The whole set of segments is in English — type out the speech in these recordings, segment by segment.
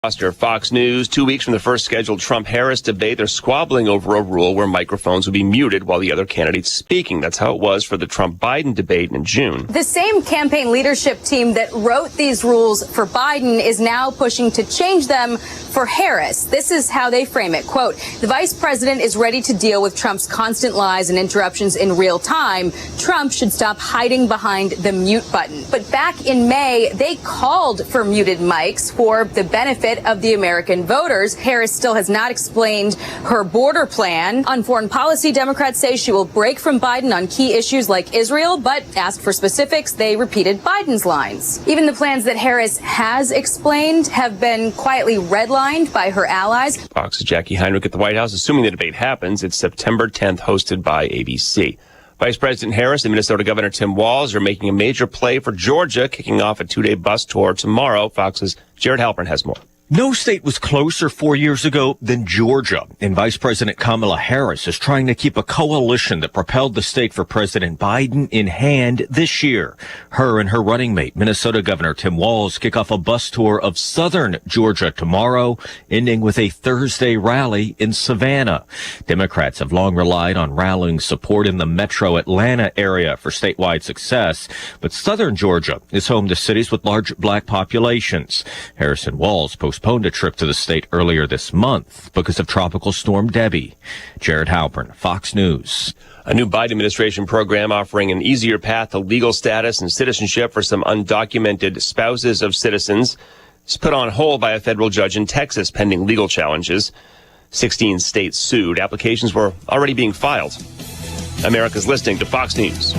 Foster, Fox News. 2 weeks from the first scheduled Trump-Harris debate, they're squabbling over a rule where microphones would be muted while the other candidate's speaking. That's how it was for the Trump-Biden debate in June. The same campaign leadership team that wrote these rules for Biden is now pushing to change them for Harris. This is how they frame it. Quote, the vice president is ready to deal with Trump's constant lies and interruptions in real time. Trump should stop hiding behind the mute button. But back in May, they called for muted mics for the benefit of the American voters. Harris still has not explained her border plan. On foreign policy, Democrats say she will break from Biden on key issues like Israel, but asked for specifics. They repeated Biden's lines. Even the plans that Harris has explained have been quietly redlined by her allies. Fox's Jackie Heinrich at the White House, assuming the debate happens. It's September 10th, hosted by ABC. Vice President Harris and Minnesota Governor Tim Walz are making a major play for Georgia, kicking off a 2-day bus tour tomorrow. Fox's Jared Halpern has more. No state was closer 4 years ago than Georgia, and Vice President Kamala Harris is trying to keep a coalition that propelled the state for President Biden in hand this year. Her and her running mate, Minnesota Governor Tim Walz, kick off a bus tour of southern Georgia tomorrow, ending with a Thursday rally in Savannah. Democrats have long relied on rallying support in the metro Atlanta area for statewide success, but southern Georgia is home to cities with large black populations. Harris and Walz postponed a trip to the state earlier this month because of Tropical Storm Debbie. Jared Halpern, Fox News. A new Biden administration program offering an easier path to legal status and citizenship for some undocumented spouses of citizens is put on hold by a federal judge in Texas pending legal challenges. 16 states sued. Applications were already being filed. America's listening to Fox News.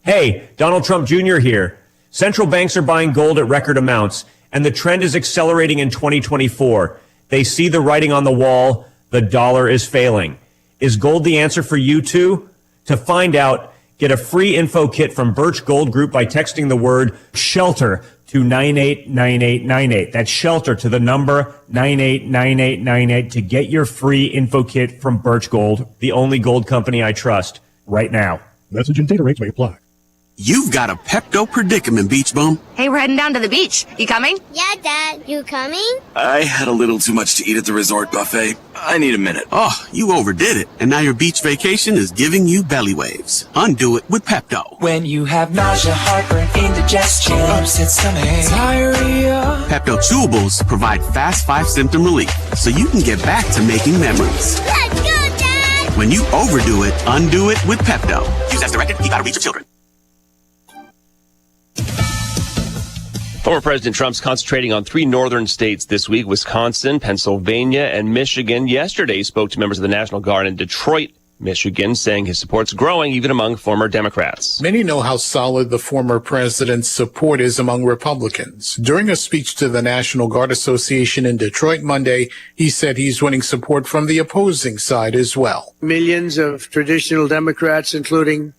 Hey, Donald Trump Jr. here. Central banks are buying gold at record amounts, and the trend is accelerating in 2024. They see the writing on the wall. The dollar is failing. Is gold the answer for you too? To find out, get a free info kit from Birch Gold Group by texting the word SHELTER to 989898. That's SHELTER to the number 989898 to get your free info kit from Birch Gold, the only gold company I trust, right now. Message and data rates may apply. You've got a Pepto predicament, Beach Bum. Hey, we're heading down to the beach. You coming? Yeah, Dad. You coming? I had a little too much to eat at the resort buffet. I need a minute. Oh, you overdid it. And now your beach vacation is giving you belly waves. Undo it with Pepto. When you have nausea, heartburn, indigestion, upset stomach, diarrhea. Pepto chewables provide fast 5-symptom relief so you can get back to making memories. Let's go, Dad! When you overdo it, undo it with Pepto. Use as directed. You gotta reach your children. Former President Trump's concentrating on 3 northern states this week, Wisconsin, Pennsylvania, and Michigan. Yesterday, he spoke to members of the National Guard in Detroit, Michigan, saying his support's growing even among former Democrats. Many know how solid the former president's support is among Republicans. During a speech to the National Guard Association in Detroit Monday, he said he's winning support from the opposing side as well. Millions of traditional Democrats, including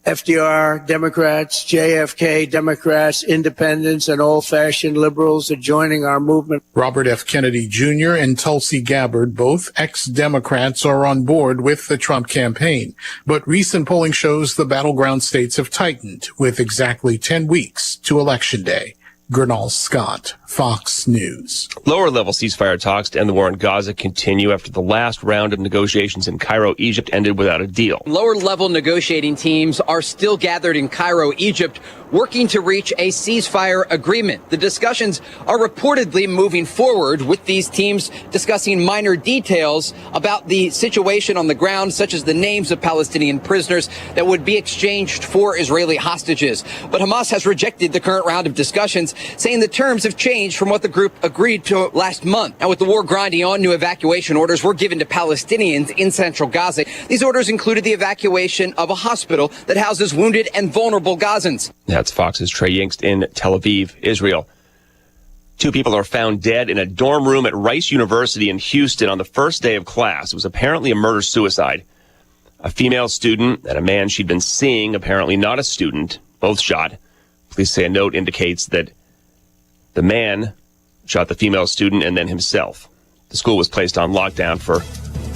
FDR Democrats, JFK Democrats, independents, and old-fashioned liberals are joining our movement. Robert F. Kennedy Jr. and Tulsi Gabbard, both ex-Democrats, are on board with the Trump campaign. But recent polling shows the battleground states have tightened with exactly 10 weeks to Election Day. Gernal Scott, Fox News. Lower-level ceasefire talks to end the war in Gaza continue after the last round of negotiations in Cairo, Egypt, ended without a deal. Lower-level negotiating teams are still gathered in Cairo, Egypt, working to reach a ceasefire agreement. The discussions are reportedly moving forward, with these teams discussing minor details about the situation on the ground, such as the names of Palestinian prisoners that would be exchanged for Israeli hostages. But Hamas has rejected the current round of discussions, saying the terms have changed from what the group agreed to last month. Now, with the war grinding on, new evacuation orders were given to Palestinians in central Gaza. These orders included the evacuation of a hospital that houses wounded and vulnerable Gazans. That's Fox's Trey Yingst in Tel Aviv, Israel. 2 people are found dead in a dorm room at Rice University in Houston on the first day of class. It was apparently a murder-suicide. A female student and a man she'd been seeing, apparently not a student, both shot. Police say a note indicates that the man shot the female student and then himself. The school was placed on lockdown for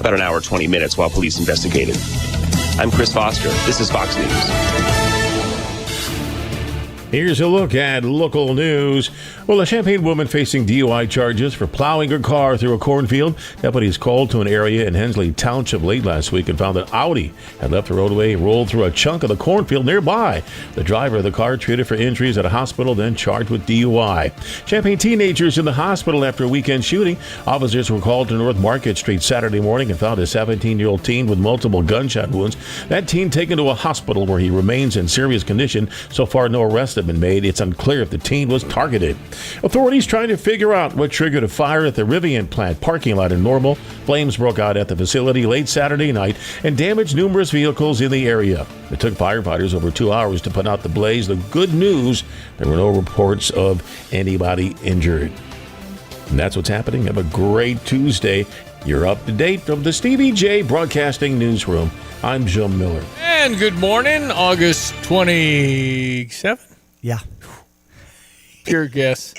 about an hour, 20 minutes while police investigated. I'm Chris Foster. This is Fox News. Here's a look at local news. Well, a Champaign woman facing DUI charges for plowing her car through a cornfield. Deputies called to an area in Hensley Township late last week and found an Audi had left the roadway and rolled through a chunk of the cornfield nearby. The driver of the car treated for injuries at a hospital, then charged with DUI. Champaign teenagers in the hospital after a weekend shooting. Officers were called to North Market Street Saturday morning and found a 17-year-old teen with multiple gunshot wounds. That teen taken to a hospital where he remains in serious condition. So far, no arrests have been made. It's unclear if the teen was targeted. Authorities trying to figure out what triggered a fire at the Rivian plant parking lot in Normal. Flames broke out at the facility late Saturday night and damaged numerous vehicles in the area. It took firefighters over 2 hours to put out the blaze. The good news, there were no reports of anybody injured. And that's what's happening. Have a great Tuesday. You're up to date from the Stevie Jay Broadcasting Newsroom. I'm Jim Miller. And good morning, August 27th. Yeah. Pure guess.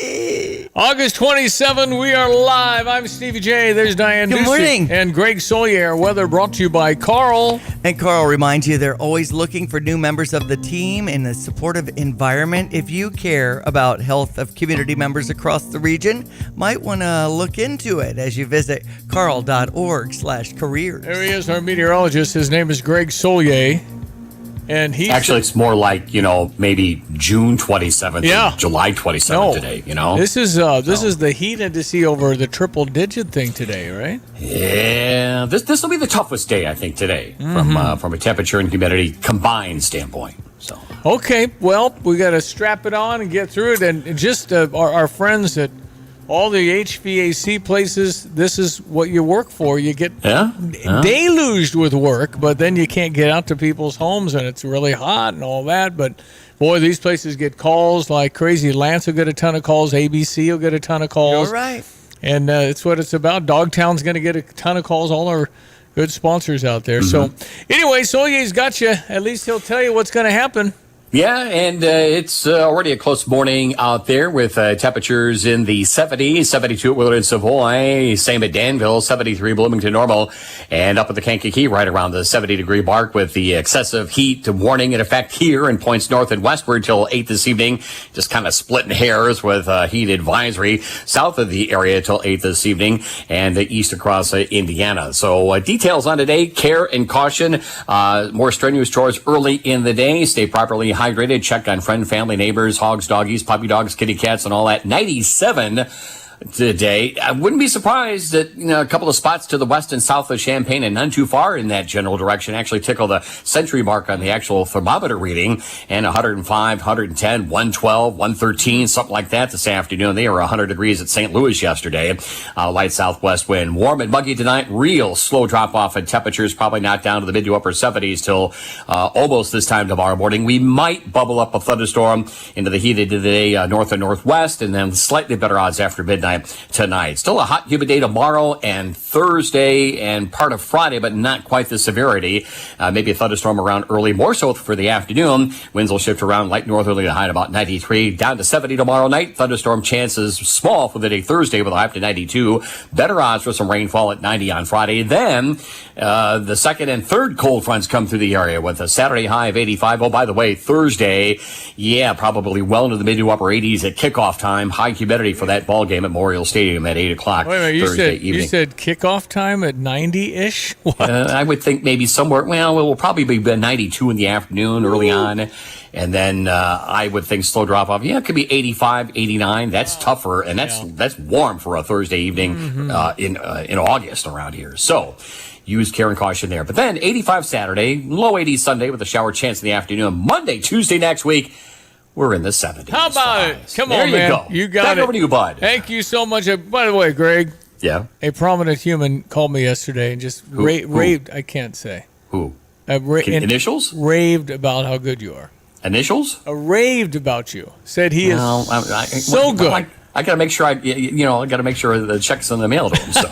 August 27, we are live. I'm Stevie J. There's Diane Good morning. And Greg Solier. Weather brought to you by Carl. And Carl reminds you they're always looking for new members of the team in a supportive environment. If you care about health of community members across the region, might want to look into it as you visit carl.org/careers. There he is, our meteorologist. His name is Greg Solier. And he actually, it's more like, maybe June 27th, yeah. or July 27th today, This is the heated to see over the triple digit thing today, right? Yeah, this will be the toughest day, I think, today from a temperature and humidity combined standpoint. So okay, well, we got to strap it on and get through it. And just our friends at all the HVAC places, this is what you work for. You get deluged with work, but then you can't get out to people's homes, and it's really hot and all that. But, boy, these places get calls like crazy. Lance will get a ton of calls. ABC will get a ton of calls. You're right. And it's what it's about. Dogtown's going to get a ton of calls. All our good sponsors out there. So, anyway, Solier's got you. At least he'll tell you what's going to happen. Yeah, and it's already a close morning out there with temperatures in the 70s, 72 at Willard and Savoy, same at Danville, 73 Bloomington Normal, and up at the Kankakee right around the 70-degree mark with the excessive heat warning in effect here in points north and westward till 8 this evening. Just kind of splitting hairs with heat advisory south of the area till 8 this evening and east across Indiana. So details on today, care and caution, more strenuous chores early in the day. Stay properly hydrated, check on friend, family, neighbors, hogs, doggies, puppy dogs, kitty cats, and all that. 97 today. I wouldn't be surprised that a couple of spots to the west and south of Champaign and none too far in that general direction actually tickle the century mark on the actual thermometer reading, and 105, 110, 112, 113, something like that this afternoon. They were 100 degrees at St. Louis yesterday. Light southwest wind. Warm and muggy tonight. Real slow drop off in temperatures, probably not down to the mid to upper 70s till almost this time tomorrow morning. We might bubble up a thunderstorm into the heat of the day north and northwest, and then slightly better odds after midnight tonight. Still a hot, humid day tomorrow and Thursday and part of Friday, but not quite the severity. Maybe a thunderstorm around early, more so for the afternoon. Winds will shift around light northerly to high at about 93, down to 70 tomorrow night. Thunderstorm chances small for the day Thursday with a high up to 92. Better odds for some rainfall at 90 on Friday. Then the second and third cold fronts come through the area with a Saturday high of 85. Oh, by the way, Thursday, probably well into the mid to upper 80s at kickoff time. High humidity for that ball game at Memorial Stadium at 8 o'clock Thursday evening. You said kickoff time at 90-ish? I would think maybe somewhere, it will probably be 92 in the afternoon early on. And then I would think slow drop off. Yeah, it could be 85, 89. That's tougher, and that's warm for a Thursday evening in August around here. So use care and caution there. But then 85 Saturday, low 80s Sunday with a shower chance in the afternoon. Monday, Tuesday next week, we're in the 70s. How about it? Come there on, man. Go. You got Back it. over to you, bud. Thank you so much. By the way, Greg. Yeah. A prominent human called me yesterday and just raved. I can't say. Who? Initials? Raved about how good you are. Initials? Raved about you. Said he is so good. I got to make sure I got to make sure the check's in the mail to him. So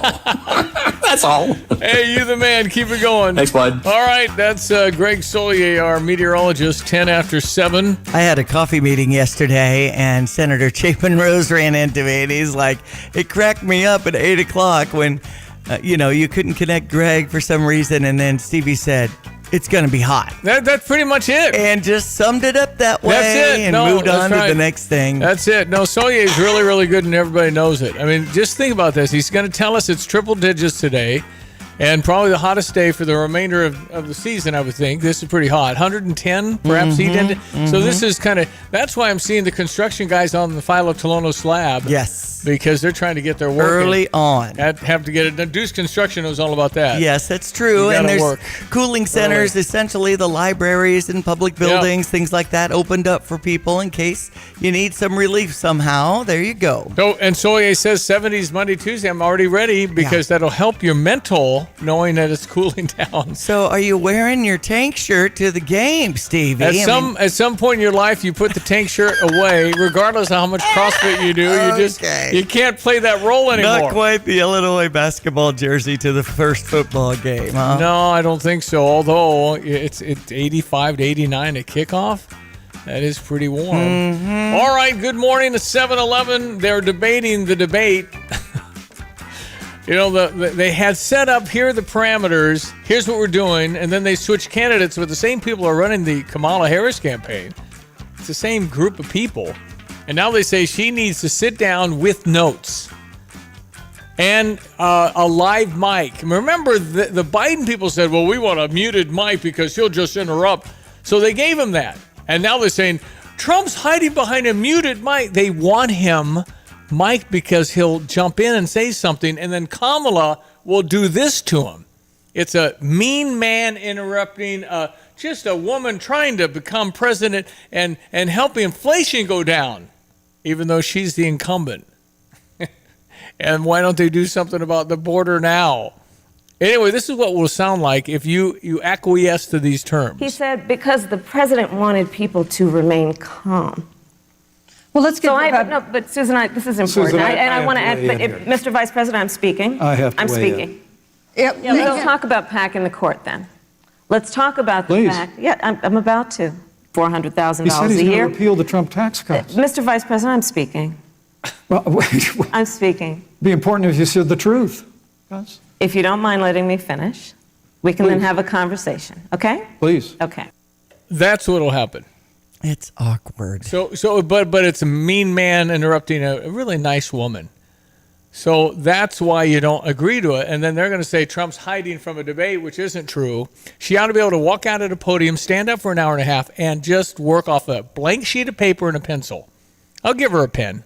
that's all. Hey, you the man. Keep it going. Thanks, bud. All right. That's Greg Solier, our meteorologist, 10 after 7. I had a coffee meeting yesterday, and Senator Chapin Rose ran into me, and he's like, it cracked me up at 8 o'clock when, you couldn't connect Greg for some reason. And then Stevie said, it's going to be hot. That's pretty much it. And just summed it up that way. That's it. And moved on to the next thing. That's it. No, Soye is really, really good, and everybody knows it. I mean, just think about this. He's going to tell us it's triple digits today, and probably the hottest day for the remainder of the season, I would think. This is pretty hot. 110, perhaps heat index. So this is kind of, that's why I'm seeing the construction guys on the Philo Tolono slab. Yes. Because they're trying to get their work early on. Have to get it done. Deuce Construction knows all about that. Yes, that's true. And there's cooling centers, essentially the libraries and public buildings, things like that opened up for people in case you need some relief somehow. There you go. So, and Soye says 70s Monday, Tuesday. I'm already ready because that'll help your mental knowing that it's cooling down. So are you wearing your tank shirt to the game, Stevie? At some point in your life, you put the tank shirt away, regardless of how much CrossFit you do. You can't play that role anymore. Not quite the Illinois basketball jersey to the first football game, huh? No, I don't think so. Although it's 85 to 89 at kickoff. That is pretty warm. All right, good morning to 7-Eleven. They're debating the debate. They had set up, here are the parameters, here's what we're doing, and then they switched candidates, but the same people are running the Kamala Harris campaign. It's the same group of people. And now they say she needs to sit down with notes and a live mic. Remember, the Biden people said, well, we want a muted mic because he'll just interrupt. So they gave him that. And now they're saying, Trump's hiding behind a muted mic. They want him mic'd because he'll jump in and say something, and then Kamala will do this to him. It's a mean man interrupting just a woman trying to become president and help inflation go down, even though she's the incumbent. And why don't they do something about the border now? Anyway, this is what will sound like if you acquiesce to these terms. He said because the president wanted people to remain calm. Well, let's get. But Susan, this is important, Susan, I want to add. But Mr. Vice President, I'm speaking. I have to I'm weigh speaking. in. Yep. Yeah, let's talk about packing the court then. Let's talk about the fact. Yeah, I'm about to. $400,000 He said he's a year. going to repeal the Trump tax cuts. Mr. Vice President, I'm speaking. Well, I'm speaking. It'd be important if you said the truth. Yes. If you don't mind letting me finish, we can then have a conversation. Okay? Please. Okay. That's what'll happen. It's awkward. But it's a mean man interrupting a really nice woman. So that's why you don't agree to it. And then they're going to say Trump's hiding from a debate, which isn't true. She ought to be able to walk out at a podium, stand up for an hour and a half, and just work off a blank sheet of paper and a pencil. I'll give her a pen.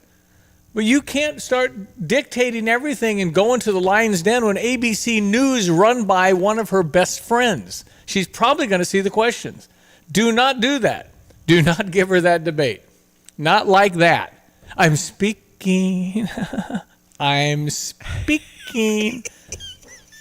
But you can't start dictating everything and going to the lion's den when ABC News run by one of her best friends. She's probably going to see the questions. Do not do that. Do not give her that debate. Not like that. I'm speaking. I'm speaking.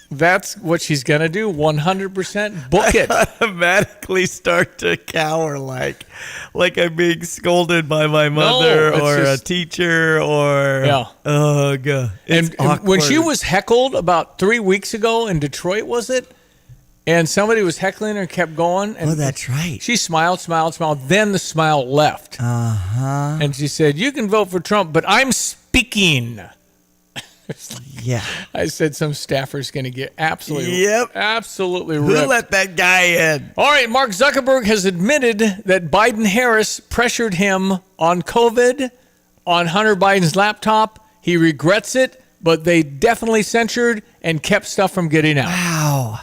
That's what she's going to do. 100% book it. I automatically start to cower like I'm being scolded by my mother a teacher or... Yeah. Oh, God. And when she was heckled about 3 weeks ago in Detroit, was it? And somebody was heckling her and kept going. And that's right. She smiled. Then the smile left. Uh-huh. And she said, you can vote for Trump, but I'm speaking. Yeah. I said some staffer's going to get absolutely ripped. Who let that guy in? All right, Mark Zuckerberg has admitted that Biden-Harris pressured him on COVID, on Hunter Biden's laptop. He regrets it, but they definitely censored and kept stuff from getting out. Wow.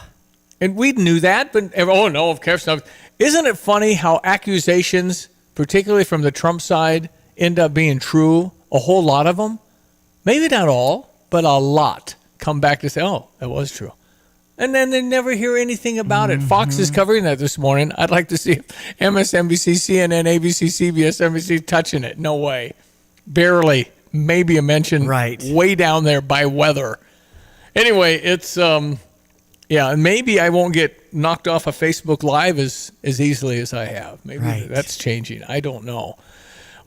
And we knew that, but of kept stuff. Isn't it funny how accusations, particularly from the Trump side, end up being true? A whole lot of them. Maybe not all, but a lot come back to say, oh, that was true. And then they never hear anything about it. Fox is covering that this morning. I'd like to see MSNBC, CNN, ABC, CBS, NBC touching it. No way. Barely. Maybe a mention way down there by weather. Anyway, it's, and maybe I won't get knocked off of Facebook Live as easily as I have. Maybe that's changing. I don't know.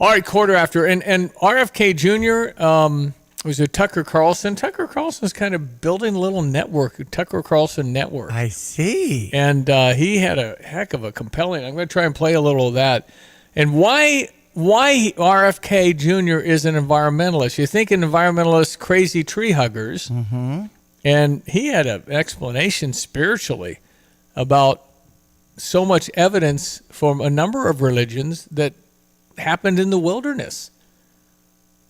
All right, quarter after. And RFK Jr., was it Tucker Carlson? Tucker Carlson's kind of building a little network, Tucker Carlson Network. I see. And he had a heck of a compelling, I'm going to try and play a little of that. And why RFK Jr. is an environmentalist. You think an environmentalist, crazy tree huggers. Mm-hmm. And he had an explanation spiritually about so much evidence from a number of religions that happened in the wilderness.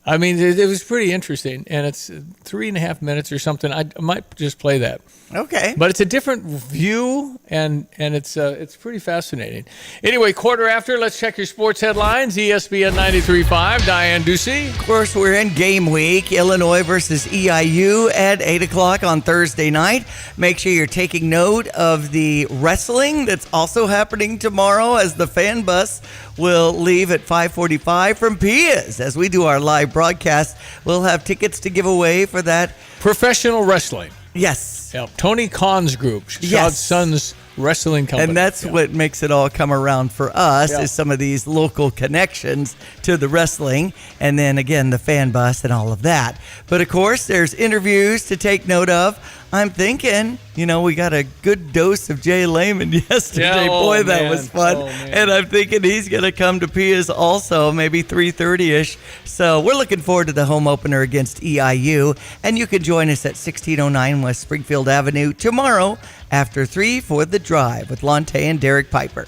I mean, it was pretty interesting, and it's 3.5 minutes or something. I might just play that. Okay. But it's a different view, and it's pretty fascinating. Anyway, quarter after, let's check your sports headlines. ESPN 93.5, Diane Ducey. Of course, we're in game week. Illinois versus EIU at 8 o'clock on Thursday night. Make sure you're taking note of the wrestling that's also happening tomorrow, as the fan bus will leave at 5:45 from Pia's. As we do our live broadcast, we'll have tickets to give away for that. Professional wrestling. Yes. Yeah, Tony Khan's group, Shad's son's wrestling company. And that's what makes it all come around for us, is some of these local connections to the wrestling. And then, again, the fan bus and all of that. But, of course, there's interviews to take note of. I'm thinking, we got a good dose of Jay Lehman yesterday. Boy, that was fun. And I'm thinking he's going to come to Pia's also, maybe 3:30-ish. So we're looking forward to the home opener against EIU. And you can join us at 1609 West Springfield Avenue tomorrow after 3 for The Drive with Lonte and Derek Piper.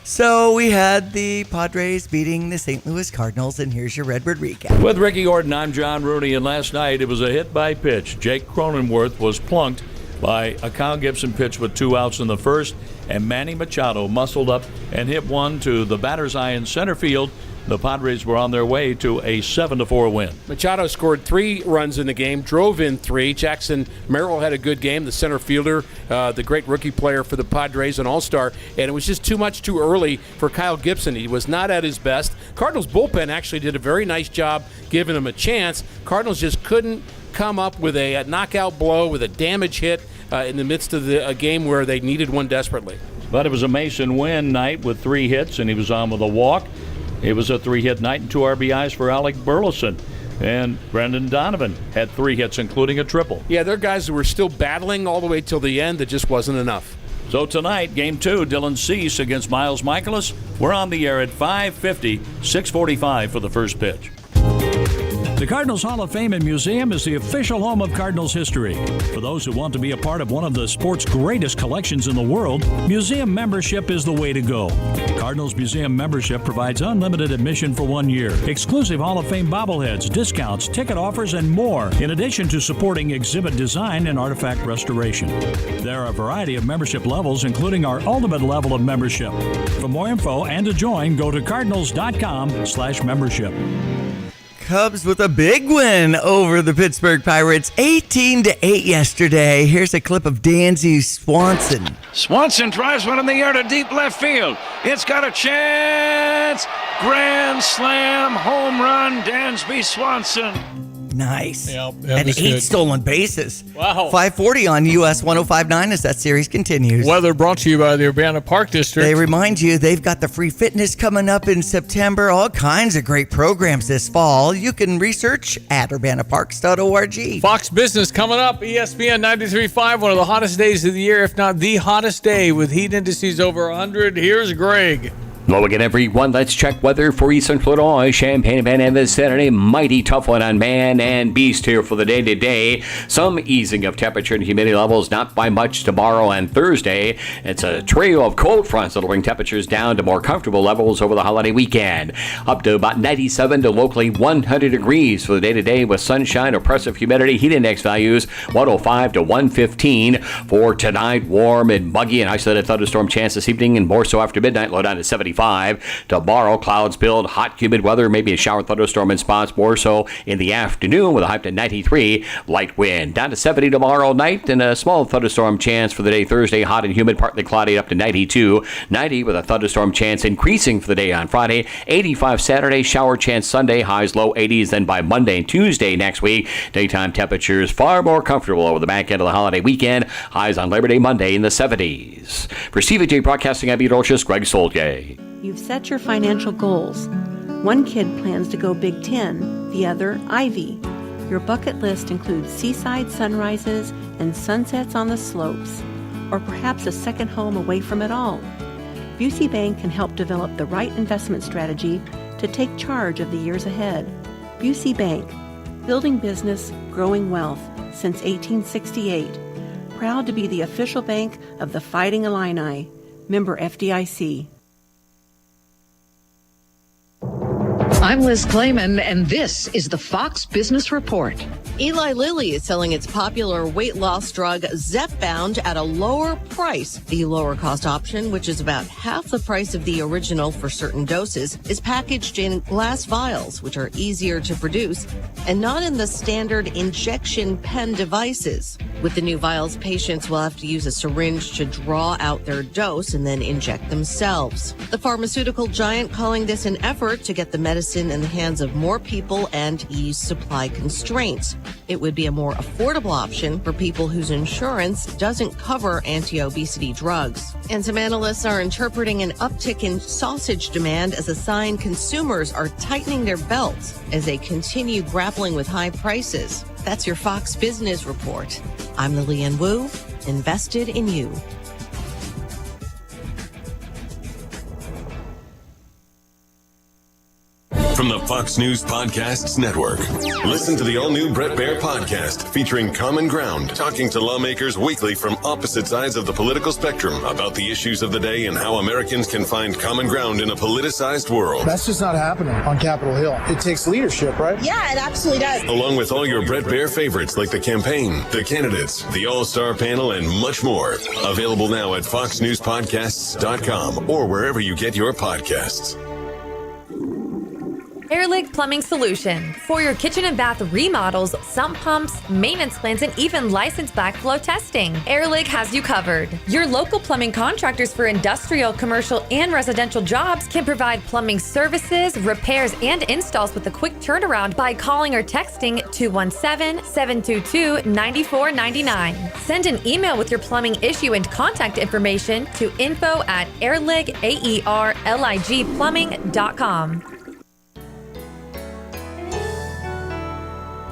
So we had the Padres beating the St. Louis Cardinals, and here's your Redbird recap. With Ricky Orton, I'm John Rooney, and last night it was a hit by pitch. Jake Cronenworth was plunked by a Kyle Gibson pitch with 2 outs in the first, and Manny Machado muscled up and hit one to the batter's eye in center field. The Padres were on their way to a 7-4 win. Machado scored 3 runs in the game, drove in 3. Jackson Merrill had a good game, the center fielder, the great rookie player for the Padres, an all-star, and it was just too early for Kyle Gibson. He was not at his best. Cardinals bullpen actually did a very nice job giving him a chance. Cardinals just couldn't come up with a knockout blow, with a damage hit in the midst of a game where they needed one desperately. But it was a Mason Wynn night with 3 hits, and he was on with a walk. It was a 3-hit night and 2 RBIs for Alec Burleson. And Brendan Donovan had 3 hits, including a triple. Yeah, they're guys who were still battling all the way till the end. That just wasn't enough. So tonight, Game 2, Dylan Cease against Miles Michaelis. We're on the air at 5:50, 6:45 for the first pitch. The Cardinals Hall of Fame and Museum is the official home of Cardinals history. For those who want to be a part of one of the sport's greatest collections in the world, museum membership is the way to go. Cardinals Museum membership provides unlimited admission for 1 year, exclusive Hall of Fame bobbleheads, discounts, ticket offers, and more, in addition to supporting exhibit design and artifact restoration. There are a variety of membership levels, including our ultimate level of membership. For more info and to join, go to cardinals.com/membership. Cubs with a big win over the Pittsburgh Pirates, 18-8 yesterday. Here's a clip of Dansby Swanson. Swanson drives one in the air to deep left field. It's got a chance. Grand slam, home run, Dansby Swanson. Nice. Yep, and 8 stolen bases. Wow. 540 on US 105.9 as that series continues. Weather brought to you by the Urbana Park District. They remind you they've got the free fitness coming up in September. All kinds of great programs this fall. You can research at urbanaparks.org. Fox Business coming up. ESPN 93.5, one of the hottest days of the year, if not the hottest day, with heat indices over 100. Here's Greg. Hello again, everyone. Let's check weather for East Central Illinois. Champaign and Van Ness vicinity. Mighty tough one on man and beast here for the day today. Some easing of temperature and humidity levels, not by much tomorrow and Thursday. It's a trio of cold fronts that'll bring temperatures down to more comfortable levels over the holiday weekend. Up to about 97 to locally 100 degrees for the day today with sunshine, oppressive humidity, heat index values 105 to 115. For tonight, warm and muggy and isolated thunderstorm chance this evening, and more so after midnight, low down to 75. Tomorrow, clouds build, hot, humid weather, maybe a shower thunderstorm in spots, more so in the afternoon with a high to 93. Light wind down to 70 tomorrow night, and a small thunderstorm chance for the day Thursday. Hot and humid, partly cloudy, up to 92. 90 with a thunderstorm chance increasing for the day on Friday. 85 Saturday, shower chance Sunday, highs low 80s. Then by Monday and Tuesday next week, daytime temperatures far more comfortable over the back end of the holiday weekend. Highs on Labor Day Monday in the 70s. For Stevie Jay Broadcasting, I'm Beatrocious, Greg Soldier. You've set your financial goals. One kid plans to go Big Ten, the other Ivy. Your bucket list includes seaside sunrises and sunsets on the slopes, or perhaps a second home away from it all. Busey Bank can help develop the right investment strategy to take charge of the years ahead. Busey Bank, building business, growing wealth since 1868. Proud to be the official bank of the Fighting Illini. Member FDIC. I'm Liz Clayman, and this is the Fox Business Report. Eli Lilly is selling its popular weight loss drug Zepbound at a lower price. The lower cost option, which is about half the price of the original for certain doses, is packaged in glass vials, which are easier to produce, and not in the standard injection pen devices. With the new vials, patients will have to use a syringe to draw out their dose and then inject themselves. The pharmaceutical giant calling this an effort to get the medicine in the hands of more people and ease supply constraints. It would be a more affordable option for people whose insurance doesn't cover anti-obesity drugs. And some analysts are interpreting an uptick in sausage demand as a sign consumers are tightening their belts as they continue grappling with high prices. That's your Fox Business Report. I'm Lillian Wu, invested in you. From the Fox News Podcasts Network. Listen to the all-new Bret Baier podcast featuring Common Ground, talking to lawmakers weekly from opposite sides of the political spectrum about the issues of the day and how Americans can find common ground in a politicized world. That's just not happening on Capitol Hill. It takes leadership, right? Yeah, it absolutely does. Along with all your Bret Baier favorites like the campaign, the candidates, the all-star panel, and much more. Available now at foxnewspodcasts.com or wherever you get your podcasts. Airlig Plumbing Solutions. For your kitchen and bath remodels, sump pumps, maintenance plans, and even licensed backflow testing, Airlig has you covered. Your local plumbing contractors for industrial, commercial, and residential jobs can provide plumbing services, repairs, and installs with a quick turnaround by calling or texting 217-722-9499. Send an email with your plumbing issue and contact information to info@airligplumbing.com.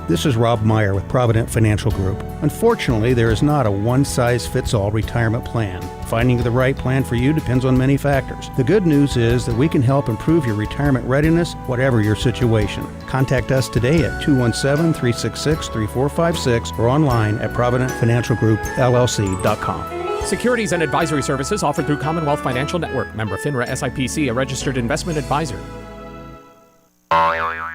This is Rob Meyer with Provident Financial Group. Unfortunately, there is not a one-size-fits-all retirement plan. Finding the right plan for you depends on many factors. The good news is that we can help improve your retirement readiness, whatever your situation. Contact us today at 217-366-3456 or online at providentfinancialgroupllc.com. Securities and advisory services offered through Commonwealth Financial Network. Member FINRA SIPC, a registered investment advisor. Ow!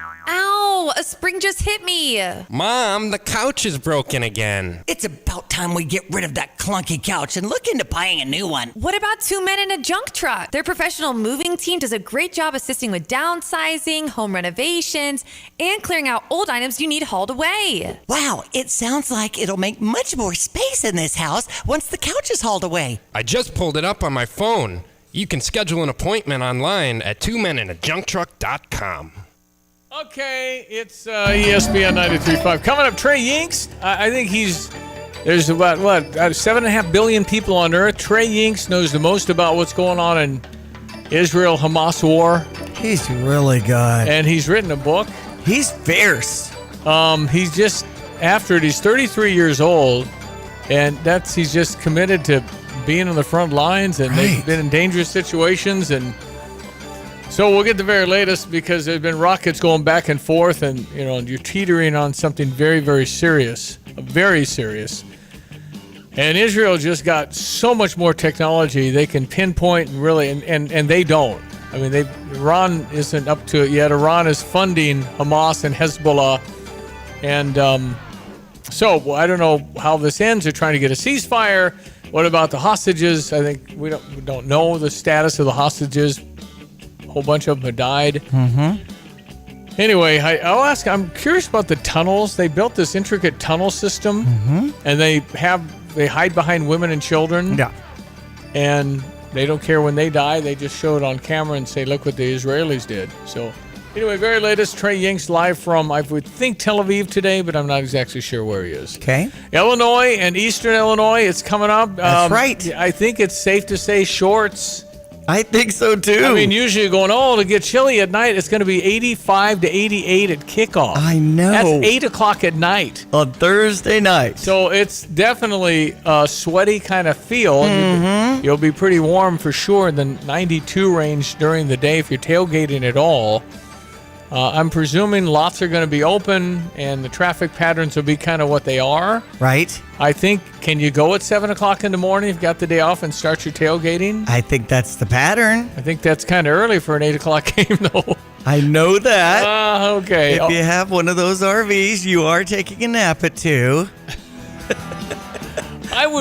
A spring just hit me! Mom, the couch is broken again. It's about time we get rid of that clunky couch and look into buying a new one. What about Two Men in a Junk Truck? Their professional moving team does a great job assisting with downsizing, home renovations, and clearing out old items you need hauled away. Wow, it sounds like it'll make much more space in this house once the couch is hauled away. I just pulled it up on my phone. You can schedule an appointment online at twomeninajuncktruck.com. Okay, it's ESPN 93.5. Coming up, Trey Yinks. I think there's about, 7.5 billion people on Earth. Trey Yinks knows the most about what's going on in Israel-Hamas war. He's really good. And he's written a book. He's fierce. He's just after it. He's 33 years old, and he's just committed to being on the front lines, and they've been in dangerous situations, and so we'll get the very latest because there's been rockets going back and forth, and you're teetering on something very, very serious, very serious. And Israel just got so much more technology they can pinpoint and really, and they don't. I mean, Iran isn't up to it yet. Iran is funding Hamas and Hezbollah, and so I don't know how this ends. They're trying to get a ceasefire. What about the hostages? I think we don't know the status of the hostages. A whole bunch of them have died. Mm-hmm. Anyway, I'll ask. I'm curious about the tunnels. They built this intricate tunnel system, and they hide behind women and children. Yeah, and they don't care when they die. They just show it on camera and say, "Look what the Israelis did." So, anyway, very latest. Trey Yinks live from, I would think, Tel Aviv today, but I'm not exactly sure where he is. Okay. Illinois and Eastern Illinois. It's coming up. That's right. I think it's safe to say shorts. I think so too. I mean, usually you're going, to get chilly at night, it's going to be 85 to 88 at kickoff. I know. That's 8 o'clock at night. On Thursday night. So it's definitely a sweaty kind of feel. Mm-hmm. You'll be pretty warm for sure in the 92 range during the day if you're tailgating at all. I'm presuming lots are going to be open and the traffic patterns will be kind of what they are. Right. I think, can you go at 7 o'clock in the morning if you've got the day off and start your tailgating? I think that's the pattern. I think that's kind of early for an 8 o'clock game, though. I know that. Okay. If you have one of those RVs, you are taking a nap at 2.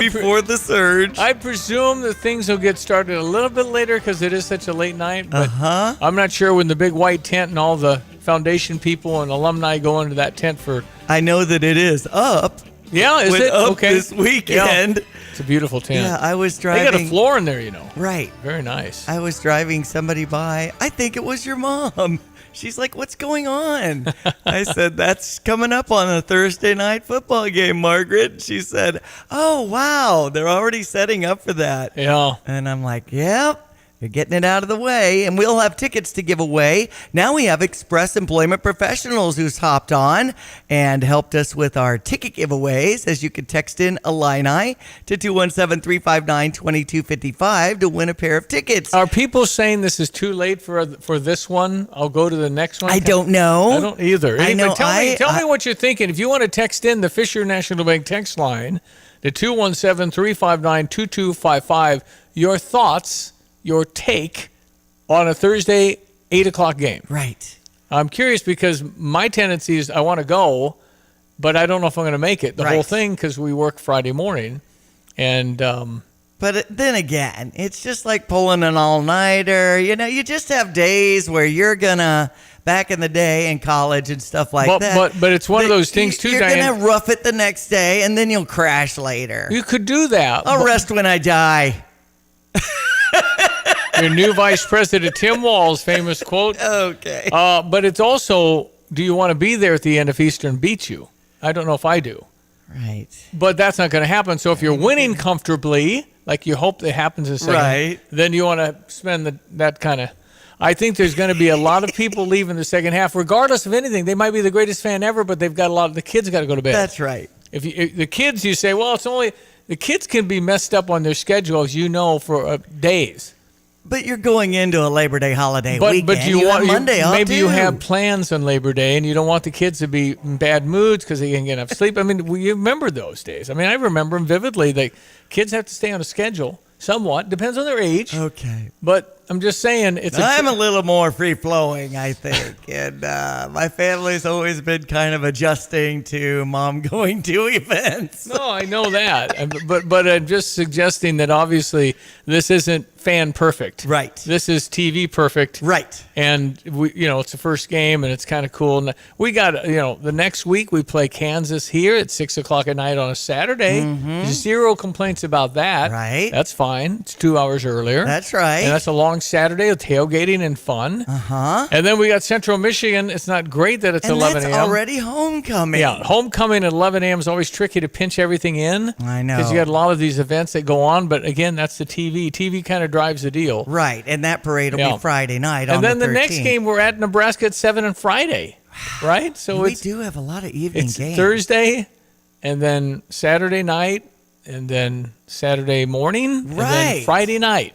Before the surge. I presume that things will get started a little bit later because it is such a late night. But I'm not sure when the big white tent and all the foundation people and alumni go into that tent for. I know that it is up. Yeah, is it? Up Okay. this weekend. Yeah. It's a beautiful tent. Yeah, I was driving. They got a floor in there, you know. Right. Very nice. I was driving somebody by. I think it was your mom. She's like, what's going on? I said, that's coming up on a Thursday night football game, Margaret. She said, oh, wow. They're already setting up for that. Yeah. And I'm like, yep. You're getting it out of the way, and we'll have tickets to give away. Now we have Express Employment Professionals who's hopped on and helped us with our ticket giveaways, as you can text in Illini to 217-359-2255 to win a pair of tickets. Are people saying this is too late for this one? I'll go to the next one. I don't know. I don't either. I Anyway, know. Tell me what you're thinking. If you want to text in the Fisher National Bank text line to 217-359-2255, your thoughts, your take on a Thursday 8 o'clock game. Right. I'm curious because my tendency is I want to go, but I don't know if I'm going to make it the whole thing because we work Friday morning. And but then again, it's just like pulling an all-nighter. You know, you just have days where you're going to, back in the day in college and stuff like that. But it's one of those things too, You're Diane. going to rough it the next day, and then you'll crash later. You could do that. I'll rest when I die. Your new Vice President Tim Walz' famous quote. Okay. But it's also, do you want to be there at the end if Eastern beats you? I don't know if I do. Right. But that's not going to happen. So if you're winning comfortably, like you hope that happens in a second, then you want to spend that kind of. I think there's going to be a lot of people leaving the second half, regardless of anything. They might be the greatest fan ever, but they've got the kids got to go to bed. That's right. If the kids, you say, well, it's only the kids can be messed up on their schedule, as you know, for days. But you're going into a Labor Day holiday weekend. But you want Monday off maybe too. you have plans on Labor Day, and you don't want the kids to be in bad moods because they can't get enough sleep. I mean, you remember those days. I mean, I remember them vividly. The kids have to stay on a schedule somewhat. Depends on their age. Okay. But I'm just saying, I'm a little more free-flowing, I think. And my family's always been kind of adjusting to mom going to events. No, I know that. But I'm just suggesting that obviously this isn't fan perfect. Right. This is TV perfect. Right. And it's the first game and it's kind of cool. And we got, the next week we play Kansas here at 6 o'clock at night on a Saturday. Mm-hmm. Zero complaints about that. Right. That's fine. It's 2 hours earlier. That's right. And that's a long Saturday with tailgating and fun. Uh-huh. And then we got Central Michigan. It's not great that it's 11 a.m. And that's already homecoming. Yeah, homecoming at 11 a.m. is always tricky to pinch everything in. I know. Because you got a lot of these events that go on. But again, that's the TV. TV kind of drives the deal. Right, and that parade will be Friday night on and then the 13th. The next game, we're at Nebraska at 7 on Friday. Right? So we do have a lot of evening it's games. Thursday, and then Saturday night, and then Saturday morning, and then Friday night.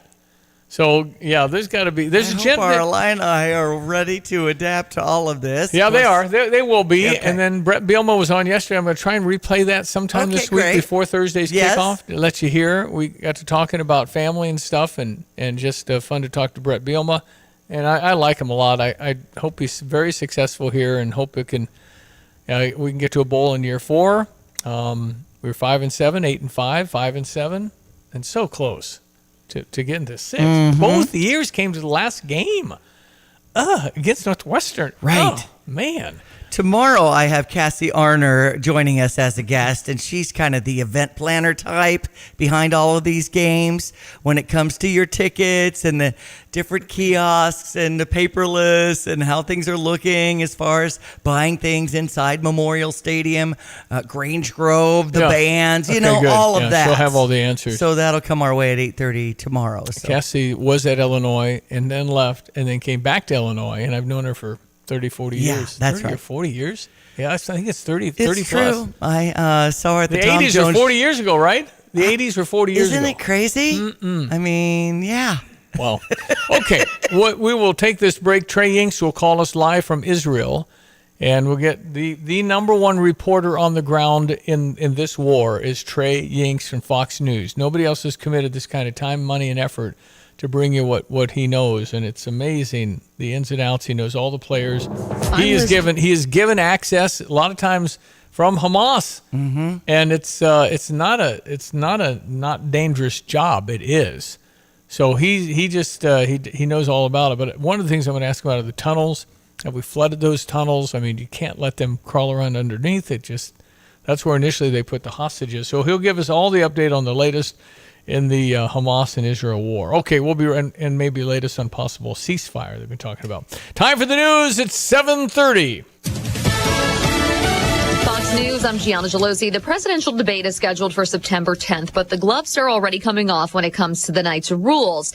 So, yeah, there's got to be. I hope our Illini are ready to adapt to all of this. Yeah, they are. They will be. Okay. And then Brett Bielema was on yesterday. I'm going to try and replay that sometime this week before Thursday's kickoff to let you hear. We got to talking about family and stuff, and just fun to talk to Brett Bielema. And I like him a lot. I hope he's very successful here, and hope we can get to a bowl in year 4. We were 5-7, 8-5, 5-7, and so close to getting to 6. Mm-hmm. Both years came to the last game against Northwestern. Right. Oh, man. Tomorrow I have Cassie Arner joining us as a guest, and she's kind of the event planner type behind all of these games when it comes to your tickets and the different kiosks and the paperless and how things are looking as far as buying things inside Memorial Stadium, Grange Grove, the bands, good. all of that. She'll have all the answers. So that'll come our way at 8:30 tomorrow. So. Cassie was at Illinois and then left and then came back to Illinois, and I've known her for 30, 40 years. That's 30 or 40 years? Yeah, I think it's 30 It's 30 true. plus. I saw her at the The Tom 80s Jones. were 40 years ago, right? The 80s were 40 years ago. Isn't it crazy? Mm-mm. I mean, yeah. Well, okay. We will take this break. Trey Yinks will call us live from Israel, and we'll get the number one reporter on the ground in this war is Trey Yinks from Fox News. Nobody else has committed this kind of time, money, and effort to bring you what he knows, and it's amazing, the ins and outs. He knows all the players. He is given access a lot of times from Hamas, and it's not a not dangerous job. It is. So he knows all about it. But one of the things I'm going to ask about are the tunnels. Have we flooded those tunnels? I mean, you can't let them crawl around underneath. That's where initially they put the hostages. So he'll give us all the update on the latest in the Hamas and Israel war. Okay, we'll be and maybe latest on possible ceasefire they've been talking about. Time for the news. It's 7:30. Fox News, I'm Gianna Gelosi. The presidential debate is scheduled for September 10th, but the gloves are already coming off when it comes to the night's rules.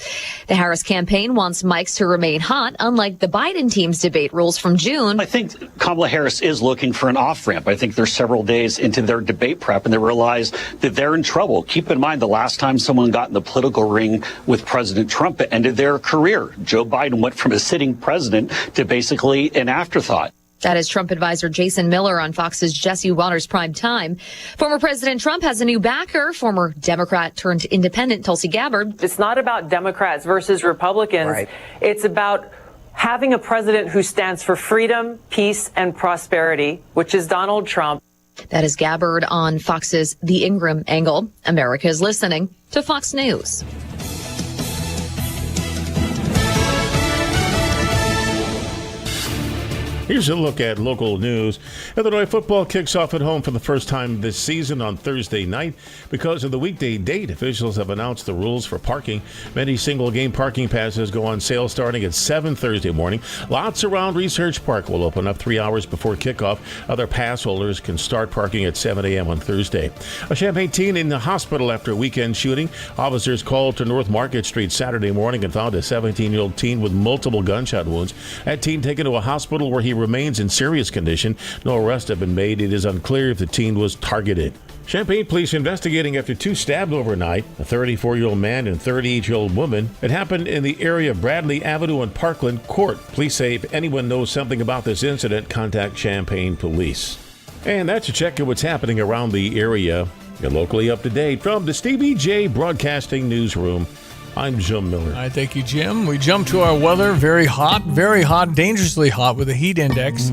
The Harris campaign wants mics to remain hot, unlike the Biden team's debate rules from June. I think Kamala Harris is looking for an off-ramp. I think they're several days into their debate prep, and they realize that they're in trouble. Keep in mind, the last time someone got in the political ring with President Trump, it ended their career. Joe Biden went from a sitting president to basically an afterthought. That is Trump advisor Jason Miller on Fox's Jesse Waters Prime Time. Former President Trump has a new backer, former Democrat turned independent Tulsi Gabbard. It's not about Democrats versus Republicans. Right. It's about having a president who stands for freedom, peace, and prosperity, which is Donald Trump. That is Gabbard on Fox's The Ingram Angle. America is listening to Fox News. Here's a look at local news. Illinois football kicks off at home for the first time this season on Thursday night. Because of the weekday date, officials have announced the rules for parking. Many single-game parking passes go on sale starting at 7 Thursday morning. Lots around Research Park will open up 3 hours before kickoff. Other pass holders can start parking at 7 a.m. on Thursday. A Champaign teen in the hospital after a weekend shooting. Officers called to North Market Street Saturday morning and found a 17-year-old teen with multiple gunshot wounds. That teen taken to a hospital where he remains in serious condition. No arrests have been made. It is unclear if the teen was targeted. Champaign police investigating after 2 stabbed overnight, a 34-year-old man and 38-year-old woman. It happened in the area of Bradley Avenue and Parkland Court. Police say if anyone knows something about this incident, contact Champaign Police. And that's a check of what's happening around the area. You're locally up to date from the Stevie Jay Broadcasting Newsroom. I'm Jim Miller. All right, thank you, Jim. We jump to our weather. Very hot, dangerously hot with a heat index.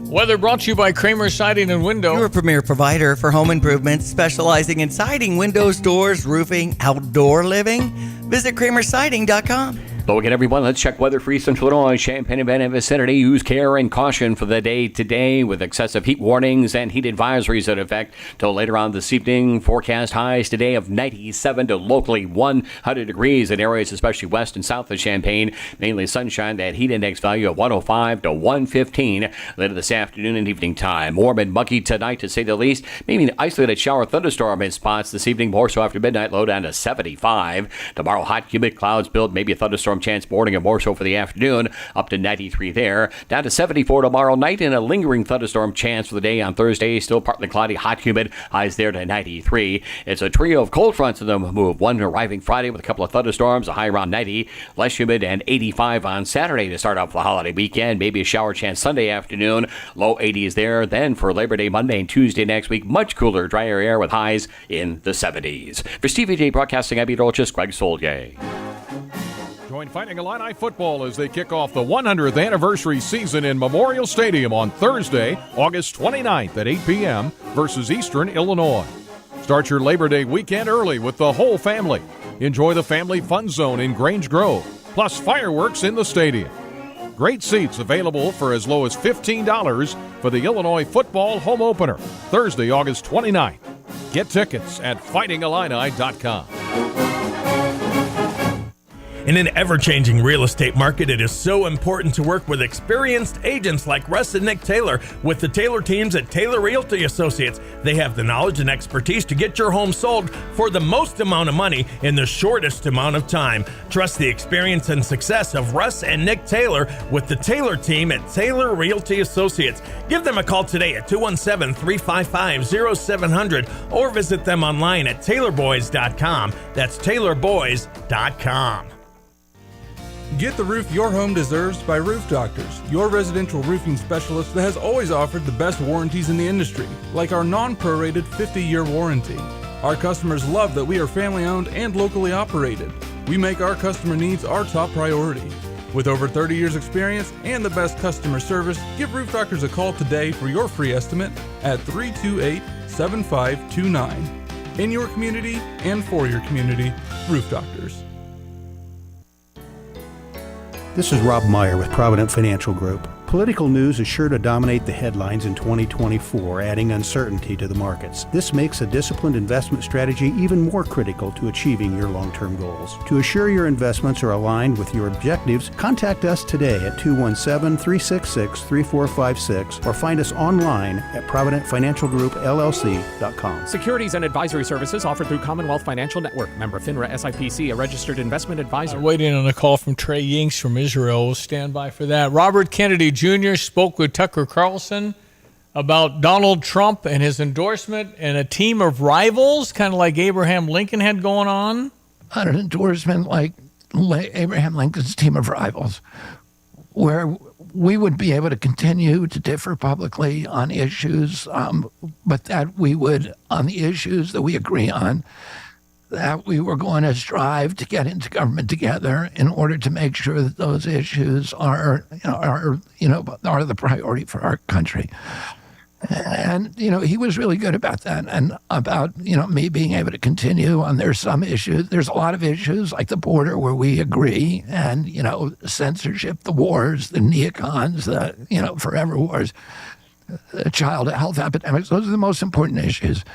Weather brought to you by Kramer Siding and Window. Your premier provider for home improvements, specializing in siding, windows, doors, roofing, outdoor living. Visit kramersiding.com. Hello again, everyone. Let's check weather for East Central Illinois, Champaign and Bennett vicinity. Use care and caution for the day today with excessive heat warnings and heat advisories in effect till later on this evening. Forecast highs today of 97 to locally 100 degrees in areas especially west and south of Champaign. Mainly sunshine, that heat index value of 105 to 115 later this afternoon and evening time. Warm and muggy tonight to say the least. Maybe an isolated shower thunderstorm in spots this evening. More so after midnight, low down to 75. Tomorrow, hot, humid clouds build. Maybe a thunderstorm chance morning and more so for the afternoon, up to 93 there. Down to 74 tomorrow night and a lingering thunderstorm chance for the day on Thursday. Still partly cloudy, hot, humid, highs there to 93. It's a trio of cold fronts in the move. One arriving Friday with a couple of thunderstorms, a high around 90, less humid, and 85 on Saturday to start off the holiday weekend. Maybe a shower chance Sunday afternoon, low 80s there. Then for Labor Day Monday and Tuesday next week, much cooler, drier air with highs in the 70s. For Stevie Jay Broadcasting, I'm Peter Olchis, Greg Soldier. Join Fighting Illini football as they kick off the 100th anniversary season in Memorial Stadium on Thursday, August 29th at 8 p.m. versus Eastern Illinois. Start your Labor Day weekend early with the whole family. Enjoy the Family Fun Zone in Grange Grove, plus fireworks in the stadium. Great seats available for as low as $15 for the Illinois football home opener, Thursday, August 29th. Get tickets at fightingillini.com. In an ever-changing real estate market, it is so important to work with experienced agents like Russ and Nick Taylor with the Taylor teams at Taylor Realty Associates. They have the knowledge and expertise to get your home sold for the most amount of money in the shortest amount of time. Trust the experience and success of Russ and Nick Taylor with the Taylor team at Taylor Realty Associates. Give them a call today at 217-355-0700 or visit them online at taylorboys.com. That's taylorboys.com. Get the roof your home deserves by Roof Doctors, your residential roofing specialist that has always offered the best warranties in the industry, like our non-prorated 50-year warranty. Our customers love that we are family-owned and locally operated. We make our customer needs our top priority. With over 30 years experience and the best customer service, give Roof Doctors a call today for your free estimate at 328-7529. In your community and for your community, Roof Doctors. This is Rob Meyer with Provident Financial Group. Political news is sure to dominate the headlines in 2024, adding uncertainty to the markets. This makes a disciplined investment strategy even more critical to achieving your long-term goals. To assure your investments are aligned with your objectives, contact us today at 217-366-3456 or find us online at providentfinancialgroupllc.com. Securities and advisory services offered through Commonwealth Financial Network. Member FINRA SIPC, a registered investment advisor. Waiting on a call from Trey Yinks from Israel. We'll stand by for that. Robert Kennedy Jr. spoke with Tucker Carlson about Donald Trump and his endorsement and a team of rivals, kind of like Abraham Lincoln had going on. An endorsement like Abraham Lincoln's team of rivals, where we would be able to continue to differ publicly on issues, but that we would, on the issues that we agree on, that we were going to strive to get into government together in order to make sure that those issues are the priority for our country. And, he was really good about that and about, me being able to continue on. There's some issues. There's a lot of issues like the border where we agree and, censorship, the wars, the neocons, the, forever wars, the child health epidemics. Those are the most important issues.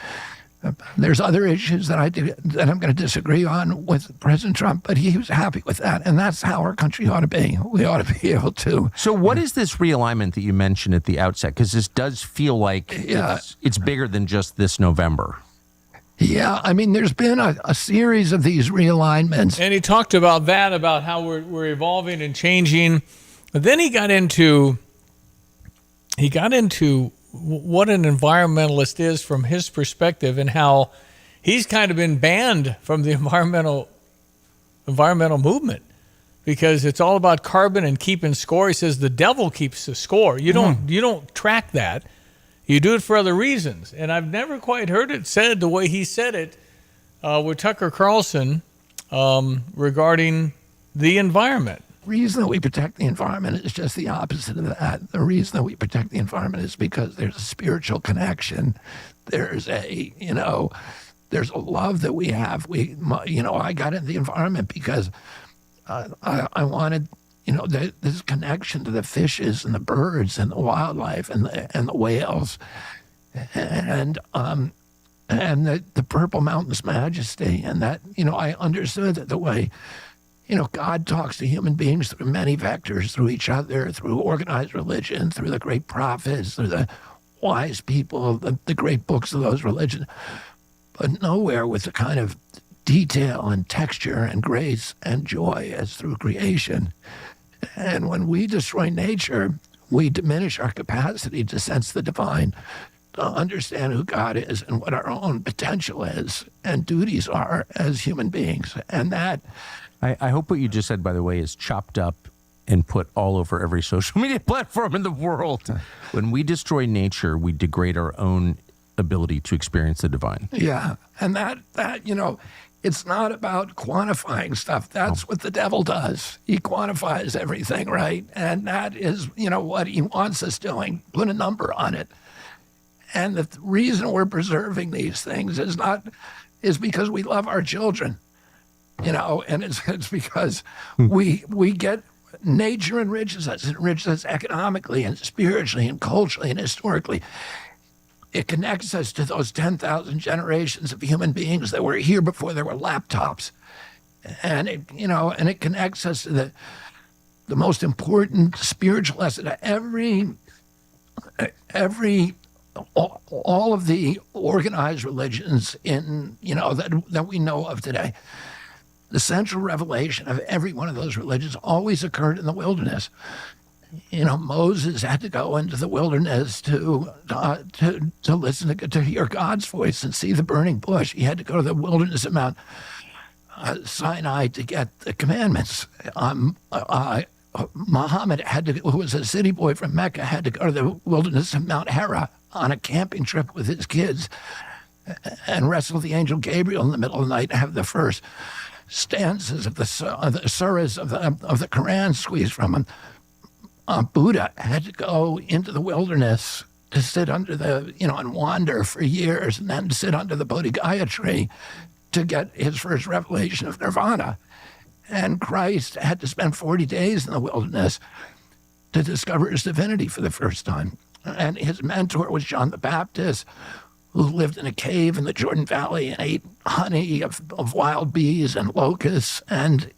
There's other issues that I'm going to disagree on with President Trump, but he was happy with that, and that's how our country ought to be. We ought to be able to. So what is this realignment that you mentioned at the outset? Because this does feel like it's bigger than just this November. Yeah, I mean, there's been a series of these realignments. And he talked about that, about how we're evolving and changing. But then he got into what an environmentalist is from his perspective and how he's kind of been banned from the environmental movement because it's all about carbon and keeping score. He says the devil keeps the score. You don't track that. You do it for other reasons. And I've never quite heard it said the way he said it with Tucker Carlson regarding the environment. The reason that we protect the environment is just the opposite of that. The reason that we protect the environment is because there's a spiritual connection. There's a love that we have. I got into the environment because I wanted, this connection to the fishes and the birds and the wildlife and the whales and the Purple Mountain's majesty, and that, I understood that the way God talks to human beings through many vectors, through each other, through organized religion, through the great prophets, through the wise people, the great books of those religions, but nowhere with the kind of detail and texture and grace and joy as through creation. And when we destroy nature, we diminish our capacity to sense the divine, to understand who God is and what our own potential is and duties are as human beings. And that... I hope what you just said, by the way, is chopped up and put all over every social media platform in the world. When we destroy nature, we degrade our own ability to experience the divine. Yeah, and that it's not about quantifying stuff. That's what the devil does. He quantifies everything, right? And that is, what he wants us doing. Put a number on it. And the reason we're preserving these things is because we love our children. And it's because we get nature enriches us economically and spiritually and culturally and historically. It connects us to those 10,000 generations of human beings that were here before there were laptops, and it connects us to the most important spiritual lesson. All of the organized religions that we know of today. The central revelation of every one of those religions always occurred in the wilderness. Moses had to go into the wilderness to listen to hear God's voice and see the burning bush. He had to go to the wilderness of Mount Sinai to get the commandments. Muhammad who was a city boy from Mecca, had to go to the wilderness of Mount Hera on a camping trip with his kids and wrestle the angel Gabriel in the middle of the night and have the first stanzas of the surahs of the Quran squeezed from him. Buddha had to go into the wilderness to sit under and wander for years, and then to sit under the Bodhigaya tree to get his first revelation of nirvana. And Christ had to spend 40 days in the wilderness to discover his divinity for the first time. And his mentor was John the Baptist, who lived in a cave in the Jordan Valley and ate honey of wild bees and locusts. And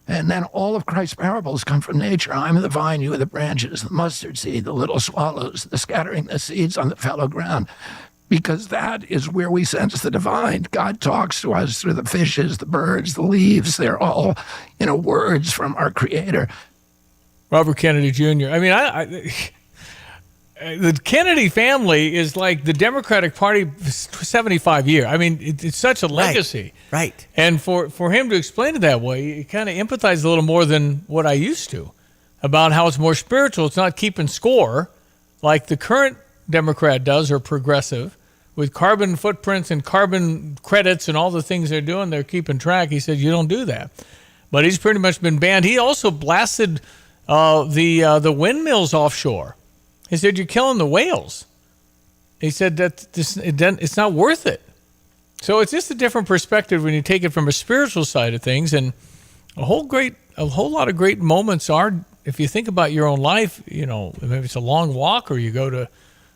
then all of Christ's parables come from nature. I'm the vine, you are the branches, the mustard seed, the little swallows, the scattering the seeds on the fallow ground. Because that is where we sense the divine. God talks to us through the fishes, the birds, the leaves. They're all, words from our Creator. Robert Kennedy Jr. I mean, the Kennedy family is like the Democratic Party 75 years. I mean, it's such a legacy. Right. And for him to explain it that way, you kind of empathize a little more than what I used to about how it's more spiritual. It's not keeping score like the current Democrat does, or progressive, with carbon footprints and carbon credits and all the things they're doing. They're keeping track. He said, you don't do that. But he's pretty much been banned. He also blasted the windmills offshore. He said, you're killing the whales. He said that it's not worth it. So it's just a different perspective when you take it from a spiritual side of things. And a whole lot of great moments are, if you think about your own life, maybe it's a long walk, or you go to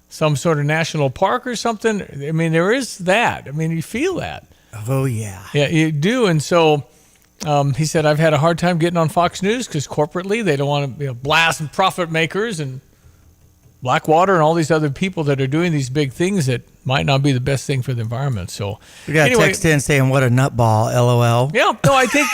some sort of national park or something. I mean, there is that. I mean, you feel that. Oh, yeah. Yeah, you do. And so he said, I've had a hard time getting on Fox News because corporately they don't want to blast profit makers and Blackwater and all these other people that are doing these big things that might not be the best thing for the environment. So we got a text in saying, what a nutball, LOL. Yeah, no, I think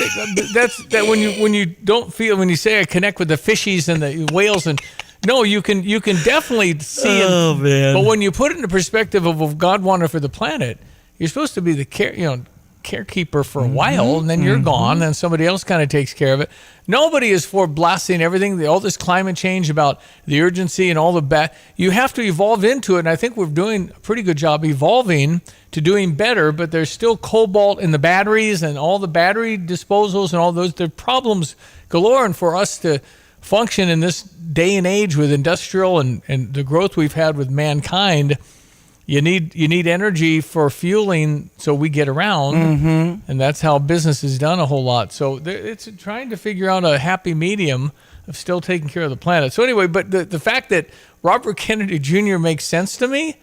that's when you don't feel, when you say I connect with the fishies and the whales, and no, you can definitely see it. Man. But when you put it in the perspective of what God wanted for the planet, you're supposed to be the carekeeper for a while, and then you're gone, and somebody else kind of takes care of it. Nobody is for blasting everything, all this climate change about the urgency and all the bad. You have to evolve into it, and I think we're doing a pretty good job evolving to doing better, but there's still cobalt in the batteries and all the battery disposals and all those. There are problems galore, and for us to function in this day and age with industrial and the growth we've had with mankind, you need energy for fueling so we get around, and that's how business is done a whole lot. So it's trying to figure out a happy medium of still taking care of the planet. So anyway, but the fact that Robert Kennedy Jr. makes sense to me,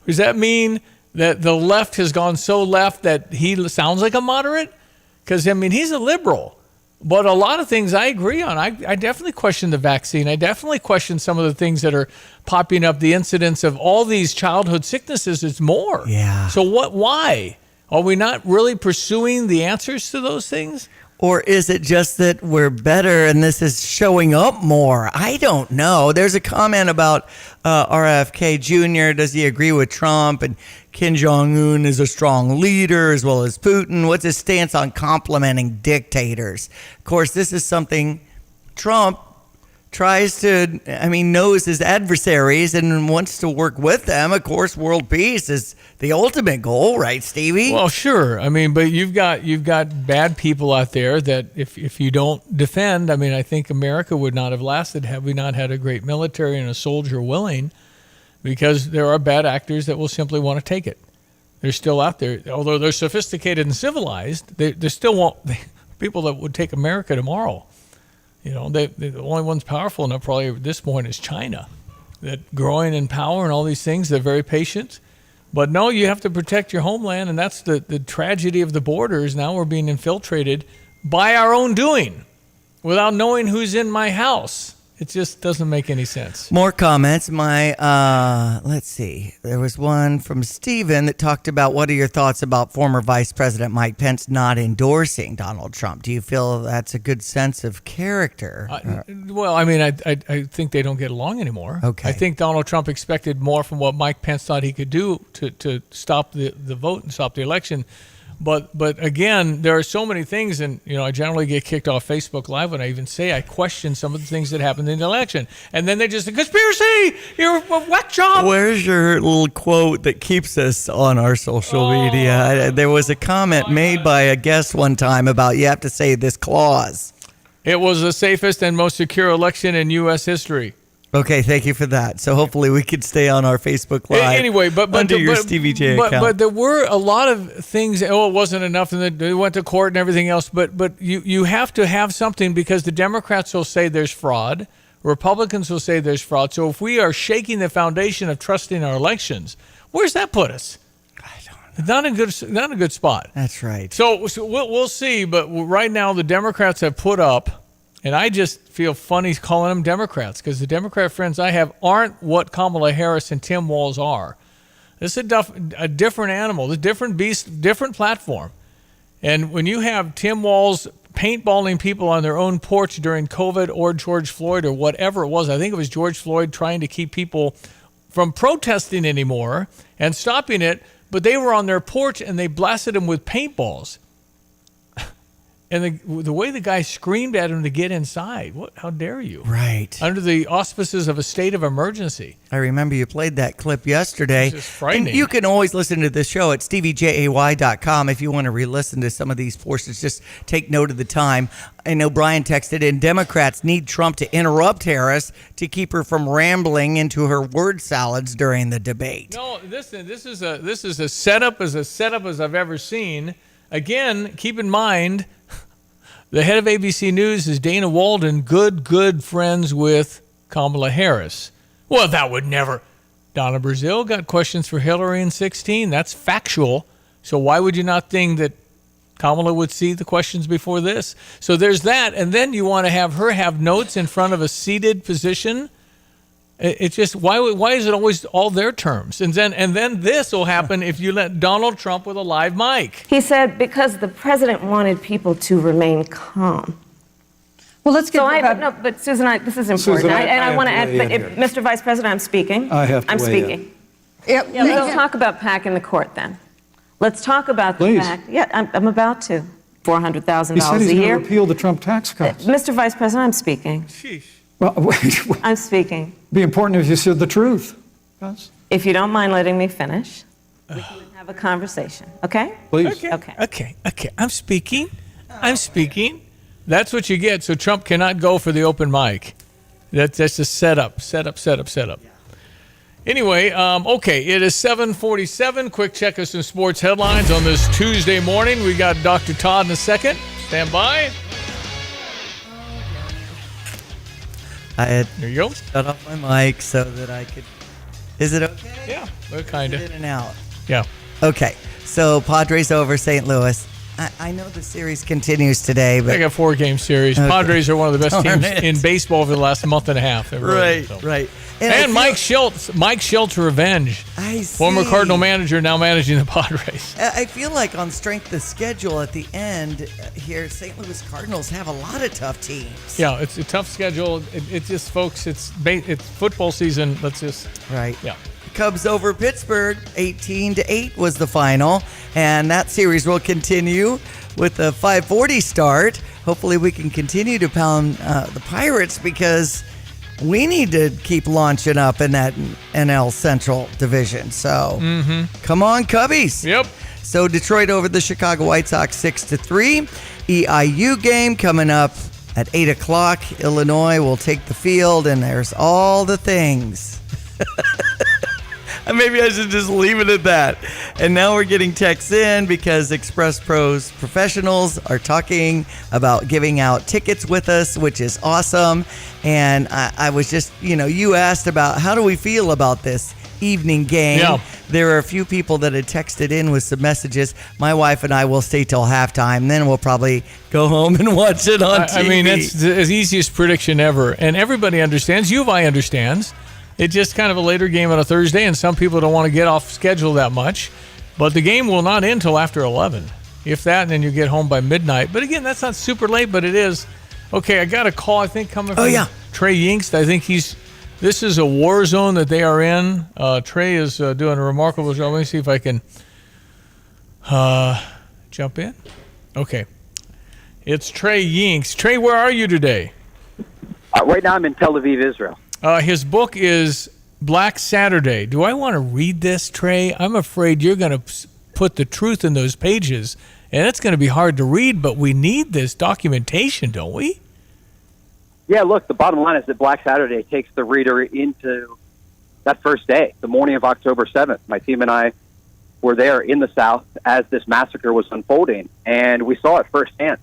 does that mean that the left has gone so left that he sounds like a moderate? Because, I mean, he's a liberal. But a lot of things I agree on. I definitely question the vaccine. I definitely question some of the things that are popping up. The incidence of all these childhood sicknesses is more. Yeah. So why? Are we not really pursuing the answers to those things? Or is it just that we're better and this is showing up more? I don't know. There's a comment about RFK Jr. Does he agree with Trump? And Kim Jong-un is a strong leader, as well as Putin. What's his stance on complimenting dictators? Of course, this is something Trump tries to, knows his adversaries and wants to work with them. Of course, world peace is the ultimate goal, right, Stevie? Well, sure. But you've got bad people out there that if you don't defend, I think America would not have lasted had we not had a great military and a soldier willing, because there are bad actors that will simply want to take it. They're still out there. Although they're sophisticated and civilized, they still want people that would take America tomorrow. The only ones powerful enough probably at this point is China, that growing in power and all these things. They're very patient. But no, you have to protect your homeland, and that's the tragedy of the borders. Now we're being infiltrated by our own doing without knowing who's in my house. It just doesn't make any sense. More comments. Let's see. There was one from Steven that talked about, what are your thoughts about former Vice President Mike Pence not endorsing Donald Trump? Do you feel that's a good sense of character? I think they don't get along anymore. Okay. I think Donald Trump expected more from what Mike Pence thought he could do to stop the vote and stop the election. But again, there are so many things, and I generally get kicked off Facebook Live when I even say I question some of the things that happened in the election, and then they just say, conspiracy, you're a whack job. Where's your little quote that keeps us on our social media? There was a comment made by a guest one time about you have to say this clause. It was the safest and most secure election in U.S. history. Okay, thank you for that. So hopefully we could stay on our Facebook Live. Anyway, under your Stevie J account. But there were a lot of things. It wasn't enough, and they went to court and everything else. But you have to have something, because the Democrats will say there's fraud, Republicans will say there's fraud. So if we are shaking the foundation of trusting our elections, where's that put us? I don't know. Not a good spot. That's right. So we'll see. But right now the Democrats have put up. And I just feel funny calling them Democrats, because the Democrat friends I have aren't what Kamala Harris and Tim Walz are. This is a different animal, a different beast, different platform. And when you have Tim Walz paintballing people on their own porch during COVID or George Floyd or whatever it was, I think it was George Floyd trying to keep people from protesting anymore and stopping it, but they were on their porch and they blasted them with paintballs. And the way the guy screamed at him to get inside, how dare you? Right. Under the auspices of a state of emergency. I remember you played that clip yesterday. It's just frightening. And you can always listen to the show at steviejay.com if you want to re-listen to some of these portions. Just take note of the time. I know Brian texted in, Democrats need Trump to interrupt Harris to keep her from rambling into her word salads during the debate. No, this is a setup as I've ever seen. Again, keep in mind, the head of ABC News is Dana Walden, good friends with Kamala Harris. Well, that would never. Donna Brazile got questions for Hillary in 2016. That's factual. So why would you not think that Kamala would see the questions before this? So there's that. And then you want to have her have notes in front of a seated position. It's just, why is it always all their terms? And then this will happen if you let Donald Trump with a live mic. He said because the president wanted people to remain calm. Well, let's get but Susan, this is important. Susan, I want to have to add, weigh in but Mr. Vice President, I'm speaking. I have to I'm weigh speaking. in. Yeah, let's talk about packing the court then. Let's talk about the fact. Yeah, I'm about to. $400,000 He said he's a going to year. repeal the Trump tax cuts. Mr. Vice President, I'm speaking. Sheesh. Well, I'm speaking. be important if you said the truth. Yes. If you don't mind letting me finish, we can have a conversation, okay? Please. Okay. I'm speaking. That's what you get. So Trump cannot go for the open mic. That's just a setup. Anyway, okay, it is 7:47. Quick check of some sports headlines on this Tuesday morning. We got Dr. Todd in a second. Stand by. I had there you go. Shut off my mic so that I could. Is it okay? Yeah, kind of. In and out. Yeah. Okay, so Padres over St. Louis. I know the series continues today, but they got 4-game series. Okay. Padres are one of the best teams in baseball over the last month and a half. Right. And Mike Schultz revenge. I see. Former Cardinal manager, now managing the Padres. I feel like on strength of schedule at the end here, St. Louis Cardinals have a lot of tough teams. Yeah, it's a tough schedule. It's just, folks, it's football season. Let's just. Right. Yeah. Cubs over Pittsburgh, 18-8 was the final, and that series will continue with a 5:40 start. Hopefully we can continue to pound the Pirates, because we need to keep launching up in that NL Central division. So Come on, Cubbies. Yep. So Detroit over the Chicago White Sox 6-3. EIU game coming up at 8 o'clock. Illinois will take the field, and there's all the things. Maybe I should just leave it at that. And now we're getting texts in because Express Pros professionals are talking about giving out tickets with us, which is awesome. And I was just, you asked about how do we feel about this evening game. Yeah. There are a few people that had texted in with some messages. My wife and I will stay till halftime. Then we'll probably go home and watch it on TV. I mean, it's the easiest prediction ever. And everybody understands. U of I understands. It's just kind of a later game on a Thursday, and some people don't want to get off schedule that much. But the game will not end until after 11. If that, and then you get home by midnight. But again, that's not super late, but it is. Okay, I got a call, I think, coming from Trey Yingst. I think this is a war zone that they are in. Trey is doing a remarkable job. Let me see if I can. jump in? Okay. It's Trey Yinks. Trey, where are you today? Right now I'm in Tel Aviv, Israel. His book is Black Saturday. Do I want to read this, Trey? I'm afraid you're going to put the truth in those pages, and it's going to be hard to read, but we need this documentation, don't we? Yeah, look, the bottom line is that Black Saturday takes the reader into that first day, the morning of October 7th. My team and I were there in the South as this massacre was unfolding, and we saw it firsthand.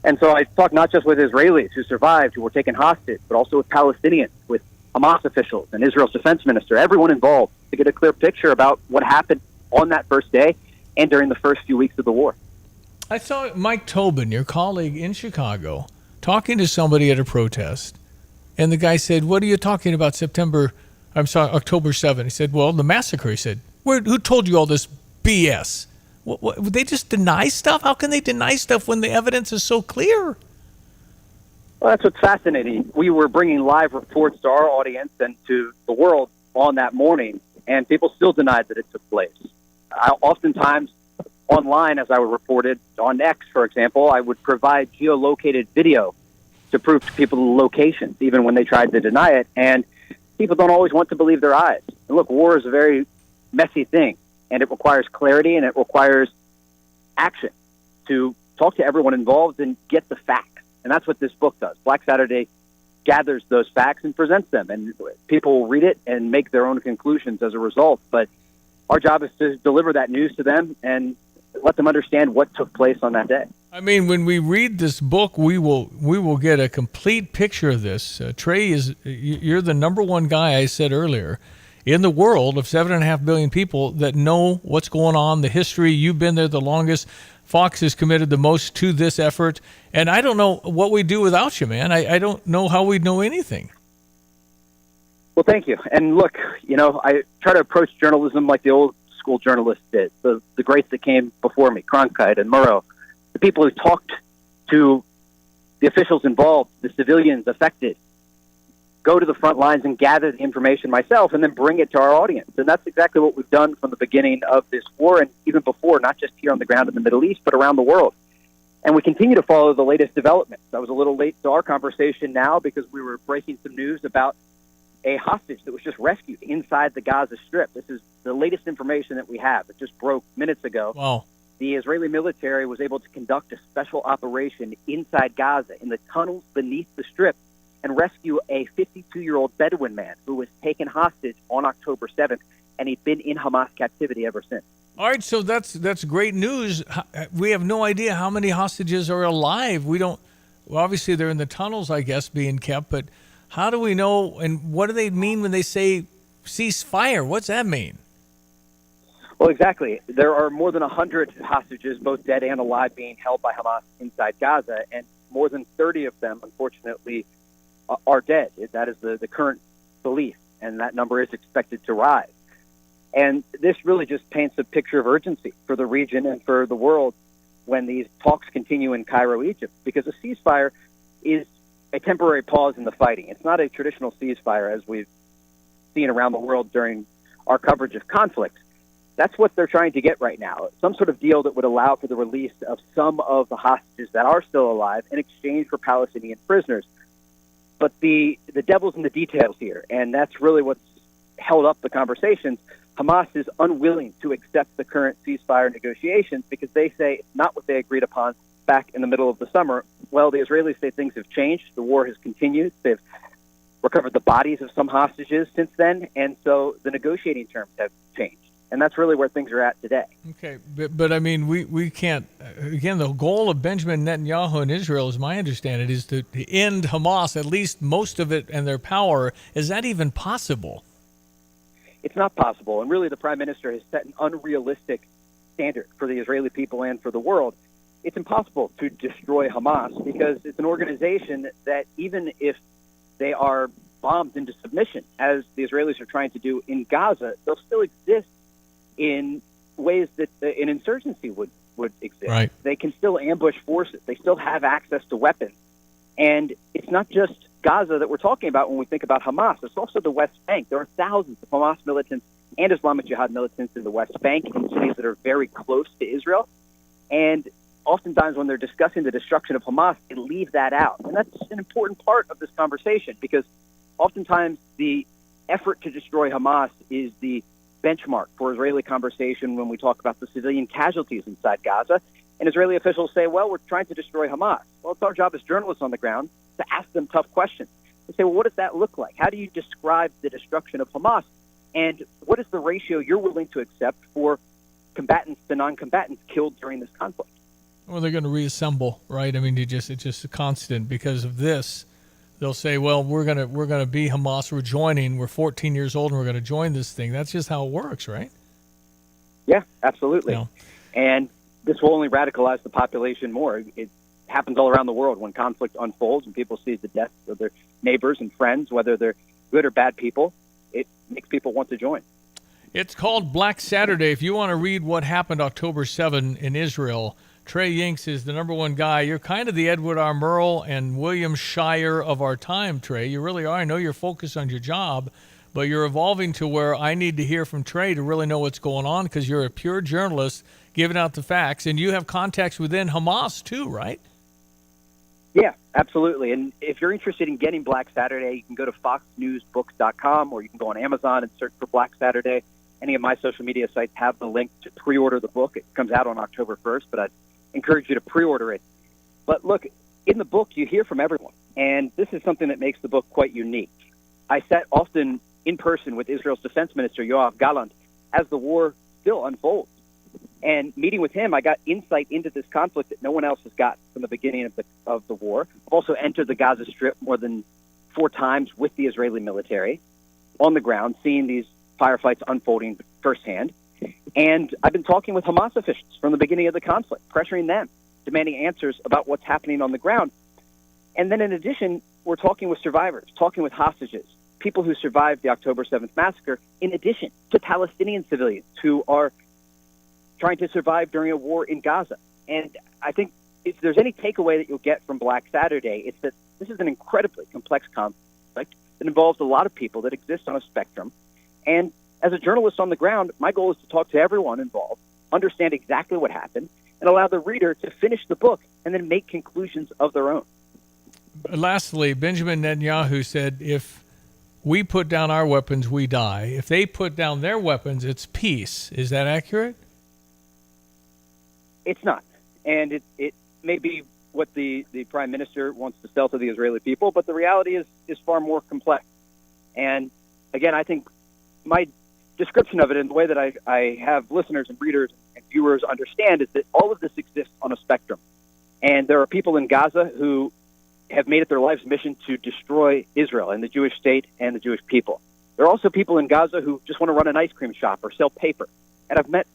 And so I talked not just with Israelis who survived, who were taken hostage, but also with Palestinians, with Hamas officials and Israel's defense minister, everyone involved, to get a clear picture about what happened on that first day and during the first few weeks of the war. I saw Mike Tobin, your colleague in Chicago, talking to somebody at a protest, and the guy said, "What are you talking about October 7th?" He said, "Well, the massacre." He said, "Who told you all this BS?" What, they just deny stuff? How can they deny stuff when the evidence is so clear? Well, that's what's fascinating. We were bringing live reports to our audience and to the world on that morning, and people still denied that it took place. Oftentimes, online, as I reported, on X, for example, I would provide geolocated video to prove to people the locations, even when they tried to deny it, and people don't always want to believe their eyes. And look, war is a very messy thing, and it requires clarity, and it requires action to talk to everyone involved and get the facts. And that's what this book does. Black Saturday gathers those facts and presents them, and people will read it and make their own conclusions as a result. But our job is to deliver that news to them and let them understand what took place on that day. I mean, when we read this book, we will get a complete picture of this. Trey, you're the number one guy, I said earlier, in the world of 7.5 billion people that know what's going on, the history. You've been there the longest. Fox has committed the most to this effort. And I don't know what we do without you, man. I don't know how we'd know anything. Well, thank you. And look, I try to approach journalism like the old school journalists did, the greats that came before me, Cronkite and Murrow, the people who talked to the officials involved, the civilians affected, go to the front lines and gather the information myself and then bring it to our audience. And that's exactly what we've done from the beginning of this war and even before, not just here on the ground in the Middle East, but around the world. And we continue to follow the latest developments. I was a little late to our conversation now because we were breaking some news about a hostage that was just rescued inside the Gaza Strip. This is the latest information that we have. It just broke minutes ago. Wow. The Israeli military was able to conduct a special operation inside Gaza in the tunnels beneath the Strip and rescue a 52-year-old Bedouin man who was taken hostage on October 7th, and he'd been in Hamas captivity ever since. All right, so that's great news. We have no idea how many hostages are alive. Well, obviously they're in the tunnels, I guess, being kept, but how do we know, and what do they mean when they say ceasefire? What's that mean? Well, exactly. There are more than 100 hostages, both dead and alive, being held by Hamas inside Gaza, and more than 30 of them, unfortunately, are dead. That is the current belief, and that number is expected to rise. And this really just paints a picture of urgency for the region and for the world when these talks continue in Cairo, Egypt, because a ceasefire is a temporary pause in the fighting. It's not a traditional ceasefire as we've seen around the world during our coverage of conflicts. That's what they're trying to get right now, some sort of deal that would allow for the release of some of the hostages that are still alive in exchange for Palestinian prisoners. But the devil's in the details here, and that's really what's held up the conversations. Hamas is unwilling to accept the current ceasefire negotiations because they say it's not what they agreed upon back in the middle of the summer. Well, the Israelis say things have changed. The war has continued. They've recovered the bodies of some hostages since then, and so the negotiating terms have changed. And that's really where things are at today. Okay, but I mean, we can't, again, the goal of Benjamin Netanyahu in Israel, as my understanding, is to end Hamas, at least most of it, and their power. Is that even possible? It's not possible. And really, the prime minister has set an unrealistic standard for the Israeli people and for the world. It's impossible to destroy Hamas because it's an organization that even if they are bombed into submission, as the Israelis are trying to do in Gaza, they'll still exist in ways that an insurgency would exist. Right. They can still ambush forces. They still have access to weapons. And it's not just Gaza that we're talking about when we think about Hamas. It's also the West Bank. There are thousands of Hamas militants and Islamic Jihad militants in the West Bank in cities that are very close to Israel. And oftentimes when they're discussing the destruction of Hamas, they leave that out. And that's an important part of this conversation, because oftentimes the effort to destroy Hamas is the benchmark for Israeli conversation when we talk about the civilian casualties inside Gaza. And Israeli officials say, well, we're trying to destroy Hamas. Well, it's our job as journalists on the ground to ask them tough questions. To say, well, what does that look like? How do you describe the destruction of Hamas? And what is the ratio you're willing to accept for combatants to non-combatants killed during this conflict? Well, they're going to reassemble, right? I mean, it's just a constant because of this. They'll say, well, we're gonna be Hamas. We're joining. We're 14 years old, and we're going to join this thing. That's just how it works, right? Yeah, absolutely. And this will only radicalize the population more. It happens all around the world when conflict unfolds and people see the deaths of their neighbors and friends, whether they're good or bad people. It makes people want to join. It's called Black Saturday. If you want to read what happened October 7 in Israel, Trey Yingst is the number one guy. You're kind of the Edward R. Murrow and William Shire of our time, Trey. You really are. I know you're focused on your job, but you're evolving to where I need to hear from Trey to really know what's going on, because you're a pure journalist giving out the facts, and you have contacts within Hamas too, right? Yeah, absolutely. And if you're interested in getting Black Saturday, you can go to foxnewsbooks.com, or you can go on Amazon and search for Black Saturday. Any of my social media sites have the link to pre-order the book. It comes out on October 1st, but I'd encourage you to pre-order it. But look, in the book, you hear from everyone, and this is something that makes the book quite unique. I sat often in person with Israel's defense minister, Yoav Gallant, as the war still unfolds. And meeting with him, I got insight into this conflict that no one else has got from the beginning of the war. I've also entered the Gaza Strip more than 4 times with the Israeli military on the ground, seeing these firefights unfolding firsthand. And I've been talking with Hamas officials from the beginning of the conflict, pressuring them, demanding answers about what's happening on the ground. And then in addition, we're talking with survivors, talking with hostages, people who survived the October 7th massacre, in addition to Palestinian civilians who are trying to survive during a war in Gaza. And I think if there's any takeaway that you'll get from Black Saturday, it's that this is an incredibly complex conflict that involves a lot of people that exist on a spectrum. And as a journalist on the ground, my goal is to talk to everyone involved, understand exactly what happened, and allow the reader to finish the book and then make conclusions of their own. Lastly, Benjamin Netanyahu said, if we put down our weapons, we die. If they put down their weapons, it's peace. Is that accurate? It's not. And it may be what the prime minister wants to sell to the Israeli people, but the reality is far more complex. And again, I think my description of it in the way that I have listeners and readers and viewers understand is that all of this exists on a spectrum. And there are people in Gaza who have made it their life's mission to destroy Israel and the Jewish state and the Jewish people. There are also people in Gaza who just want to run an ice cream shop or sell paper. And I've met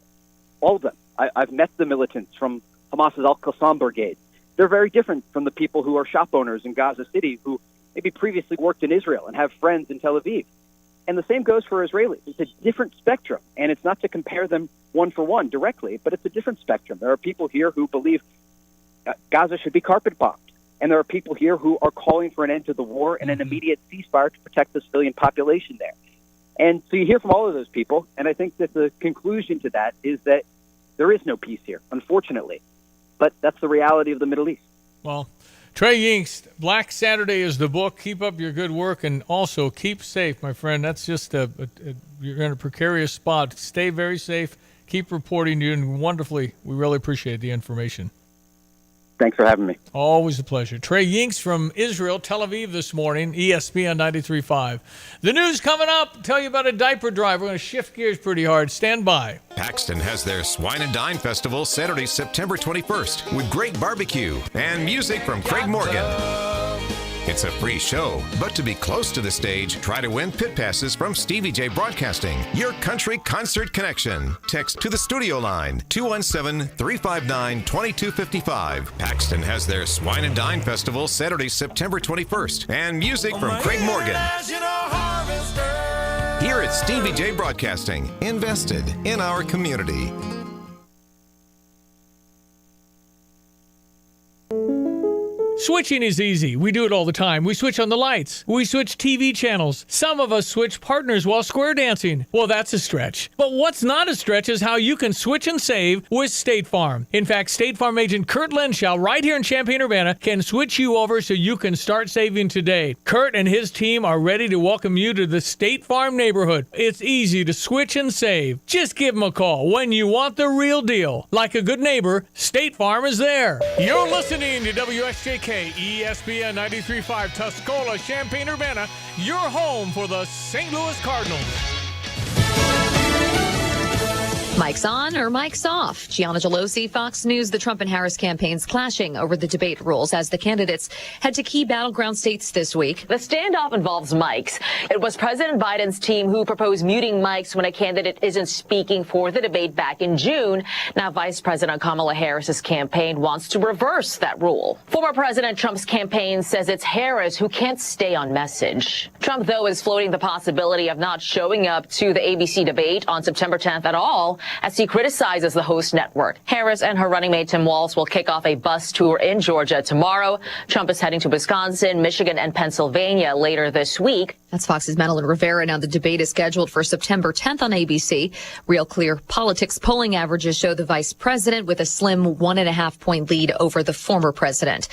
all of them. I've met the militants from Hamas's Al-Qassam brigade. They're very different from the people who are shop owners in Gaza City who maybe previously worked in Israel and have friends in Tel Aviv. And the same goes for Israelis. It's a different spectrum, and it's not to compare them one for one directly, but it's a different spectrum. There are people here who believe Gaza should be carpet bombed, and there are people here who are calling for an end to the war and an immediate ceasefire to protect the civilian population there. And so you hear from all of those people, and I think that the conclusion to that is that there is no peace here, unfortunately. But that's the reality of the Middle East. Well, Trey Yingst, Black Saturday is the book. Keep up your good work, and also keep safe, my friend. That's just you're in a precarious spot. Stay very safe. Keep reporting. You're doing wonderfully. We really appreciate the information. Thanks for having me. Always a pleasure. Trey Yingst from Israel, Tel Aviv this morning, ESPN 93.5. The news coming up. Tell you about a diaper drive. We're going to shift gears pretty hard. Stand by. Paxton has their Swine and Dine Festival Saturday, September 21st with great barbecue and music from Craig Morgan. It's a free show, but to be close to the stage, try to win pit passes from Stevie Jay Broadcasting, your country concert connection. Text to the studio line, 217-359-2255. Paxton has their Swine and Dine Festival Saturday, September 21st, and music from Craig Morgan. Here at Stevie Jay Broadcasting, invested in our community. Switching is easy. We do it all the time. We switch on the lights. We switch TV channels. Some of us switch partners while square dancing. Well, that's a stretch. But what's not a stretch is how you can switch and save with State Farm. In fact, State Farm agent Kurt Lenschow right here in Champaign-Urbana can switch you over so you can start saving today. Kurt and his team are ready to welcome you to the State Farm neighborhood. It's easy to switch and save. Just give them a call when you want the real deal. Like a good neighbor, State Farm is there. You're listening to WSJK ESPN 93.5 Tuscola, Champaign-Urbana, your home for the St. Louis Cardinals. Mike's on or Mike's off. Gianna Gelosi, Fox News. The Trump and Harris campaigns clashing over the debate rules as the candidates head to key battleground states this week. The standoff involves mics. It was President Biden's team who proposed muting mics when a candidate isn't speaking for the debate back in June. Now, Vice President Kamala Harris's campaign wants to reverse that rule. Former President Trump's campaign says it's Harris who can't stay on message. Trump, though, is floating the possibility of not showing up to the ABC debate on September 10th at all, as he criticizes the host network. Harris and her running mate Tim Walz will kick off a bus tour in Georgia tomorrow. Trump is heading to Wisconsin, Michigan, and Pennsylvania later this week. That's Fox's Madeline Rivera. Now the debate is scheduled for September 10th on ABC. Real Clear Politics polling averages show the vice president with a slim 1.5-point lead over the former president.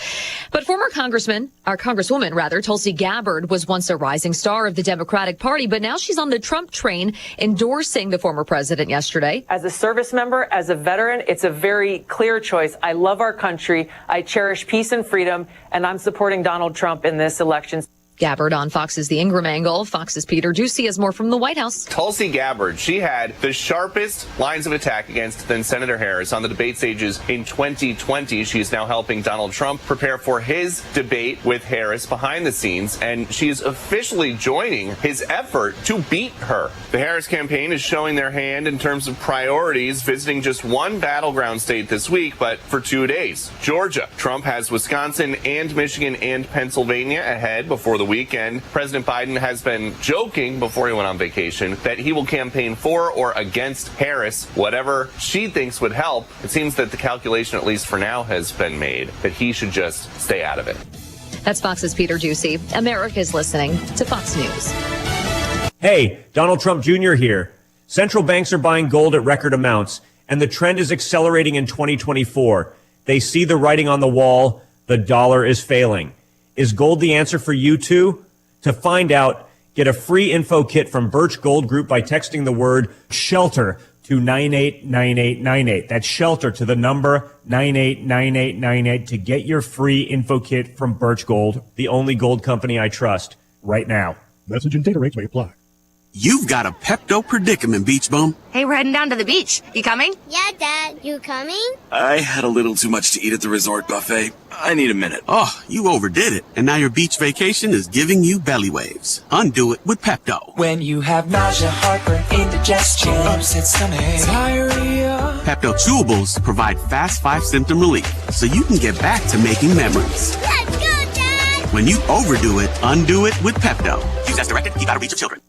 But former Congresswoman Tulsi Gabbard was once a rising star of the Democratic Party, but now she's on the Trump train, endorsing the former president yesterday. As a service member, as a veteran, it's a very clear choice. I love our country. I cherish peace and freedom, and I'm supporting Donald Trump in this election. Gabbard on Fox's The Ingram Angle. Fox's Peter Ducey has more from the White House. Tulsi Gabbard, she had the sharpest lines of attack against then Senator Harris on the debate stages in 2020. She is now helping Donald Trump prepare for his debate with Harris behind the scenes, and she is officially joining his effort to beat her. The Harris campaign is showing their hand in terms of priorities, visiting just one battleground state this week, but for 2 days. Georgia. Trump has Wisconsin and Michigan and Pennsylvania ahead before the weekend. President Biden has been joking before he went on vacation that he will campaign for or against Harris, whatever she thinks would help. It seems that the calculation, at least for now, has been made that he should just stay out of it. That's Fox's Peter Ducey. America's listening to Fox News. Hey, Donald Trump Jr. here. Central banks are buying gold at record amounts, and the trend is accelerating in 2024. They see the writing on the wall. The dollar is failing. Is gold the answer for you too? To find out, get a free info kit from Birch Gold Group by texting the word SHELTER to 989898. That's SHELTER to the number 989898 to get your free info kit from Birch Gold, the only gold company I trust, right now. Message and data rates may apply. You've got a Pepto predicament, Beach Bum. Hey, we're heading down to the beach. You coming? Yeah, Dad. You coming? I had a little too much to eat at the resort buffet. I need a minute. Oh, you overdid it. And now your beach vacation is giving you belly waves. Undo it with Pepto. When you have nausea, heartburn, indigestion, upset stomach, diarrhea. Pepto chewables provide fast 5-symptom relief so you can get back to making memories. Let's go, Dad! When you overdo it, undo it with Pepto. Use as directed. Keep out of reach of children.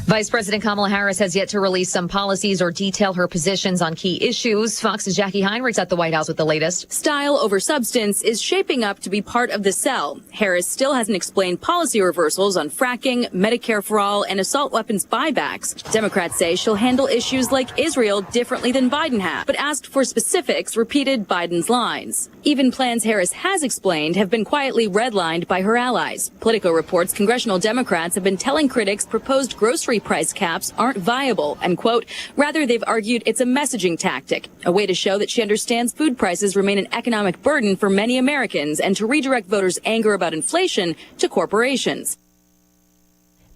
Vice President Kamala Harris has yet to release some policies or detail her positions on key issues. Fox's Jackie Heinrich's at the White House with the latest. Style over substance is shaping up to be part of the sell. Harris still hasn't explained policy reversals on fracking, Medicare for all, and assault weapons buybacks. Democrats say she'll handle issues like Israel differently than Biden has, but asked for specifics, repeated Biden's lines. Even plans Harris has explained have been quietly redlined by her allies. Politico reports congressional Democrats have been telling critics proposed grocery price caps aren't viable, and quote, rather they've argued it's a messaging tactic, a way to show that she understands food prices remain an economic burden for many Americans and to redirect voters' anger about inflation to corporations.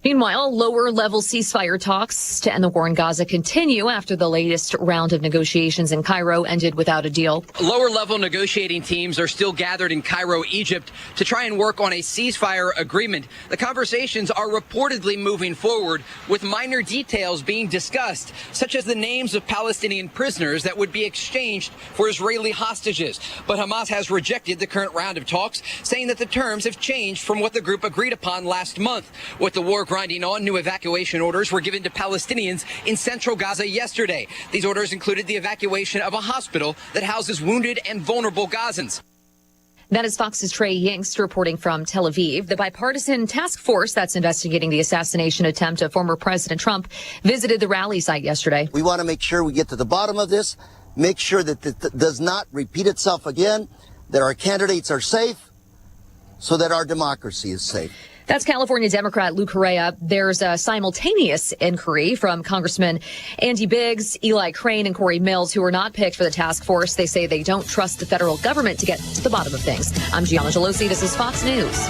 Meanwhile, lower-level ceasefire talks to end the war in Gaza continue after the latest round of negotiations in Cairo ended without a deal. Lower-level negotiating teams are still gathered in Cairo, Egypt, to try and work on a ceasefire agreement. The conversations are reportedly moving forward, with minor details being discussed, such as the names of Palestinian prisoners that would be exchanged for Israeli hostages. But Hamas has rejected the current round of talks, saying that the terms have changed from what the group agreed upon last month. With the war grinding on. New evacuation orders were given to Palestinians in central Gaza yesterday. These orders included the evacuation of a hospital that houses wounded and vulnerable Gazans. That is Fox's Trey Yingst reporting from Tel Aviv. The bipartisan task force that's investigating the assassination attempt of former President Trump visited the rally site yesterday. We want to make sure we get to the bottom of this, make sure that this does not repeat itself again, that our candidates are safe, so that our democracy is safe. That's California Democrat Lou Correa. There's a simultaneous inquiry from Congressman Andy Biggs, Eli Crane, and Corey Mills, who were not picked for the task force. They say they don't trust the federal government to get to the bottom of things. I'm Gianna Gelosi. This is Fox News.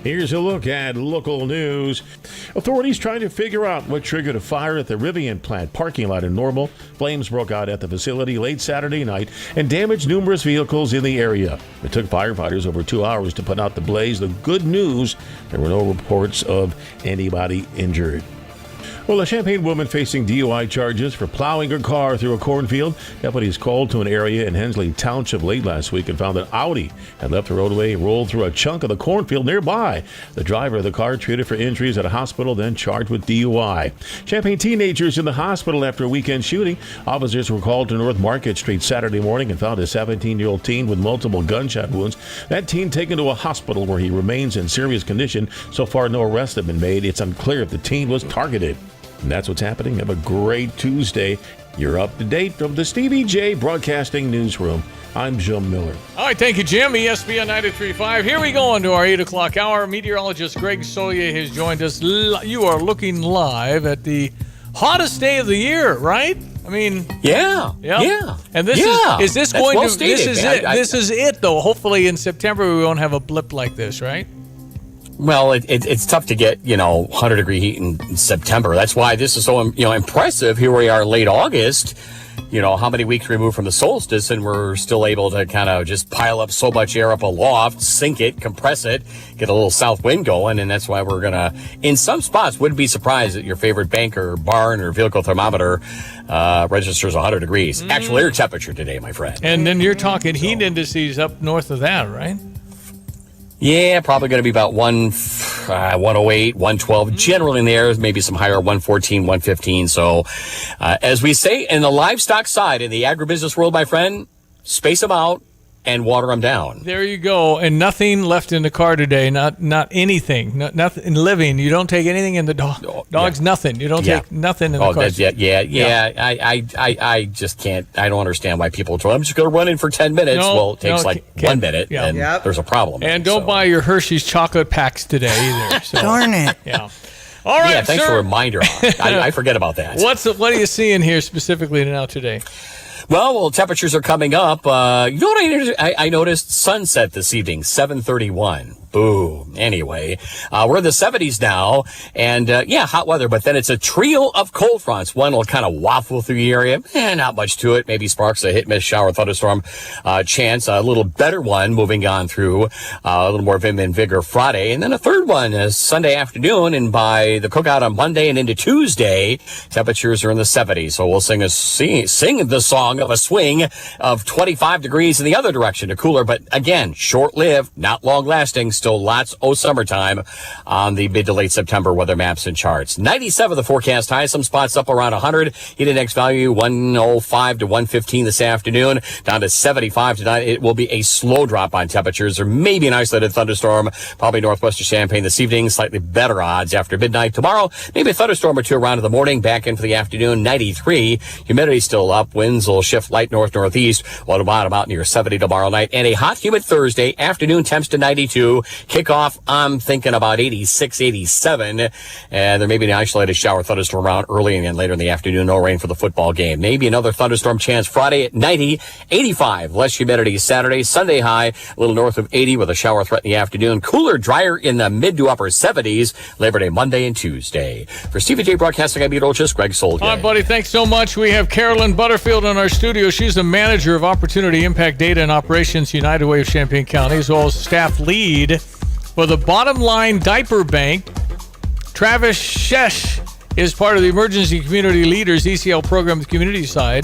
Here's a look at local news. Authorities trying to figure out what triggered a fire at the Rivian plant parking lot in Normal. Flames broke out at the facility late Saturday night and damaged numerous vehicles in the area. It took firefighters over 2 hours to put out the blaze. The good news, there were no reports of anybody injured. Well, a Champaign woman facing DUI charges for plowing her car through a cornfield. Deputies called to an area in Hensley Township late last week and found that Audi had left the roadway and rolled through a chunk of the cornfield nearby. The driver of the car treated for injuries at a hospital, then charged with DUI. Champaign teenagers in the hospital after a weekend shooting. Officers were called to North Market Street Saturday morning and found a 17-year-old teen with multiple gunshot wounds. That teen taken to a hospital where he remains in serious condition. So far, no arrests have been made. It's unclear if the teen was targeted. And that's what's happening. Have a great Tuesday. You're up to date from the Stevie Jay Broadcasting Newsroom. I'm Jim Miller. All right, thank you, Jim. ESPN 93.5. Here we go into our 8 o'clock hour. Meteorologist Greg Solier has joined us. You are looking live at the hottest day of the year, right? I mean, yeah. And this is this That's going well to? stated, This is man. it. This is it, though. Hopefully, in September we won't have a blip like this, right? Well, it's tough to get 100-degree heat in September. That's why this is so impressive. Here we are, late August. How many weeks removed from the solstice, and we're still able to kind of just pile up so much air up aloft, sink it, compress it, get a little south wind going, and that's why we're gonna, in some spots, wouldn't be surprised that your favorite bank or barn or vehicle thermometer registers 100 degrees. Actual air temperature today, my friend. And then you're talking heat indices up north of that, right? Yeah, probably going to be about 108, 112, generally in the air, maybe some higher, 114, 115. So, as we say in the livestock side, in the agribusiness world, my friend, space them out and water them down. There you go. And nothing left in the car today. Not anything. Nothing living. You don't take anything in the dog's nothing. You don't take nothing in the car. I just can't. I don't understand why people are I'm just going to run in for 10 minutes. Well, it takes 1 minute, and there's a problem. And don't buy your Hershey's chocolate packs today either. So. Darn it. Yeah. All right, yeah, thanks for a reminder. I forget about that. What are you seeing here specifically now today? Well, temperatures are coming up. You know what I noticed? Sunset this evening, 7:31. Boo. Anyway, we're in the 70s now, and hot weather, but then it's a trio of cold fronts. One will kind of waffle through the area. Not much to it. Maybe sparks a hit-miss shower, thunderstorm chance. A little better one moving on through a little more vim and vigor Friday. And then a third one is Sunday afternoon, and by the cookout on Monday and into Tuesday, temperatures are in the 70s. So we'll sing the song of a swing of 25 degrees in the other direction to cooler, but again, short-lived, not long-lasting. Still lots of summertime on the mid to late September weather maps and charts. 97 the forecast high, some spots up around 100. Heat index value 105 to 115 this afternoon, down to 75 tonight. It will be a slow drop on temperatures, or maybe an isolated thunderstorm, probably northwest of Champaign this evening. Slightly better odds after midnight tomorrow. Maybe a thunderstorm or two around in the morning, back in for the afternoon. 93. Humidity still up. Winds will shift light north-northeast, while to bottom out near 70 tomorrow night. And a hot, humid Thursday afternoon, temps to 92. Kickoff, I'm thinking about 86, 87. And there may be an isolated shower thunderstorm around early and then later in the afternoon. No rain for the football game. Maybe another thunderstorm chance Friday at 90, 85. Less humidity Saturday. Sunday high, a little north of 80 with a shower threat in the afternoon. Cooler, drier in the mid to upper 70s. Labor Day, Monday and Tuesday. For Stevie Jay Broadcasting, I'm meteorologist Greg Solgay. All right, buddy. Thanks so much. We have Carolyn Butterfield in our studio. She's the manager of Opportunity Impact Data and Operations United Way of Champaign County, as well as staff lead for the Bottom Line Diaper Bank. Travis Shesh is part of the Emergency Community Leaders ECL program, the community side.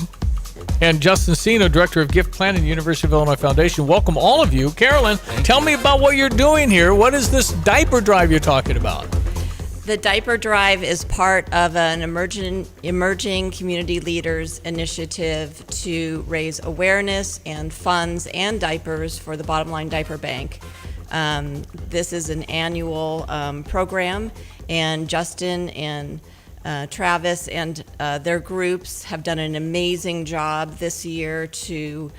and Justin Sino, Director of Gift Planning, University of Illinois Foundation. Welcome, all of you. Carolyn, tell me about what you're doing here. What is this diaper drive you're talking about? The diaper drive is part of an emerging community leaders initiative to raise awareness and funds and diapers for the Bottom Line Diaper Bank. This is an annual program, and Justin and Travis and their groups have done an amazing job this year to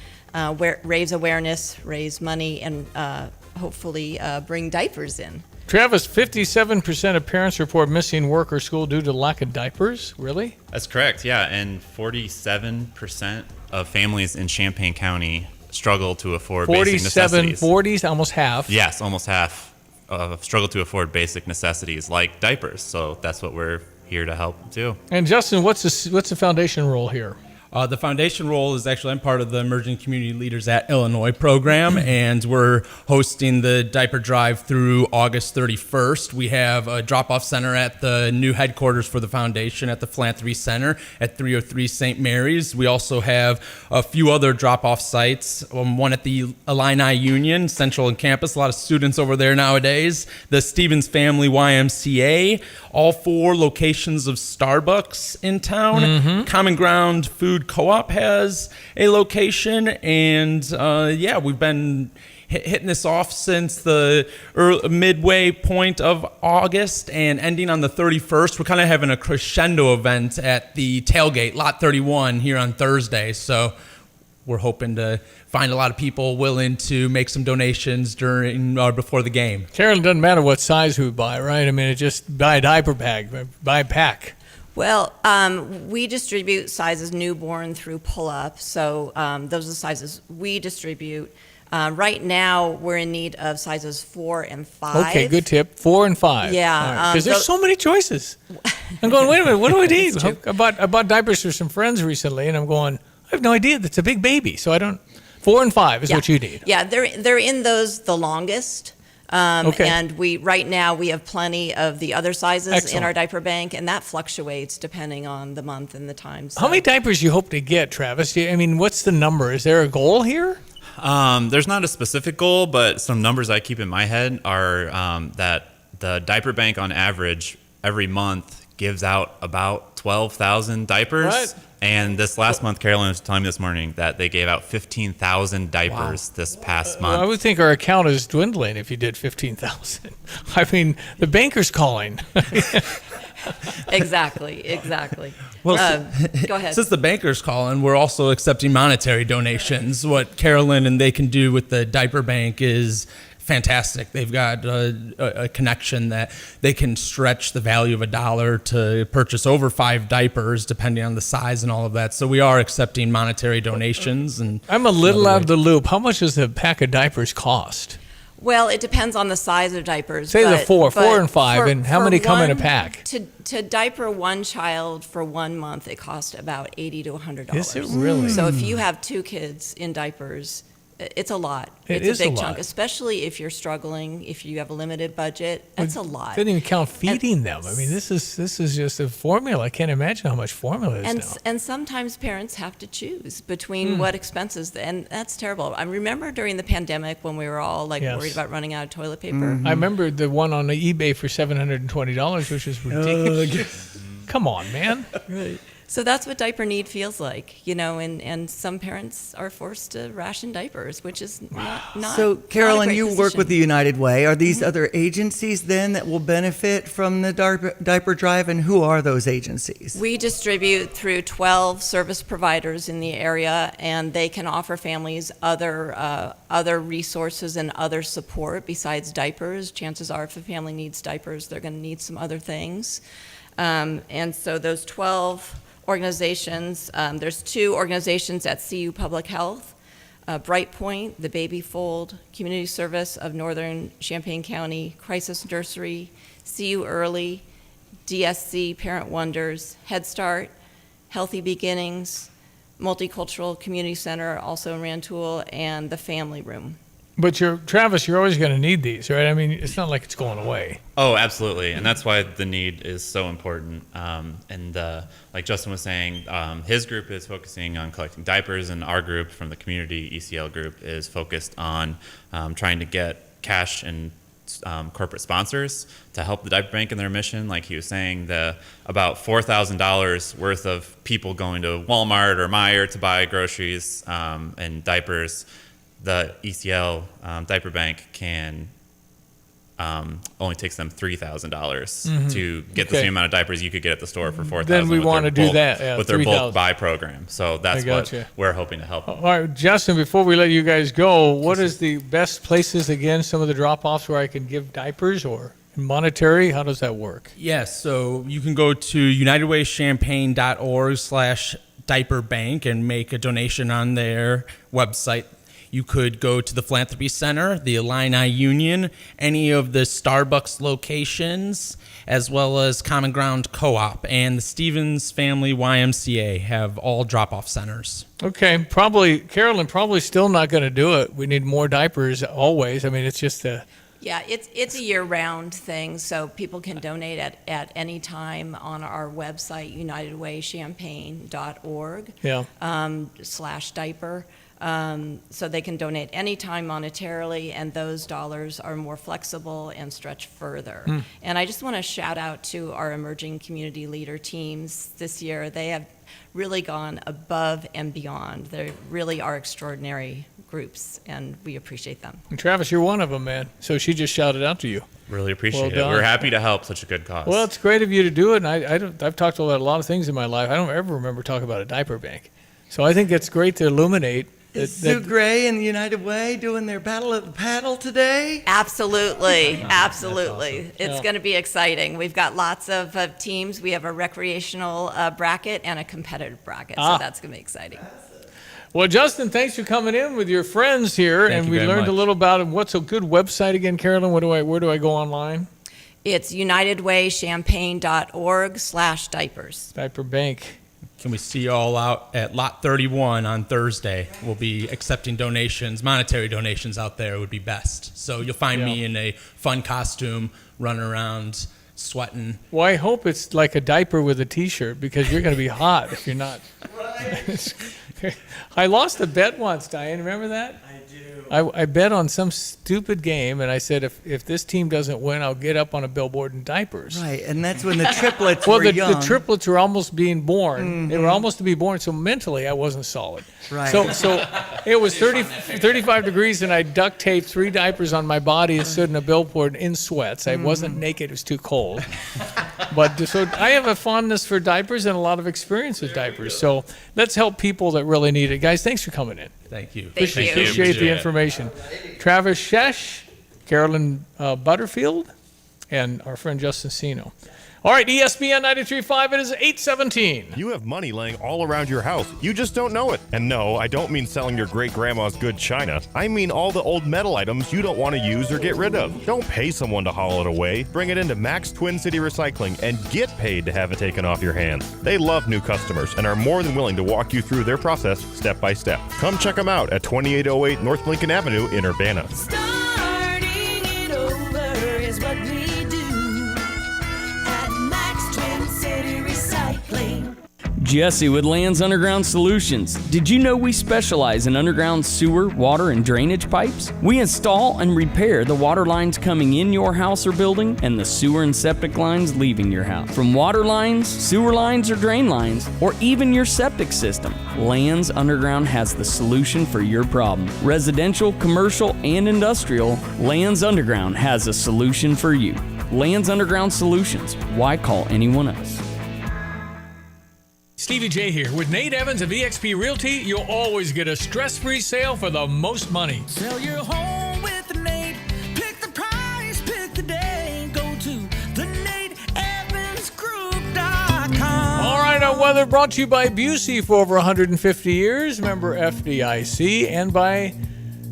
raise awareness, raise money, and hopefully bring diapers in. Travis, 57% of parents report missing work or school due to lack of diapers. Really? That's correct, yeah. And 47% of families in Champaign County struggle to afford basic necessities. 40s, almost half. Yes, almost half struggle to afford basic necessities like diapers. So that's what we're here to help do. And Justin, what's the foundation role here? The foundation role is actually, I'm part of the Emerging Community Leaders at Illinois program, and we're hosting the diaper drive through August 31st. We have a drop-off center at the new headquarters for the foundation at the Philanthropy Center at 303 St. Mary's. We also have a few other drop-off sites, one at the Illini Union, Central and Campus, a lot of students over there nowadays, the Stevens Family YMCA, all 4 locations of Starbucks in town, Common Ground Food Co-op has a location, and we've been hitting this off since the midway point of August and ending on the 31st. We're kind of having a crescendo event at the tailgate, Lot 31, here on Thursday. So we're hoping to find a lot of people willing to make some donations during or before the game. Carolyn, doesn't matter what size we buy, right? I mean, it just buy a diaper bag, buy a pack. Well, we distribute sizes newborn through pull-up, so those are the sizes we distribute. Right now, we're in need of sizes 4 and 5. Okay, good tip. 4 and 5. Yeah. Because there's so many choices. I'm going, wait a minute, what do I need? I bought diapers for some friends recently, and I'm going, I have no idea. That's a big baby, so I don't. 4 and 5 is what you need. Yeah, they're in those the longest. And right now we have plenty of the other sizes in our diaper bank, and that fluctuates depending on the month and the time. So. How many diapers you hope to get, Travis? I mean, what's the number? Is there a goal here? There's not a specific goal, but some numbers I keep in my head are that the diaper bank on average every month gives out about 12,000 diapers. Right. And this last month, Carolyn was telling me this morning that they gave out 15,000 diapers this past month. Well, I would think our account is dwindling if you did 15,000. I mean, the banker's calling. Exactly. Well, go ahead. Since the banker's calling, we're also accepting monetary donations. What Carolyn and they can do with the diaper bank is fantastic. They've got a connection that they can stretch the value of $1 to purchase over 5 diapers, depending on the size and all of that. So we are accepting monetary donations. And I'm a little out of the loop. How much does a pack of diapers cost? Well, it depends on the size of diapers. Say the 4 and 5, and how many come in a pack? To diaper one child for 1 month, it costs about $80 to $100. Is it really? So if you have 2 kids in diapers, it's a lot. It's a big chunk, especially if you're struggling, if you have a limited budget. That's a lot. Doesn't even count feeding them. I mean, this is just a formula. I can't imagine how much formula is now. And sometimes parents have to choose between what expenses, and that's terrible. I remember during the pandemic when we were all worried about running out of toilet paper. I remember the one on the eBay for $720, which is ridiculous. Come on, man. Right. So that's what diaper need feels like, and some parents are forced to ration diapers, which is not So, Carolyn, not a great you position. work with the United Way. Are these other agencies then that will benefit from the diaper drive, and who are those agencies? We distribute through 12 service providers in the area, and they can offer families other resources and other support besides diapers. Chances are if a family needs diapers, they're going to need some other things. And so those 12 organizations, there's 2 organizations at CU Public Health, Brightpoint, the Baby Fold, Community Service of Northern Champaign County, Crisis Nursery, CU Early, DSC Parent Wonders, Head Start, Healthy Beginnings, Multicultural Community Center, also in Rantoul, and the Family Room. But Travis, you're always going to need these, right? I mean, it's not like it's going away. Oh, absolutely, and that's why the need is so important. Like Justin was saying, his group is focusing on collecting diapers, and our group from the community ECL group is focused on trying to get cash and corporate sponsors to help the diaper bank in their mission. Like he was saying, about $4,000 worth of people going to Walmart or Meijer to buy groceries and diapers. The ECL diaper bank can only takes them $3,000 to get the same amount of diapers you could get at the store for $4,000. Then we want to do that with their bulk buy program. So that's what we're hoping to help. All right, Justin, before we let you guys go, what is the best places, again, some of the drop-offs where I can give diapers or monetary? How does that work? Yes, so you can go to unitedwaychampaign.org/diaper bank and make a donation on their website. You could go to the Philanthropy Center, the Illini Union, any of the Starbucks locations, as well as Common Ground Co-op and the Stevens Family YMCA have all drop-off centers. Okay, Carolyn, probably still not going to do it. We need more diapers always. I mean, it's just a... Yeah, it's a year-round thing, so people can donate at any time on our website, unitedwaychampaign.org /diaper. So they can donate anytime monetarily, and those dollars are more flexible and stretch further. And I just want to shout out to our emerging community leader teams this year. They have really gone above and beyond. They really are extraordinary groups, and we appreciate them. And Travis, you're one of them, man. So she just shouted out to you. Really appreciate it. We're happy to help such a good cause. Well, it's great of you to do it, and I've talked about a lot of things in my life. I don't ever remember talking about a diaper bank. So I think it's great to illuminate. Is Sue Gray and United Way doing their battle at the paddle today? Absolutely, absolutely. Awesome. It's going to be exciting. We've got lots of teams. We have a recreational bracket and a competitive bracket, so that's going to be exciting. Well, Justin, thanks for coming in with your friends here, and we learned a little about what's a good website again, Carolyn. Where do I go online? It's unitedwaychampaign.org/diapers. Diaper Bank. Can we see you all out at Lot 31 on Thursday? We'll be accepting donations, monetary donations out there would be best. So you'll find me in a fun costume, running around, sweating. Well, I hope it's like a diaper with a T-shirt, because you're going to be hot if you're not. I lost a bet once, Diane. Remember that? I do. I bet on some stupid game, and I said, if this team doesn't win, I'll get up on a billboard in diapers. Right, and that's when the triplets were young. The triplets were almost being born. Mm-hmm. They were almost to be born, so mentally I wasn't solid. Right. So it was 35 degrees, and I duct taped 3 diapers on my body and stood in a billboard in sweats. I wasn't naked. It was too cold. But so I have a fondness for diapers and a lot of experience with diapers. So let's help people that really need it. Guys, thanks for coming in. Thank you. Appreciate the information. Travis Shesh, Carolyn Butterfield, and our friend Justin Sino. All right, ESPN 93.5, it is 8:17. You have money laying all around your house. You just don't know it. And no, I don't mean selling your great-grandma's good china. I mean all the old metal items you don't want to use or get rid of. Don't pay someone to haul it away. Bring it into Max Twin City Recycling and get paid to have it taken off your hands. They love new customers and are more than willing to walk you through their process step by step. Come check them out at 2808 North Lincoln Avenue in Urbana. Starting it over is what we Jesse with Lands Underground Solutions. Did you know we specialize in underground sewer, water, and drainage pipes? We install and repair the water lines coming in your house or building and the sewer and septic lines leaving your house. From water lines, sewer lines, or drain lines, or even your septic system, Lands Underground has the solution for your problem. Residential, commercial, and industrial, Lands Underground has a solution for you. Lands Underground Solutions. Why call anyone else? Stevie Jay here. With Nate Evans of eXp Realty, you'll always get a stress-free sale for the most money. Sell your home with Nate. Pick the price, pick the day. Go to theNateEvansGroup.com. All right, our weather brought to you by Busey for over 150 years. Member FDIC, and by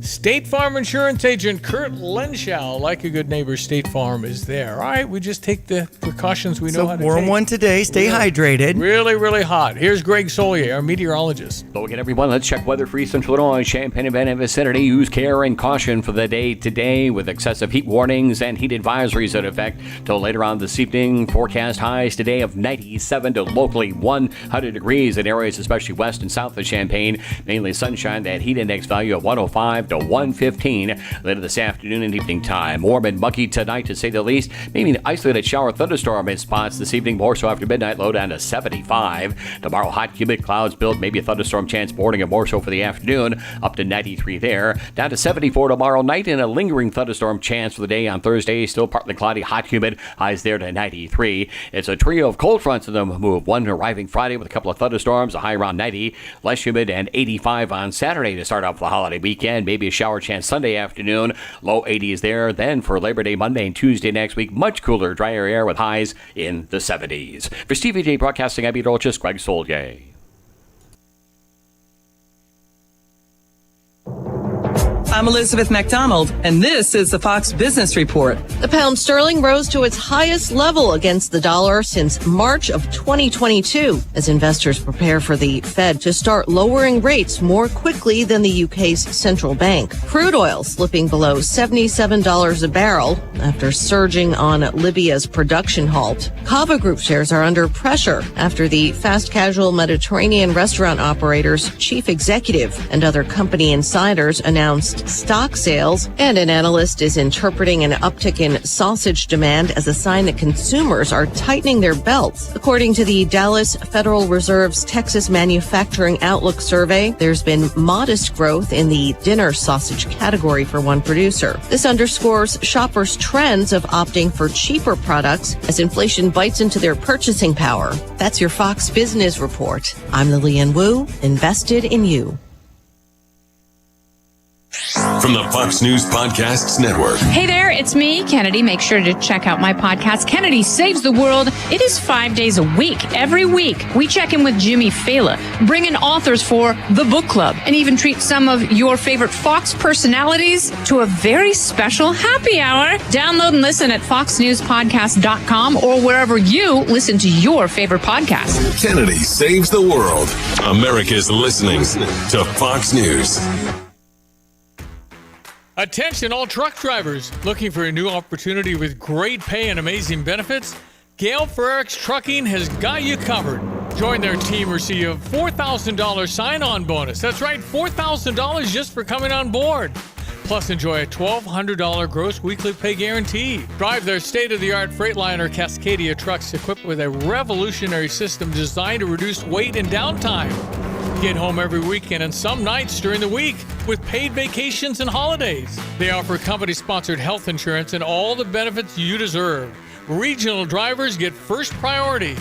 State Farm Insurance Agent Kurt Lenschow, like a good neighbor, State Farm is there. All right, we just take the precautions we know how to take. Warm one today. Stay hydrated. Really, really hot. Here's Greg Solier, our meteorologist. Hello again, everyone. Let's check weather-free Central Illinois, Champaign, and vicinity. Use care and caution for the day today with excessive heat warnings and heat advisories in effect till later on this evening. Forecast highs today of 97 to locally 100 degrees in areas especially west and south of Champaign. Mainly sunshine. That heat index value of 105 to 115 later this afternoon and evening time. Warm and muggy tonight, to say the least. Maybe an isolated shower thunderstorm in spots this evening. More so after midnight. Low down to 75. Tomorrow, hot humid clouds build. Maybe a thunderstorm chance morning and more so for the afternoon. Up to 93 there. Down to 74 tomorrow night and a lingering thunderstorm chance for the day on Thursday. Still partly cloudy, hot humid. Highs there to 93. It's a trio of cold fronts in the move. One arriving Friday with a couple of thunderstorms. A high around 90. Less humid and 85 on Saturday to start off the holiday weekend. Maybe a shower chance Sunday afternoon. Low 80s there. Then for Labor Day Monday and Tuesday next week, much cooler, drier air with highs in the 70s. For Stevie Jay Broadcasting, I'm meteorologist Greg Solier. I'm Elizabeth McDonald, and this is the Fox Business Report. The pound sterling rose to its highest level against the dollar since March of 2022 as investors prepare for the Fed to start lowering rates more quickly than the UK's central bank. Crude oil slipping below $77 a barrel after surging on Libya's production halt. Kava Group shares are under pressure after the fast casual Mediterranean restaurant operator's chief executive and other company insiders announced stock sales, and an analyst is interpreting an uptick in sausage demand as a sign that consumers are tightening their belts. According to the Dallas Federal Reserve's Texas Manufacturing Outlook survey, there's been modest growth in the dinner sausage category for one producer. This underscores shoppers' trends of opting for cheaper products as inflation bites into their purchasing power. That's your Fox Business Report. I'm Lillian Wu, invested in you. From the Fox News Podcasts Network. Hey there, it's me, Kennedy. Make sure to check out my podcast, Kennedy Saves the World. It is 5 days a week. Every week, we check in with Jimmy Fallon, bring in authors for the book club, and even treat some of your favorite Fox personalities to a very special happy hour. Download and listen at foxnewspodcast.com or wherever you listen to your favorite podcast. Kennedy Saves the World. America's listening to Fox News. Attention all truck drivers looking for a new opportunity with great pay and amazing benefits. Gale Frericks Trucking has got you covered. Join their team, receive a $4,000 sign-on bonus. That's right, $4,000 just for coming on board. Plus, enjoy a $1,200 gross weekly pay guarantee. Drive their state-of-the-art Freightliner Cascadia trucks equipped with a revolutionary system designed to reduce weight and downtime. Get home every weekend and some nights during the week with paid vacations and holidays. They offer company-sponsored health insurance and all the benefits you deserve. Regional drivers get first priority.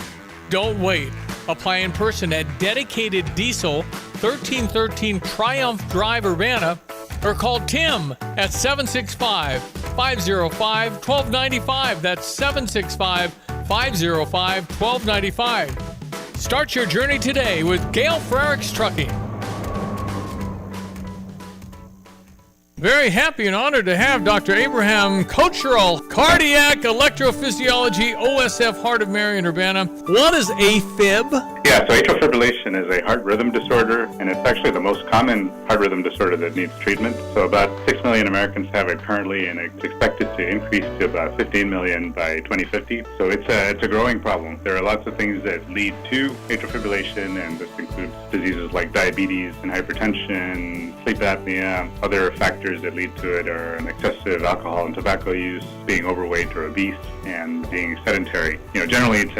Don't wait. Apply in person at Dedicated Diesel, 1313 Triumph Drive, Urbana, or call Tim at 765-505-1295. That's 765-505-1295. Start your journey today with Gale Frericks Trucking. Very happy and honored to have Dr. Abraham Kocherl, Cardiac Electrophysiology, OSF, Heart of Mary in Urbana. What is AFib? Yeah, so atrial fibrillation is a heart rhythm disorder, and it's actually the most common heart rhythm disorder that needs treatment. So about 6 million Americans have it currently, and it's expected to increase to about 15 million by 2050. So it's a growing problem. There are lots of things that lead to atrial fibrillation, and this includes diseases like diabetes and hypertension, sleep apnea. Other factors that lead to it are an excessive alcohol and tobacco use, being overweight or obese, and being sedentary. You know, generally it's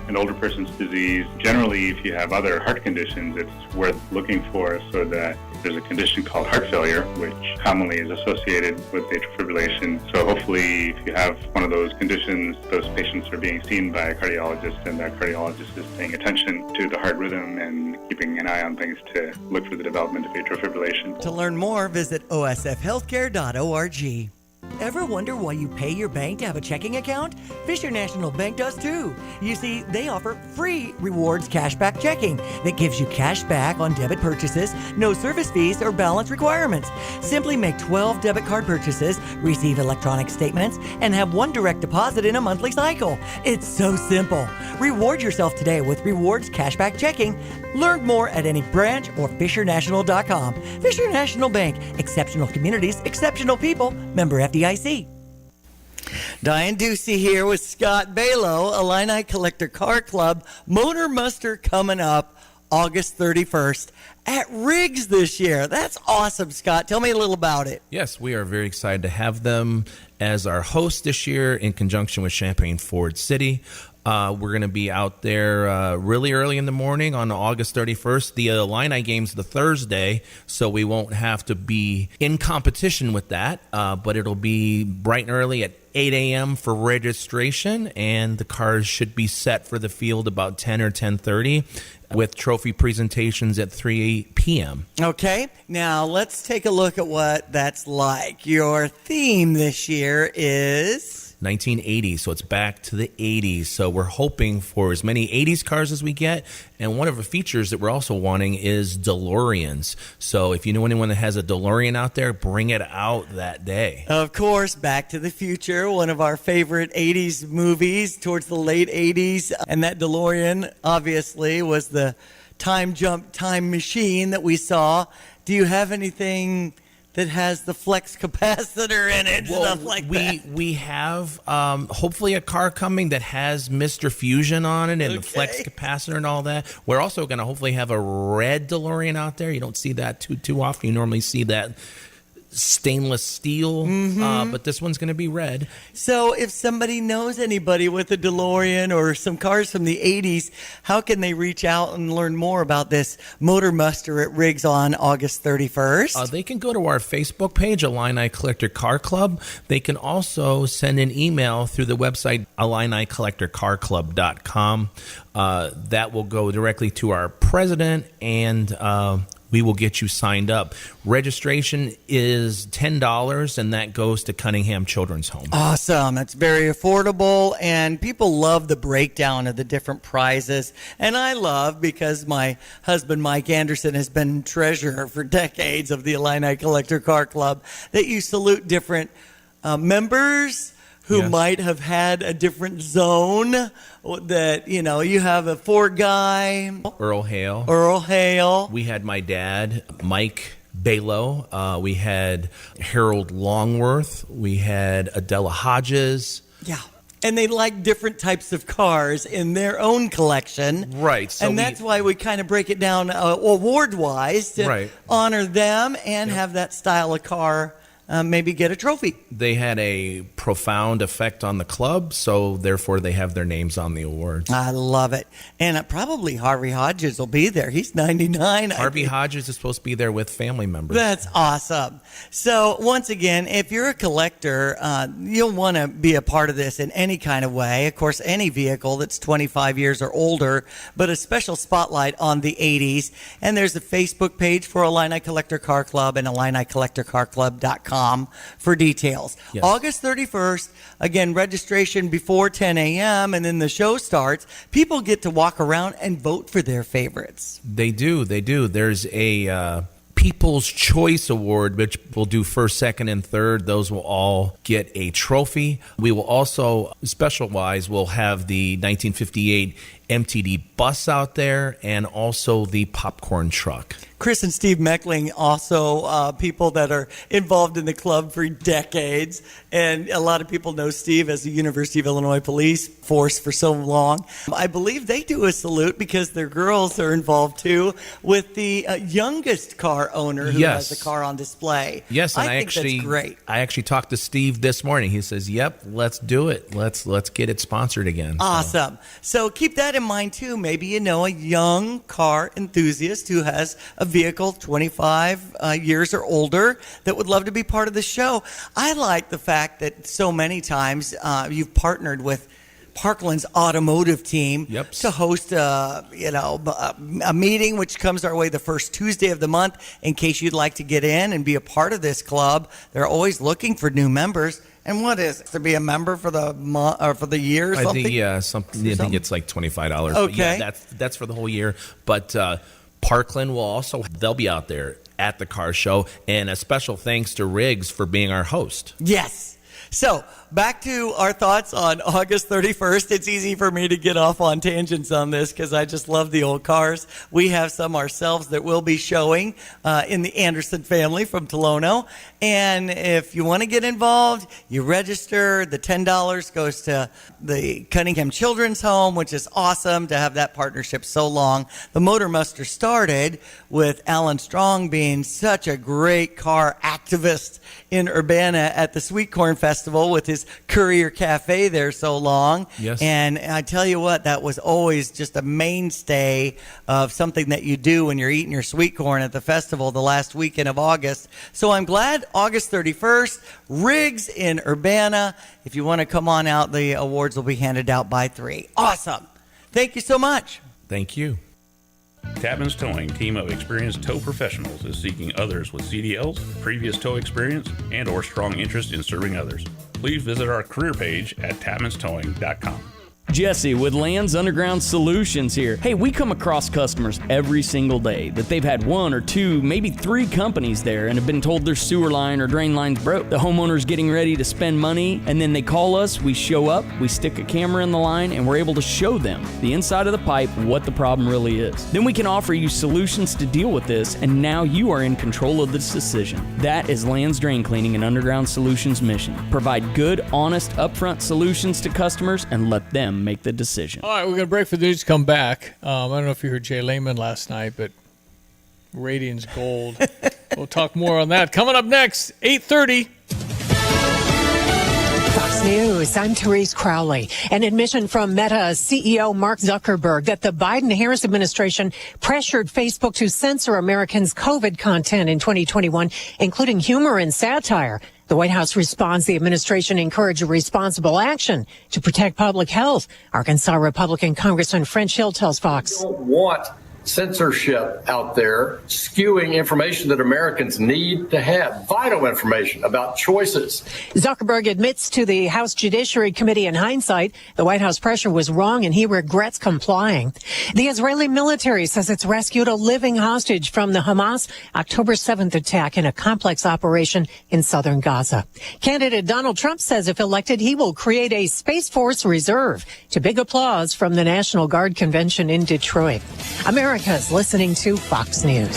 an older person's disease. Generally, if you have other heart conditions, it's worth looking for, so that there's a condition called heart failure, which commonly is associated with atrial fibrillation. So hopefully, if you have one of those conditions, those patients are being seen by a cardiologist, and that cardiologist is paying attention to the heart rhythm and keeping an eye on things to look for the development of atrial fibrillation. To learn more, visit osfhealthcare.org. Ever wonder why you pay your bank to have a checking account? Fisher National Bank does too. You see, they offer free rewards cashback checking that gives you cash back on debit purchases, no service fees or balance requirements. Simply make 12 debit card purchases, receive electronic statements, and have one direct deposit in a monthly cycle. It's so simple. Reward yourself today with rewards cashback checking. Learn more at any branch or FisherNational.com. Fisher National Bank. Exceptional communities, exceptional people. Member FDIC. Diane Ducey here with Scott Balow, Illini Collector Car Club Motor Muster coming up August 31st at Riggs this year. That's awesome, Scott. Tell me a little about it. Yes, we are very excited to have them as our host this year in conjunction with Champaign Ford City. We're going to be out there really early in the morning on August 31st. The Illini game's the Thursday, so we won't have to be in competition with that, but it'll be bright and early at 8 a.m. for registration, and the cars should be set for the field about 10 or 10:30 with trophy presentations at 3 p.m. Okay, now let's take a look at what that's like. Your theme this year is 1980, so it's back to the 80s. So we're hoping for as many 80s cars as we get, and one of the features that we're also wanting is DeLoreans. So if you know anyone that has a DeLorean out there, bring it out that day. Of course, Back to the Future, one of our favorite 80s movies towards the late 80s, and that DeLorean obviously was the time jump time machine that we saw. Do you have anything that has the flex capacitor in it, stuff like that? We have hopefully a car coming that has Mr. Fusion on it and the flex capacitor and all that. We're also going to hopefully have a red DeLorean out there. You don't see that too often. You normally see that stainless steel, but this one's going to be red. So if somebody knows anybody with a DeLorean or some cars from the 80s, how can they reach out and learn more about this Motor Muster at Riggs on August 31st? They can go to our Facebook page, Illini Collector Car Club. They can also send an email through the website, IlliniCollectorCarClub.com. That will go directly to our president, and we will get you signed up. Registration is $10, and that goes to Cunningham Children's Home. Awesome. It's very affordable, and people love the breakdown of the different prizes. And I love, because my husband, Mike Anderson, has been treasurer for decades of the Illini Collector Car Club, that you salute different members who might have had a different zone, that, you know, you have a Ford guy. Earl Hale. We had my dad, Mike Balow. We had Harold Longworth. We had Adela Hodges. Yeah. And they like different types of cars in their own collection. Right. So and that's why we kind of break it down award-wise to honor them and have that style of car maybe get a trophy. They had a profound effect on the club, so therefore they have their names on the awards. I love it. And probably Harvey Hodges will be there. He's 99. Harvey Hodges is supposed to be there with family members. That's awesome. So once again, if you're a collector, you'll want to be a part of this in any kind of way. Of course, any vehicle that's 25 years or older, but a special spotlight on the 80s. And there's a Facebook page for Illini Collector Car Club and IlliniCollectorCarClub.com for details. Yes. August 31st, again, registration before 10 a.m. and then the show starts. People get to walk around and vote for their favorites. They do. There's a People's Choice Award, which will do first, second, and third. Those will all get a trophy. We will also, special-wise, we'll have the 1958 MTD bus out there and also the popcorn truck. Chris and Steve Meckling, also people that are involved in the club for decades. And a lot of people know Steve as the University of Illinois Police Force for so long. I believe they do a salute because their girls are involved too with the youngest car owner who has a car on display. Yes, and I think that's great. I actually talked to Steve this morning. He says, "Yep, let's do it. Let's get it sponsored again." Awesome. So keep that in mind too. Maybe you know a young car enthusiast who has a vehicle 25 years or older that would love to be part of the show. I like the fact that so many times you've partnered with Parkland's automotive team to host a meeting which comes our way the first Tuesday of the month in case you'd like to get in and be a part of this club. They're always looking for new members. And what is it? To be a member for the month or for the year or something? I think it's like $25. Okay. But yeah, that's for the whole year. But Parkland they'll be out there at the car show. And a special thanks to Riggs for being our host. Yes. So back to our thoughts on August 31st. It's easy for me to get off on tangents on this because I just love the old cars. We have some ourselves that will be showing in the Anderson family from Tolono. And if you want to get involved, you register. The $10 goes to the Cunningham Children's Home, which is awesome to have that partnership so long. The Motor Muster started with Alan Strong being such a great car activist in Urbana at the Sweet Corn Festival with his Courier Cafe there so long. Yes. And I tell you what, that was always just a mainstay of something that you do when you're eating your sweet corn at the festival the last weekend of August. So I'm glad August 31st, Riggs in Urbana. If you want to come on out, the awards will be handed out by 3. Awesome. Thank you so much. Thank you. Tapman's Towing, team of experienced tow professionals, is seeking others with CDLs, previous tow experience, and or strong interest in serving others. Please visit our career page at tapmanstowing.com. Jesse with Land's Underground Solutions here. Hey, we come across customers every single day that they've had 1 or 2, maybe 3 companies there and have been told their sewer line or drain line's broke. The homeowner's getting ready to spend money, and then they call us, we show up, we stick a camera in the line, and we're able to show them the inside of the pipe what the problem really is. Then we can offer you solutions to deal with this, and now you are in control of this decision. That is Land's Drain Cleaning and Underground Solutions' mission. Provide good, honest, upfront solutions to customers and let them make the decision. All right, we're going to break for the news, come back. I don't know if you heard Jay Lehman last night, but Radiant's gold. We'll talk more on that. Coming up next, 8:30. Fox News, I'm Therese Crowley. An admission from Meta CEO Mark Zuckerberg that the Biden-Harris administration pressured Facebook to censor Americans' COVID content in 2021, including humor and satire. The White House responds the administration encouraged responsible action to protect public health. Arkansas Republican Congressman French Hill tells Fox. We don't want censorship out there skewing information that Americans need to have, vital information about choices. Zuckerberg admits to the House Judiciary Committee in hindsight the White House pressure was wrong and he regrets complying. The Israeli military says it's rescued a living hostage from the Hamas October 7th attack in a complex operation in southern Gaza. Candidate Donald Trump says if elected, he will create a Space Force Reserve to big applause from the National Guard convention in Detroit. America's listening to Fox News.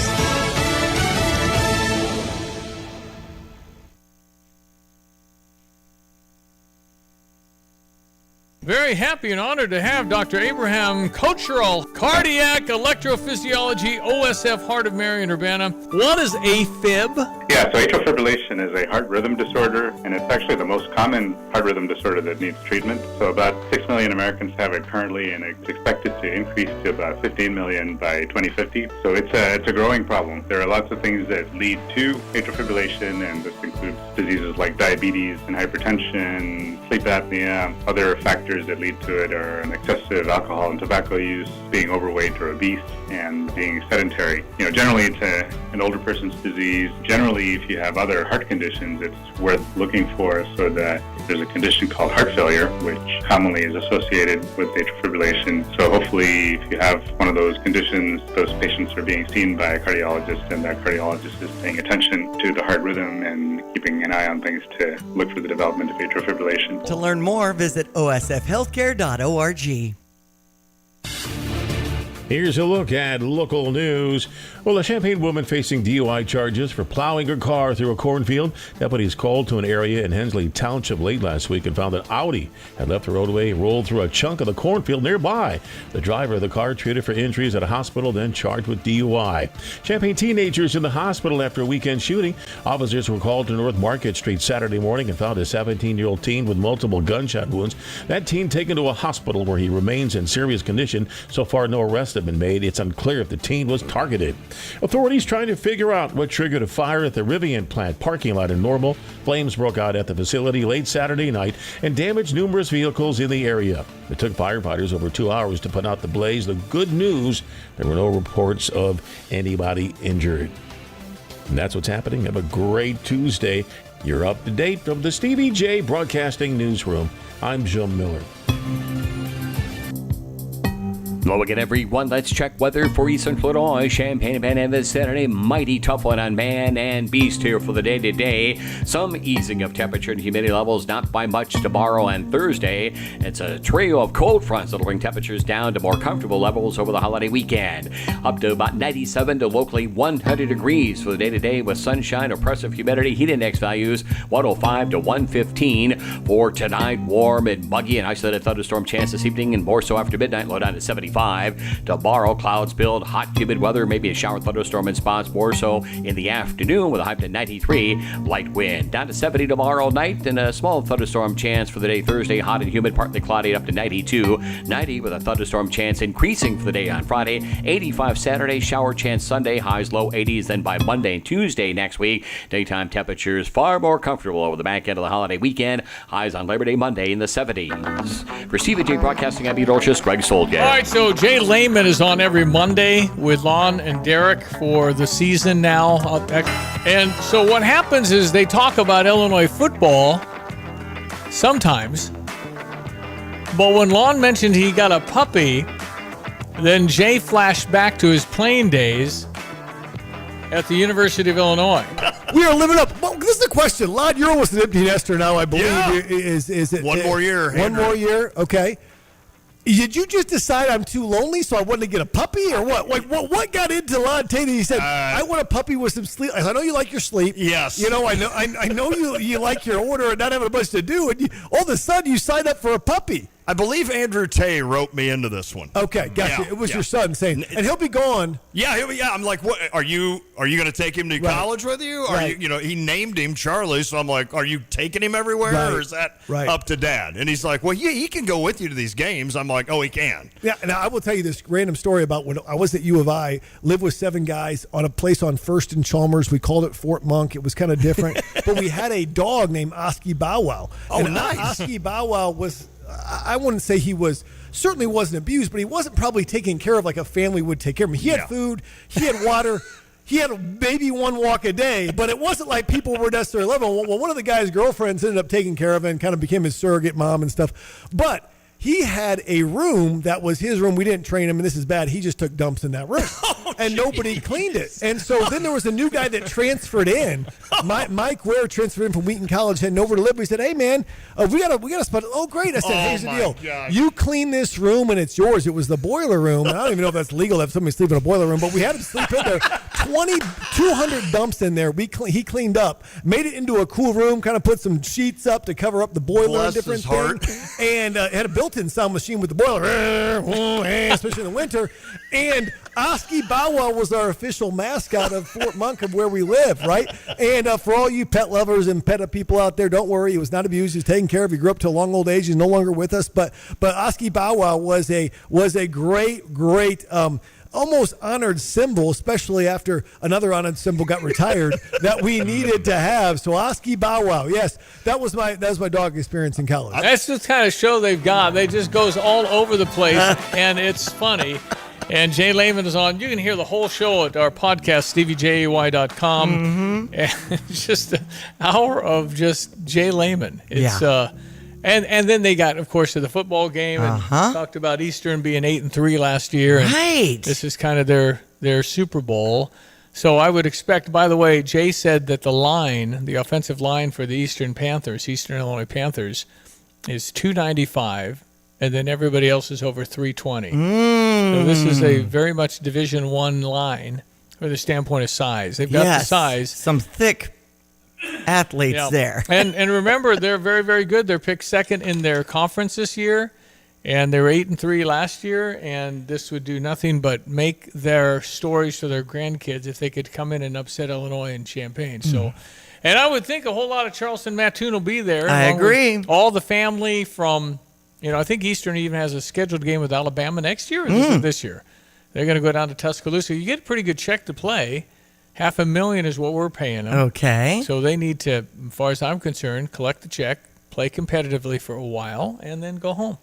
Very happy and honored to have Dr. Abraham Kocherl, cardiac electrophysiology, OSF, Heart of Mary in Urbana. What is AFib? Yeah, so atrial fibrillation is a heart rhythm disorder, and it's actually the most common heart rhythm disorder that needs treatment. So about 6 million Americans have it currently, and it's expected to increase to about 15 million by 2050. So it's a growing problem. There are lots of things that lead to atrial fibrillation, and this includes diseases like diabetes and hypertension, sleep apnea. Other factors that lead to it are an excessive alcohol and tobacco use, being overweight or obese, and being sedentary. Generally it's an older person's disease. Generally, if you have other heart conditions, it's worth looking for, so that there's a condition called heart failure, which commonly is associated with atrial fibrillation. So hopefully, if you have one of those conditions, those patients are being seen by a cardiologist, and that cardiologist is paying attention to the heart rhythm and keeping an eye on things to look for the development of atrial fibrillation. To learn more, visit osfhealthcare.org. Here's a look at local news. Well, a Champaign woman facing DUI charges for plowing her car through a cornfield. Deputies called to an area in Hensley Township late last week and found an Audi had left the roadway and rolled through a chunk of the cornfield nearby. The driver of the car treated for injuries at a hospital, then charged with DUI. Champaign teenagers in the hospital after a weekend shooting. Officers were called to North Market Street Saturday morning and found a 17-year-old teen with multiple gunshot wounds. That teen taken to a hospital where he remains in serious condition. So far, no arrests have been made. It's unclear if the teen was targeted. Authorities trying to figure out what triggered a fire at the Rivian plant parking lot in Normal. Flames broke out at the facility late Saturday night and damaged numerous vehicles in the area. It took firefighters over 2 hours to put out the blaze. The good news, there were no reports of anybody injured. And that's what's happening. Have a great Tuesday. You're up to date from the Stevie Jay Broadcasting Newsroom. I'm Jim Miller. Hello again, everyone. Let's check weather for Eastern Illinois. Champaign and Van Evans Saturday. Mighty tough one on man and beast here for the day today. Some easing of temperature and humidity levels, not by much tomorrow and Thursday. It's a trio of cold fronts that'll bring temperatures down to more comfortable levels over the holiday weekend. Up to about 97 to locally 100 degrees for the day today with sunshine, oppressive humidity, heat index values 105 to 115. For tonight, warm and muggy and isolated thunderstorm chance this evening and more so after midnight, low down to 75. Tomorrow, clouds build, hot, humid weather, maybe a shower thunderstorm in spots, more so in the afternoon with a high to 93. Light wind down to 70 tomorrow night and a small thunderstorm chance for the day Thursday. Hot and humid, partly cloudy up to 92. 90 with a thunderstorm chance increasing for the day on Friday. 85 Saturday, shower chance Sunday, highs low 80s. Then by Monday and Tuesday next week, daytime temperatures far more comfortable over the back end of the holiday weekend. Highs on Labor Day Monday in the 70s. For Stevie Jay Broadcasting, I'm meteorologist Greg Solgate. All right, so Jay Lehman is on every Monday with Lon and Derek for the season now. And so what happens is they talk about Illinois football sometimes. But when Lon mentioned he got a puppy, then Jay flashed back to his playing days at the University of Illinois. We are living up. Well, this is the question. Lon, you're almost an empty nester now, I believe. Yeah. Is it One more year, One Andrew. more year? Okay. Did you just decide I'm too lonely, so I wanted to get a puppy, or what? Like, what got into Lon Tate? He said, "I want a puppy with some sleep." I know you like your sleep. Yes. You know, I know you like your order and not having a bunch to do, and all of a sudden you signed up for a puppy. I believe Andrew Tay wrote me into this one. Okay, gotcha. Yeah, It was yeah. your son saying, and he'll be gone. Yeah, I'm like, what? Are you going to take him to college with you? Are Right. you? He named him Charlie, so I'm like, are you taking him everywhere, Right. or is that Right. up to Dad? And he's like, well, yeah, he can go with you to these games. I'm like, oh, he can. Yeah, now I will tell you this random story about when I was at U of I, lived with 7 guys on a place on First and Chalmers. We called it Fort Monk. It was kind of different. But we had a dog named Oski Bow Wow. Oh, and nice. Oski Bow Wow was, I wouldn't say certainly wasn't abused, but he wasn't probably taken care of like a family would take care of him. He had food, he had water. He had maybe one walk a day, but it wasn't like people were necessarily loving him. Well, one of the guy's girlfriends ended up taking care of him and kind of became his surrogate mom and stuff. But he had a room that was his room. We didn't train him, and this is bad. He just took dumps in that room, and nobody cleaned it. And so then there was a new guy that transferred in. Mike Ware transferred in from Wheaton College, heading over to Liberty. He said, "Hey, man, we got a spot." Oh, great! I said, "Here's the deal. gosh. You clean this room, and it's yours." It was the boiler room. And I don't even know if that's legal to have somebody sleep in a boiler room, but we had him sleep in there. 200 dumps in there. He cleaned up, made it into a cool room, kind of put some sheets up to cover up the boiler Bless and different his heart. things, and had a built-in sound machine with the boiler, especially in the winter. And Oski Bow Wow was our official mascot of Fort Monk, of where we live, right? And for all you pet lovers and pet people out there, don't worry, he was not abused. He was taken care of. He grew up to a long old age. He's no longer with us, but Oski Bow Wow was a great. Almost honored symbol, especially after another honored symbol got retired, that we needed to have. So Oski Bow Wow, yes, that was my dog experience in college. That's the kind of show they've got. They just goes all over the place, and it's funny. And Jay Lehman is on. You can hear the whole show at our podcast, StevieJay.com. And it's just an hour of just Jay Lehman. It's And then they got, of course, to the football game and talked about Eastern being 8-3 last year. And Right. this is kind of their Super Bowl. So I would expect, by the way, Jay said that the offensive line for the Eastern Illinois Panthers, is 295, and then everybody else is over 320. So this is a very much Division I line from the standpoint of size. They've got the size. Some thick athletes there. and remember, they're very, very good. They're picked second in their conference this year, and they were 8-3 last year, and this would do nothing but make their stories for their grandkids if they could come in and upset Illinois and Champaign. So, and I would think a whole lot of Charleston Mattoon will be there. I agree. All the family from, I think Eastern even has a scheduled game with Alabama next year, or is it this year? They're going to go down to Tuscaloosa. You get a pretty good check to play. $500,000 is what we're paying them. Okay. So they need to, as far as I'm concerned, collect the check, play competitively for a while, and then go home.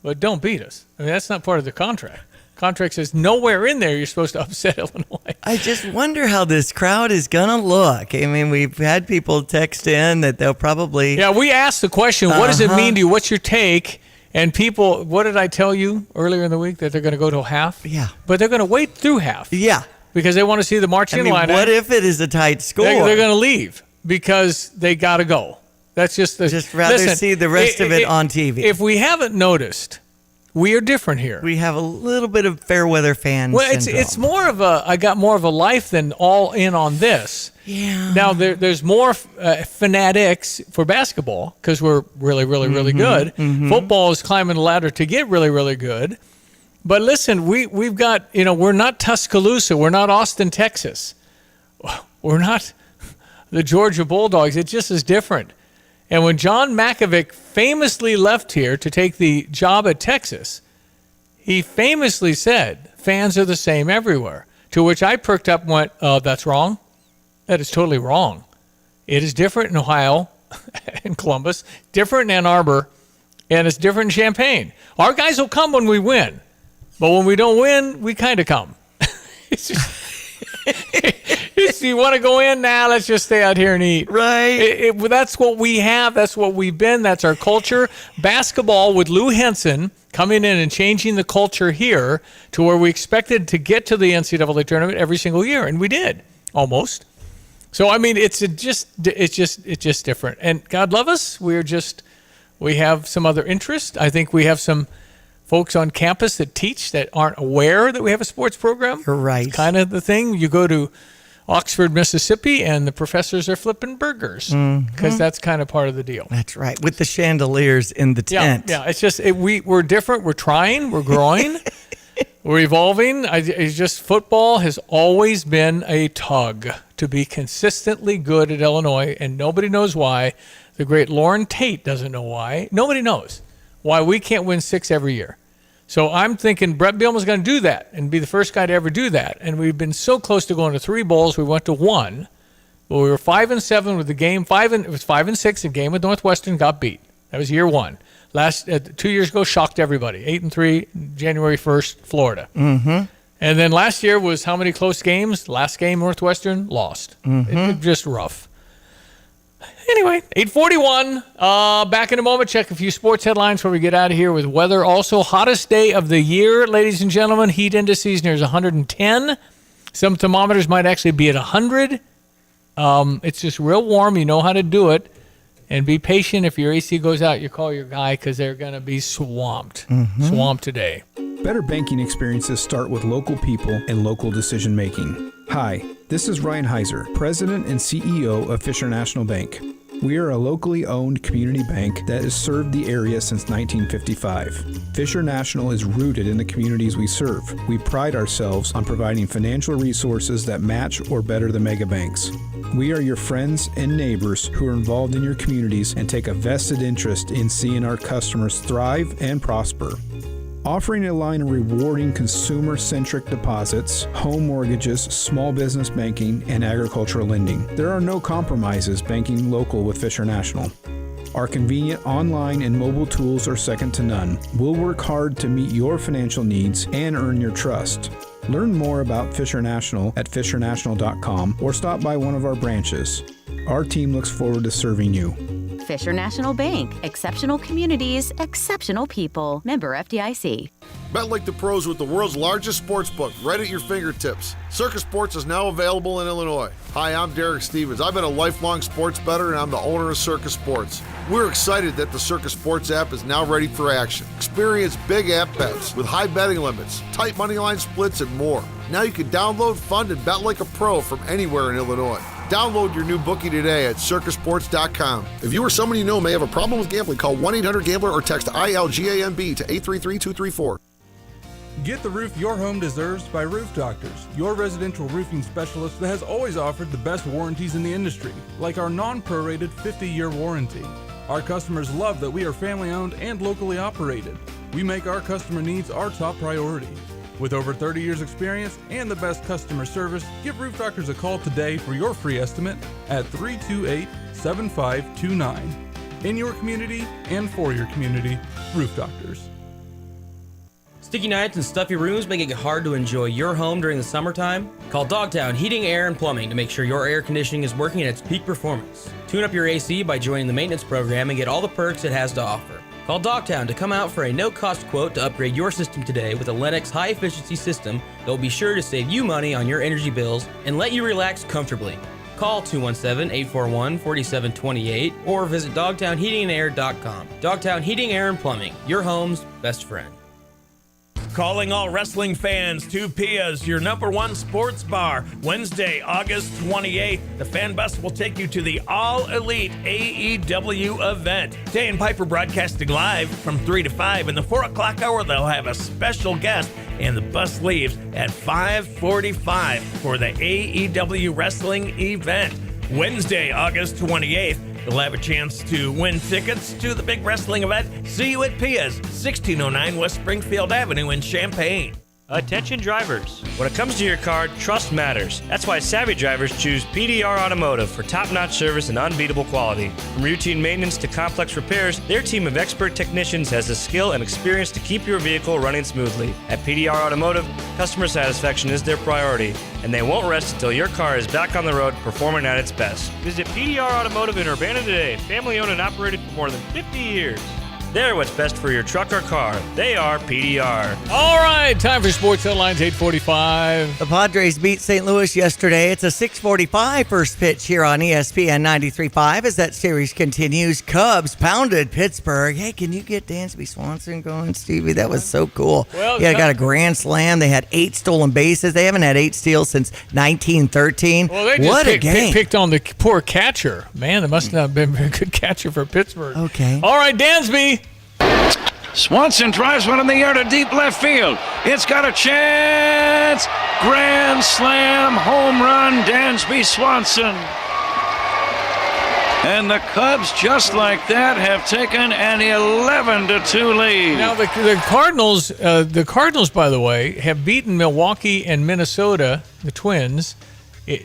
But don't beat us. I mean, that's not part of the contract. Contract says nowhere in there you're supposed to upset Illinois. I just wonder how this crowd is going to look. I mean, we've had people text in that they'll probably... Yeah, we asked the question, what does it mean to you? What's your take? And people, what did I tell you earlier in the week? That they're going to go to half? Yeah. But they're going to wait through half. Yeah. Because they want to see the marching line. What if it is a tight score? They're going to leave because they got to go. That's just the... Just rather see the rest of it on TV. If we haven't noticed... We are different here. We have a little bit of fair weather fan syndrome. It's more of a, I got more of a life than all in on this. Yeah. Now, there's more fanatics for basketball because we're really, really, really good. Mm-hmm. Football is climbing the ladder to get really, really good. But listen, we've got, we're not Tuscaloosa. We're not Austin, Texas. We're not the Georgia Bulldogs. It just is different. And when John Malkovich famously left here to take the job at Texas, he famously said, fans are the same everywhere. To which I perked up and went, that's wrong. That is totally wrong. It is different in Ohio and Columbus, different in Ann Arbor, and it's different in Champaign. Our guys will come when we win. But when we don't win, we kind of come. It's just... You want to go in now? Let's just stay out here and eat. Right. That's what we have. That's what we've been. That's our culture. Basketball with Lou Henson coming in and changing the culture here to where we expected to get to the NCAA tournament every single year, and we did almost. So I mean, it's just different. And God love us, we have some other interest. I think we have some folks on campus that teach that aren't aware that we have a sports program. You're right. It's kind of the thing. You go to Oxford, Mississippi, and the professors are flipping burgers because that's kind of part of the deal. That's right, with the chandeliers in the tent. Yeah. It's just we're different. We're trying. We're growing. We're evolving. It's just football has always been a tug to be consistently good at Illinois, and nobody knows why. The great Lauren Tate doesn't know why. Nobody knows why we can't win 6 every year. So I'm thinking Brett Bielema's going to do that and be the first guy to ever do that. And we've been so close to going to 3 bowls. We went to 1. But we were 5-7 with the game. It was 5-6. The game with Northwestern got beat. That was year 1. 2 years ago, shocked everybody. 8-3, January 1st, Florida. Mm-hmm. And then last year was how many close games? Last game, Northwestern lost. Mm-hmm. It was just rough. Anyway, 8:41. Back in a moment. Check a few sports headlines before we get out of here with weather. Also, hottest day of the year, ladies and gentlemen. Heat indices near 110. Some thermometers might actually be at 100. It's just real warm. You know how to do it. And be patient. If your AC goes out, you call your guy because they're going to be swamped. Mm-hmm. Swamped today. Better banking experiences start with local people and local decision making. Hi, this is Ryan Heiser, President and CEO of Fisher National Bank. We are a locally owned community bank that has served the area since 1955. Fisher National is rooted in the communities we serve. We pride ourselves on providing financial resources that match or better the mega banks. We are your friends and neighbors who are involved in your communities and take a vested interest in seeing our customers thrive and prosper. Offering a line of rewarding consumer-centric deposits, home mortgages, small business banking, and agricultural lending. There are no compromises banking local with Fisher National. Our convenient online and mobile tools are second to none. We'll work hard to meet your financial needs and earn your trust. Learn more about Fisher National at fishernational.com or stop by one of our branches. Our team looks forward to serving you. Fisher National Bank. Exceptional communities, exceptional people. Member FDIC. Bet like the pros with the world's largest sports book right at your fingertips. Circus Sports is now available in Illinois. Hi, I'm Derek Stevens. I've been a lifelong sports bettor and I'm the owner of Circus Sports. We're excited that the Circus Sports app is now ready for action. Experience big app bets with high betting limits, tight money line splits, and more. Now you can download, fund, and bet like a pro from anywhere in Illinois. Download your new bookie today at circusports.com. If you or someone you know may have a problem with gambling, call 1-800-GAMBLER or text ILGAMB to 833-234. Get the roof your home deserves by Roof Doctors, your residential roofing specialist that has always offered the best warranties in the industry, like our non-prorated 50-year warranty. Our customers love that we are family-owned and locally operated. We make our customer needs our top priority. With over 30 years experience and the best customer service, give Roof Doctors a call today for your free estimate at 328-7529. In your community and for your community, Roof Doctors. Sticky nights and stuffy rooms making it hard to enjoy your home during the summertime? Call Dogtown Heating, Air, and Plumbing to make sure your air conditioning is working at its peak performance. Tune up your AC by joining the maintenance program and get all the perks it has to offer. Call Dogtown to come out for a no-cost quote to upgrade your system today with a Lennox high-efficiency system that will be sure to save you money on your energy bills and let you relax comfortably. Call 217-841-4728 or visit dogtownheatingandair.com. Dogtown Heating, Air, and Plumbing, your home's best friend. Calling all wrestling fans to Pia's, your #1 sports bar. Wednesday, August 28th, the Fan Bus will take you to the All Elite AEW event. Dan Piper broadcasting live from 3 to 5. In the 4 o'clock hour, they'll have a special guest, and the bus leaves at 5:45 for the AEW wrestling event. Wednesday, August 28th, you'll have a chance to win tickets to the big wrestling event. See you at Pia's, 1609 West Springfield Avenue in Champaign. Attention drivers. When it comes to your car, trust matters. That's why savvy drivers choose PDR Automotive for top-notch service and unbeatable quality. From routine maintenance to complex repairs, their team of expert technicians has the skill and experience to keep your vehicle running smoothly. At PDR Automotive, customer satisfaction is their priority, and they won't rest until your car is back on the road performing at its best. Visit PDR Automotive in Urbana today, family owned and operated for more than 50 years. They're what's best for your truck or car. They are PDR. All right, time for Sports Headlines, 8:45. The Padres beat St. Louis yesterday. It's a 6:45 first pitch here on ESPN 93.5 as that series continues. Cubs pounded Pittsburgh. Hey, can you get Dansby Swanson going, Stevie? That was so cool. Well, he got a grand slam. They had 8 stolen bases. They haven't had 8 steals since 1913. Well, they what just a game. picked on the poor catcher. Man, it must not have been a very good catcher for Pittsburgh. Okay. All right, Dansby. Swanson drives one in the air to deep left field. It's got a chance. Grand slam, home run, Dansby Swanson. And the Cubs, just like that, have taken an 11-2 lead. Now the Cardinals, by the way, have beaten Milwaukee and Minnesota, the Twins.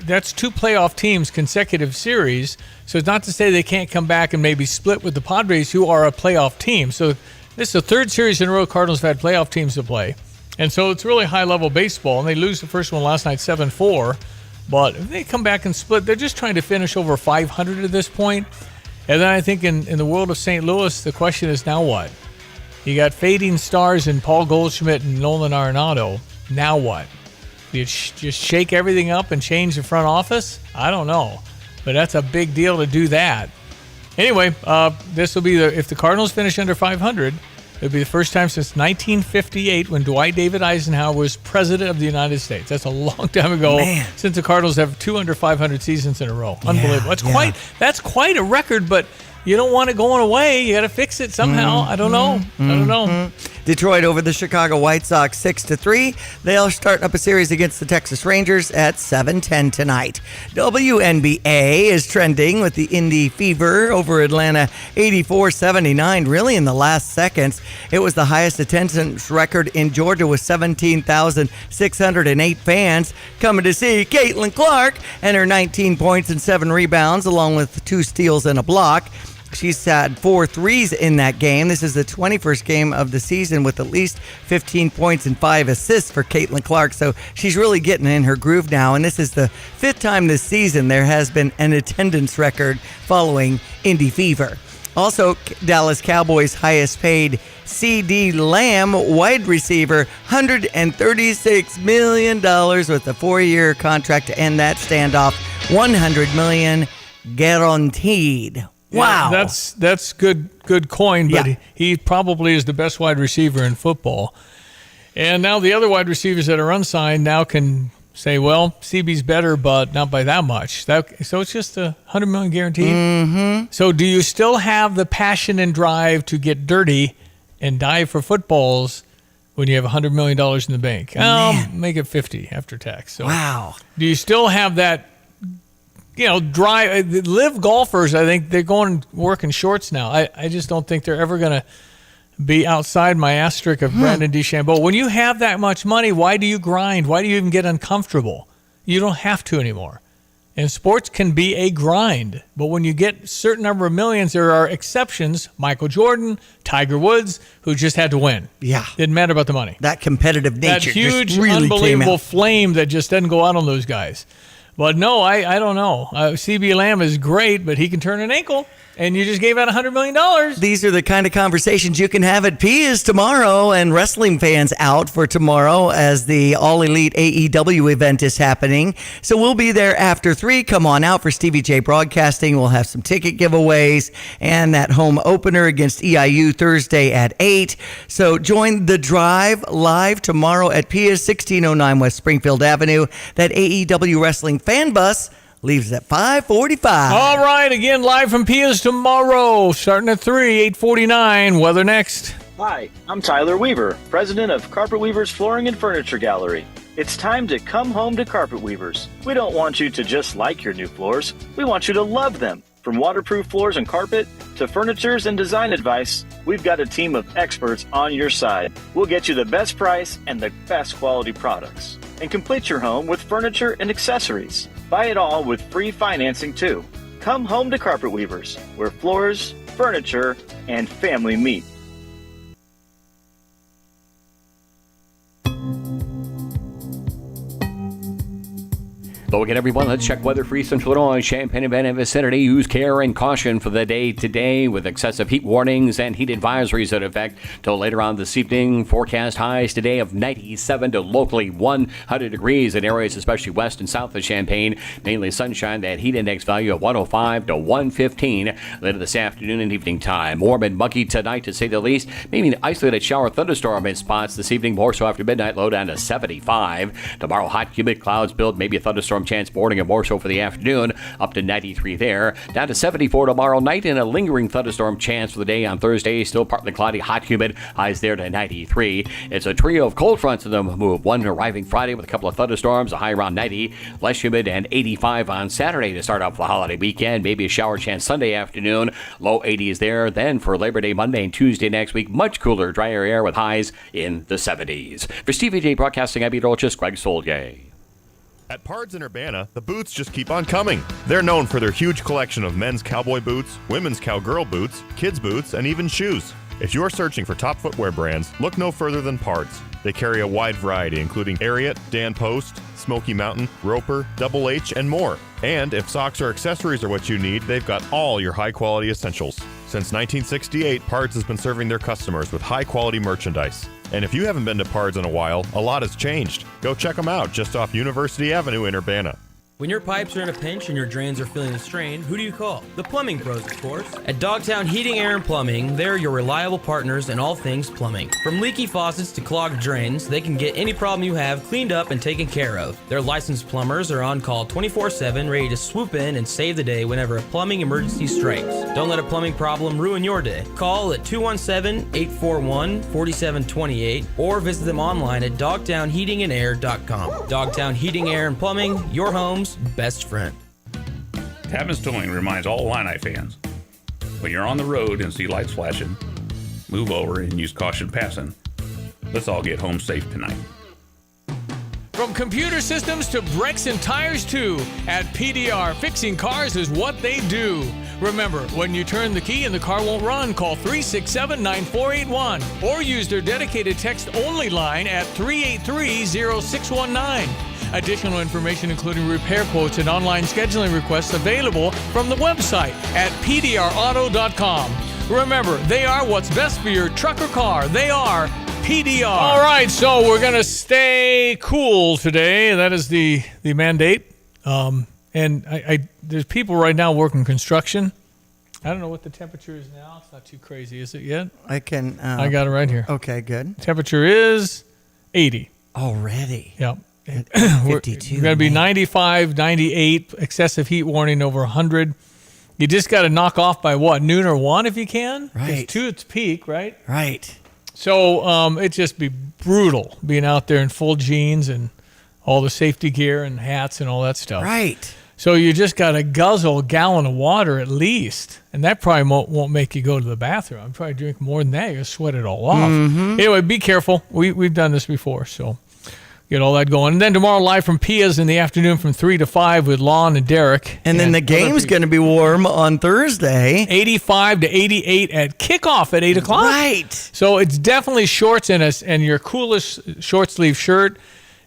That's 2 playoff teams, consecutive series. So it's not to say they can't come back and maybe split with the Padres, who are a playoff team. So this is the 3rd series in a row Cardinals have had playoff teams to play. And so it's really high-level baseball. And they lose the first one last night 7-4. But if they come back and split, they're just trying to finish over 500 at this point. And then I think in the world of St. Louis, the question is now what? You got fading stars in Paul Goldschmidt and Nolan Arenado. Now what? You just shake everything up and change the front office? I don't know. But that's a big deal to do that. Anyway, this will be if the Cardinals finish under 500, it'll be the first time since 1958 when Dwight David Eisenhower was president of the United States. That's a long time ago. Man. Since the Cardinals have 2 under 500 seasons in a row. Unbelievable. That's quite a record, but you don't want it going away. You got to fix it somehow. I don't know. Detroit over the Chicago White Sox 6-3. They'll start up a series against the Texas Rangers at 7:10 tonight. WNBA is trending with the Indy Fever over Atlanta 84-79. Really in the last seconds. It was the highest attendance record in Georgia with 17,608 fans coming to see Caitlin Clark and her 19 points and 7 rebounds along with 2 steals and a block. She's had 4 threes in that game. This is the 21st game of the season with at least 15 points and 5 assists for Caitlin Clark. So she's really getting in her groove now. And this is the 5th time this season there has been an attendance record following Indy Fever. Also, Dallas Cowboys' highest paid CD Lamb wide receiver, $136 million with a 4-year contract to end that standoff. $100 million guaranteed. Wow. Yeah, that's good coin, but he probably is the best wide receiver in football. And now the other wide receivers that are unsigned now can say, well, CB's better, but not by that much. So it's just a $100 million guaranteed. Mm-hmm. So do you still have the passion and drive to get dirty and dive for footballs when you have $100 million in the bank? I'll make it 50 after tax. So wow. Do you still have that? Live golfers, I think they're going to work in shorts now. I just don't think they're ever going to be outside my asterisk of Brandon DeChambeau. When you have that much money, why do you grind? Why do you even get uncomfortable? You don't have to anymore. And sports can be a grind. But when you get a certain number of millions, there are exceptions. Michael Jordan, Tiger Woods, who just had to win. Yeah. Didn't matter about the money. That competitive nature That huge, just really unbelievable came out. flame that just doesn't go out on those guys. But no, I don't know. CB Lamb is great, but he can turn an ankle. And you just gave out $100 million. These are the kind of conversations you can have at Pia's tomorrow, and wrestling fans out for tomorrow as the All Elite AEW event is happening. So we'll be there after 3. Come on out for Stevie Jay Broadcasting. We'll have some ticket giveaways and that home opener against EIU Thursday at 8. So join the drive live tomorrow at Pia's, 1609 West Springfield Avenue. That AEW wrestling fan bus leaves at 5:45. All right, again, live from Pia's tomorrow, starting at 3, 8:49. Weather next. Hi, I'm Tyler Weaver, president of Carpet Weavers Flooring and Furniture Gallery. It's time to come home to Carpet Weavers. We don't want you to just like your new floors. We want you to love them. From waterproof floors and carpet to furnitures and design advice, we've got a team of experts on your side. We'll get you the best price and the best quality products. And complete your home with furniture and accessories. Buy it all with free financing too. Come home to Carpet Weavers, where floors, furniture, and family meet. Hello again, everyone. Let's check weather for East Central Illinois, Champaign-Urbana and vicinity. Use care and caution for the day today with excessive heat warnings and heat advisories in effect till later on this evening. Forecast highs today of 97 to locally 100 degrees in areas especially west and south of Champaign. Mainly sunshine, that heat index value of 105 to 115 later this afternoon and evening time. Warm and muggy tonight to say the least. Maybe an isolated shower thunderstorm in spots this evening, more so after midnight, low down to 75. Tomorrow, hot humid clouds build, maybe a thunderstorm chance morning and more so for the afternoon, up to 93 there. Down to 74 tomorrow night and a lingering thunderstorm chance for the day on Thursday. Still partly cloudy, hot humid, highs there to 93. It's a trio of cold fronts in the move. One arriving Friday with a couple of thunderstorms, a high around 90, less humid, and 85 on Saturday to start off the holiday weekend. Maybe a shower chance Sunday afternoon, low 80s there. Then for Labor Day Monday and Tuesday next week, much cooler, drier air with highs in the 70s. For Stevie Jay Broadcasting, I'm meteorologist Greg Solgay. At Pards in Urbana, the boots just keep on coming. They're known for their huge collection of men's cowboy boots, women's cowgirl boots, kids' boots, and even shoes. If you're searching for top footwear brands, look no further than Pards. They carry a wide variety, including Ariat, Dan Post, Smoky Mountain, Roper, Double H, and more. And if socks or accessories are what you need, they've got all your high-quality essentials. Since 1968, Pards has been serving their customers with high-quality merchandise. And if you haven't been to Pards in a while, a lot has changed. Go check them out just off University Avenue in Urbana. When your pipes are in a pinch and your drains are feeling the strain, who do you call? The plumbing pros, of course. At Dogtown Heating, Air, and Plumbing, they're your reliable partners in all things plumbing. From leaky faucets to clogged drains, they can get any problem you have cleaned up and taken care of. Their licensed plumbers are on call 24/7, ready to swoop in and save the day whenever a plumbing emergency strikes. Don't let a plumbing problem ruin your day. Call at 217-841-4728 or visit them online at dogtownheatingandair.com. Dogtown Heating, Air, and Plumbing, your home's best friend. Tapman's Towing reminds all Illini fans, when you're on the road and see lights flashing, move over and use caution passing. Let's all get home safe tonight. From computer systems to brakes and tires too, at PDR, fixing cars is what they do. Remember, when you turn the key and the car won't run, call 367-9481 or use their dedicated text-only line at 383-0619. Additional information including repair quotes and online scheduling requests available from the website at pdrauto.com. Remember, they are what's best for your truck or car. They are PDR. All right, so we're going to stay cool today. That is the mandate. And there's people right now working construction. I don't know what the temperature is now. It's not too crazy, is it yet? I got it right here. Okay, good. Temperature is 80. Already? Yep. 52. We're going to be 95, 98, excessive heat warning over 100. You just got to knock off by what, noon or 1 if you can? Right. 'Cause 2 it's peak, right? Right. So it'd just be brutal being out there in full jeans and all the safety gear and hats and all that stuff. Right. So you just got to guzzle a gallon of water at least. And that probably won't make you go to the bathroom. I'd probably drink more than that. You're going to sweat it all off. Anyway, be careful. We've done this before, so get all that going. And then tomorrow, live from Pia's in the afternoon from 3 to 5 with Lon and Derek. And then the game's going to be warm on Thursday. 85 to 88 at kickoff at 8 o'clock. Right. So it's definitely shorts and your coolest short sleeve shirt.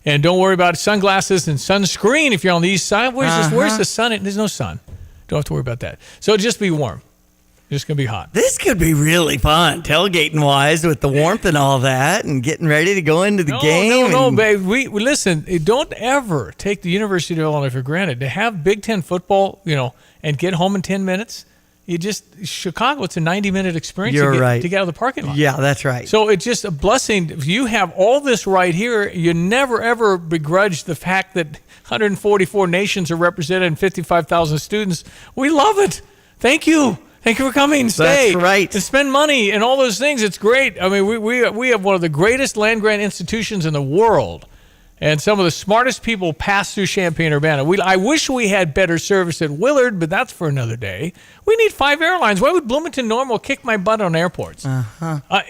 And don't worry about sunglasses and sunscreen if you're on the east side. Where's the sun? There's no sun. Don't have to worry about that. So just be warm. It's going to be hot. This could be really fun, tailgating-wise, with the warmth and all that, and getting ready to go into the game. No, babe. We listen, don't ever take the University of Illinois for granted. To have Big Ten football, and get home in 10 minutes, Chicago, it's a 90-minute experience to get out of the parking lot. Yeah, that's right. So it's just a blessing. If you have all this right here, you never, ever begrudge the fact that 144 nations are represented and 55,000 students. We love it. Thank you. Thank you for coming. Stay. That's right. And spend money and all those things. It's great. I mean, we have one of the greatest land-grant institutions in the world. And some of the smartest people pass through Champaign-Urbana. I wish we had better service at Willard, but that's for another day. We need 5 airlines. Why would Bloomington Normal kick my butt on airports?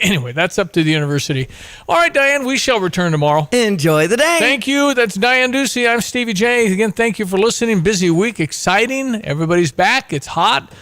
Anyway, that's up to the university. All right, Diane, we shall return tomorrow. Enjoy the day. Thank you. That's Diane Ducey. I'm Stevie Jay. Again, thank you for listening. Busy week. Exciting. Everybody's back. It's hot.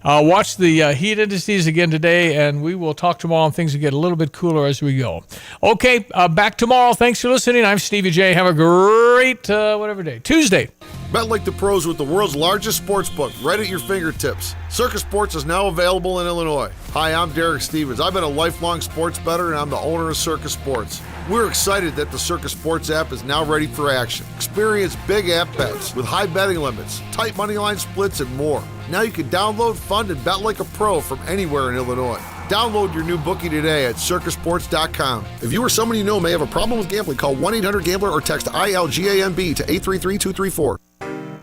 Watch the heat indices again today, and we will talk tomorrow, and things will get a little bit cooler as we go. Okay, back tomorrow. Thanks for listening. I'm Stevie J. Have a great day. Tuesday. Bet like the pros with the world's largest sports book right at your fingertips. Circus Sports is now available in Illinois. Hi, I'm Derek Stevens. I've been a lifelong sports bettor, and I'm the owner of Circus Sports. We're excited that the Circus Sports app is now ready for action. Experience big app bets with high betting limits, tight money line splits, and more. Now you can download, fund, and bet like a pro from anywhere in Illinois. Download your new bookie today at circusports.com. If you or someone you know may have a problem with gambling, call 1-800-GAMBLER or text ILGAMB to 833-234.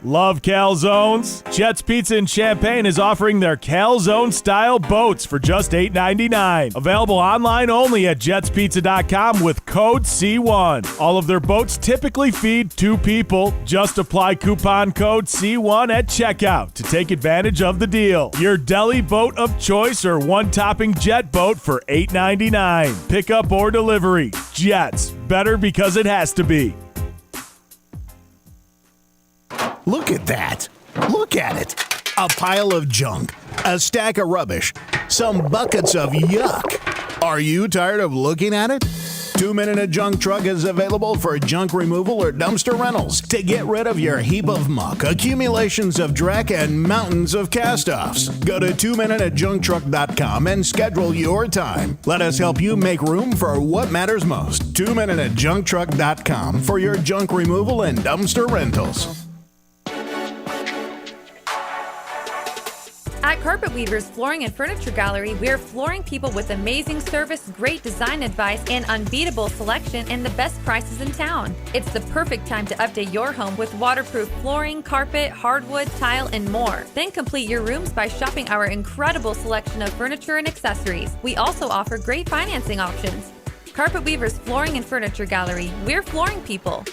Love calzones? Jets Pizza in Champaign is offering their calzone-style boats for just $8.99. Available online only at jetspizza.com with code C1. All of their boats typically feed 2 people. Just apply coupon code C1 at checkout to take advantage of the deal. Your deli boat of choice or one-topping jet boat for $8.99. Pickup or delivery. Jets. Better because it has to be. Look at that. Look at it. A pile of junk, a stack of rubbish, some buckets of yuck. Are you tired of looking at it? 2 Minute a Junk Truck is available for junk removal or dumpster rentals to get rid of your heap of muck, accumulations of dreck, and mountains of cast-offs. Go to 2minuteajuncktruck.com and schedule your time. Let us help you make room for what matters most. 2minuteajuncktruck.com for your junk removal and dumpster rentals. At Carpet Weavers Flooring and Furniture Gallery, we're flooring people with amazing service, great design advice, and unbeatable selection and the best prices in town. It's the perfect time to update your home with waterproof flooring, carpet, hardwood, tile, and more. Then complete your rooms by shopping our incredible selection of furniture and accessories. We also offer great financing options. Carpet Weavers Flooring and Furniture Gallery, we're flooring people.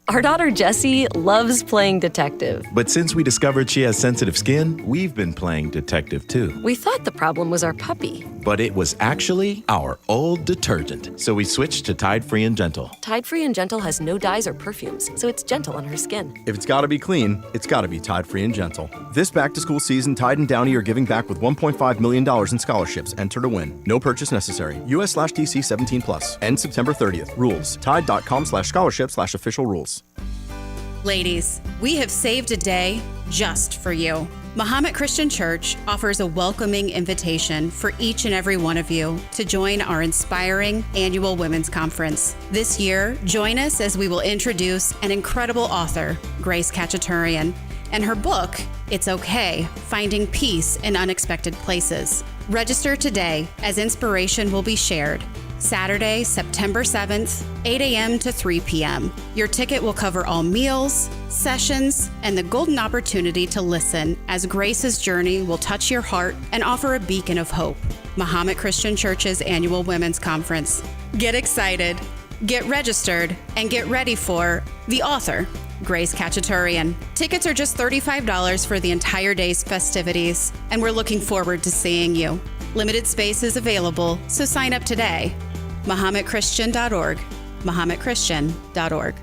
Our daughter Jessie loves playing detective. But since we discovered she has sensitive skin, we've been playing detective too. We thought the problem was our puppy. But it was actually our old detergent. So we switched to Tide Free and Gentle. Tide Free and Gentle has no dyes or perfumes, so it's gentle on her skin. If it's gotta be clean, it's gotta be Tide Free and Gentle. This back-to-school season, Tide and Downy are giving back with $1.5 million in scholarships. Enter to win. No purchase necessary. US/DC 17+. End September 30th. Rules. Tide.com/scholarship/official rules. Ladies, we have saved a day just for you. Mahomet Christian Church offers a welcoming invitation for each and every one of you to join our inspiring annual women's conference. This year, join us as we will introduce an incredible author, Grace Kachaturian, and her book, It's Okay, Finding Peace in Unexpected Places. Register today as inspiration will be shared. Saturday, September 7th, 8 a.m. to 3 p.m. Your ticket will cover all meals, sessions, and the golden opportunity to listen as Grace's journey will touch your heart and offer a beacon of hope. Mahomet Christian Church's annual women's conference. Get excited, get registered, and get ready for the author, Grace Kachaturian. Tickets are just $35 for the entire day's festivities, and we're looking forward to seeing you. Limited space is available, so sign up today. MahometChristian.org. MahometChristian.org.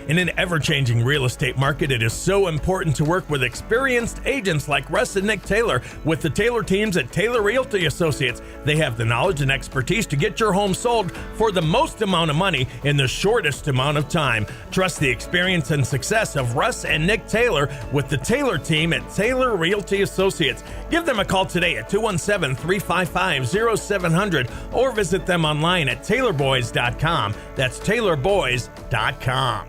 In an ever-changing real estate market, it is so important to work with experienced agents like Russ and Nick Taylor with the Taylor teams at Taylor Realty Associates. They have the knowledge and expertise to get your home sold for the most amount of money in the shortest amount of time. Trust the experience and success of Russ and Nick Taylor with the Taylor team at Taylor Realty Associates. Give them a call today at 217-355-0700 or visit them online at taylorboys.com. That's taylorboys.com.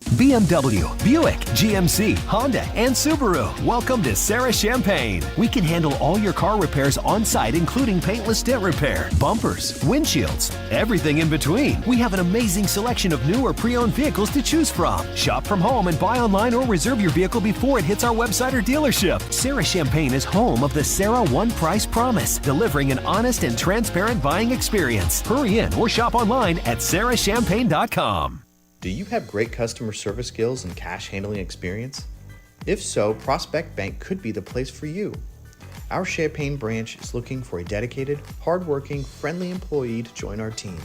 BMW, Buick, GMC, Honda, and Subaru. Welcome to Sarah Champagne. We can handle all your car repairs on site, including paintless dent repair, bumpers, windshields, everything in between. We have an amazing selection of new or pre-owned vehicles to choose from. Shop from home and buy online or reserve your vehicle before it hits our website or dealership. Sarah Champagne is home of the Sarah One Price Promise, delivering an honest and transparent buying experience. Hurry in or shop online at sarahchampagne.com. Do you have great customer service skills and cash handling experience? If so, Prospect Bank could be the place for you. Our Champaign branch is looking for a dedicated, hardworking, friendly employee to join our team.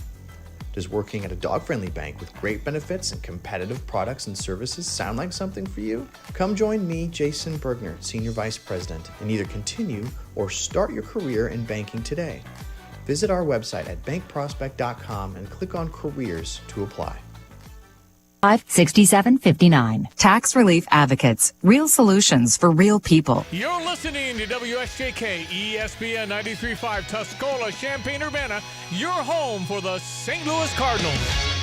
Does working at a dog-friendly bank with great benefits and competitive products and services sound like something for you? Come join me, Jason Bergner, Senior Vice President, and either continue or start your career in banking today. Visit our website at bankprospect.com and click on Careers to apply. 6759. Tax Relief Advocates. Real solutions for real people. You're listening to WSJK ESPN 93.5 Tuscola, Champaign-Urbana, your home for the St. Louis Cardinals.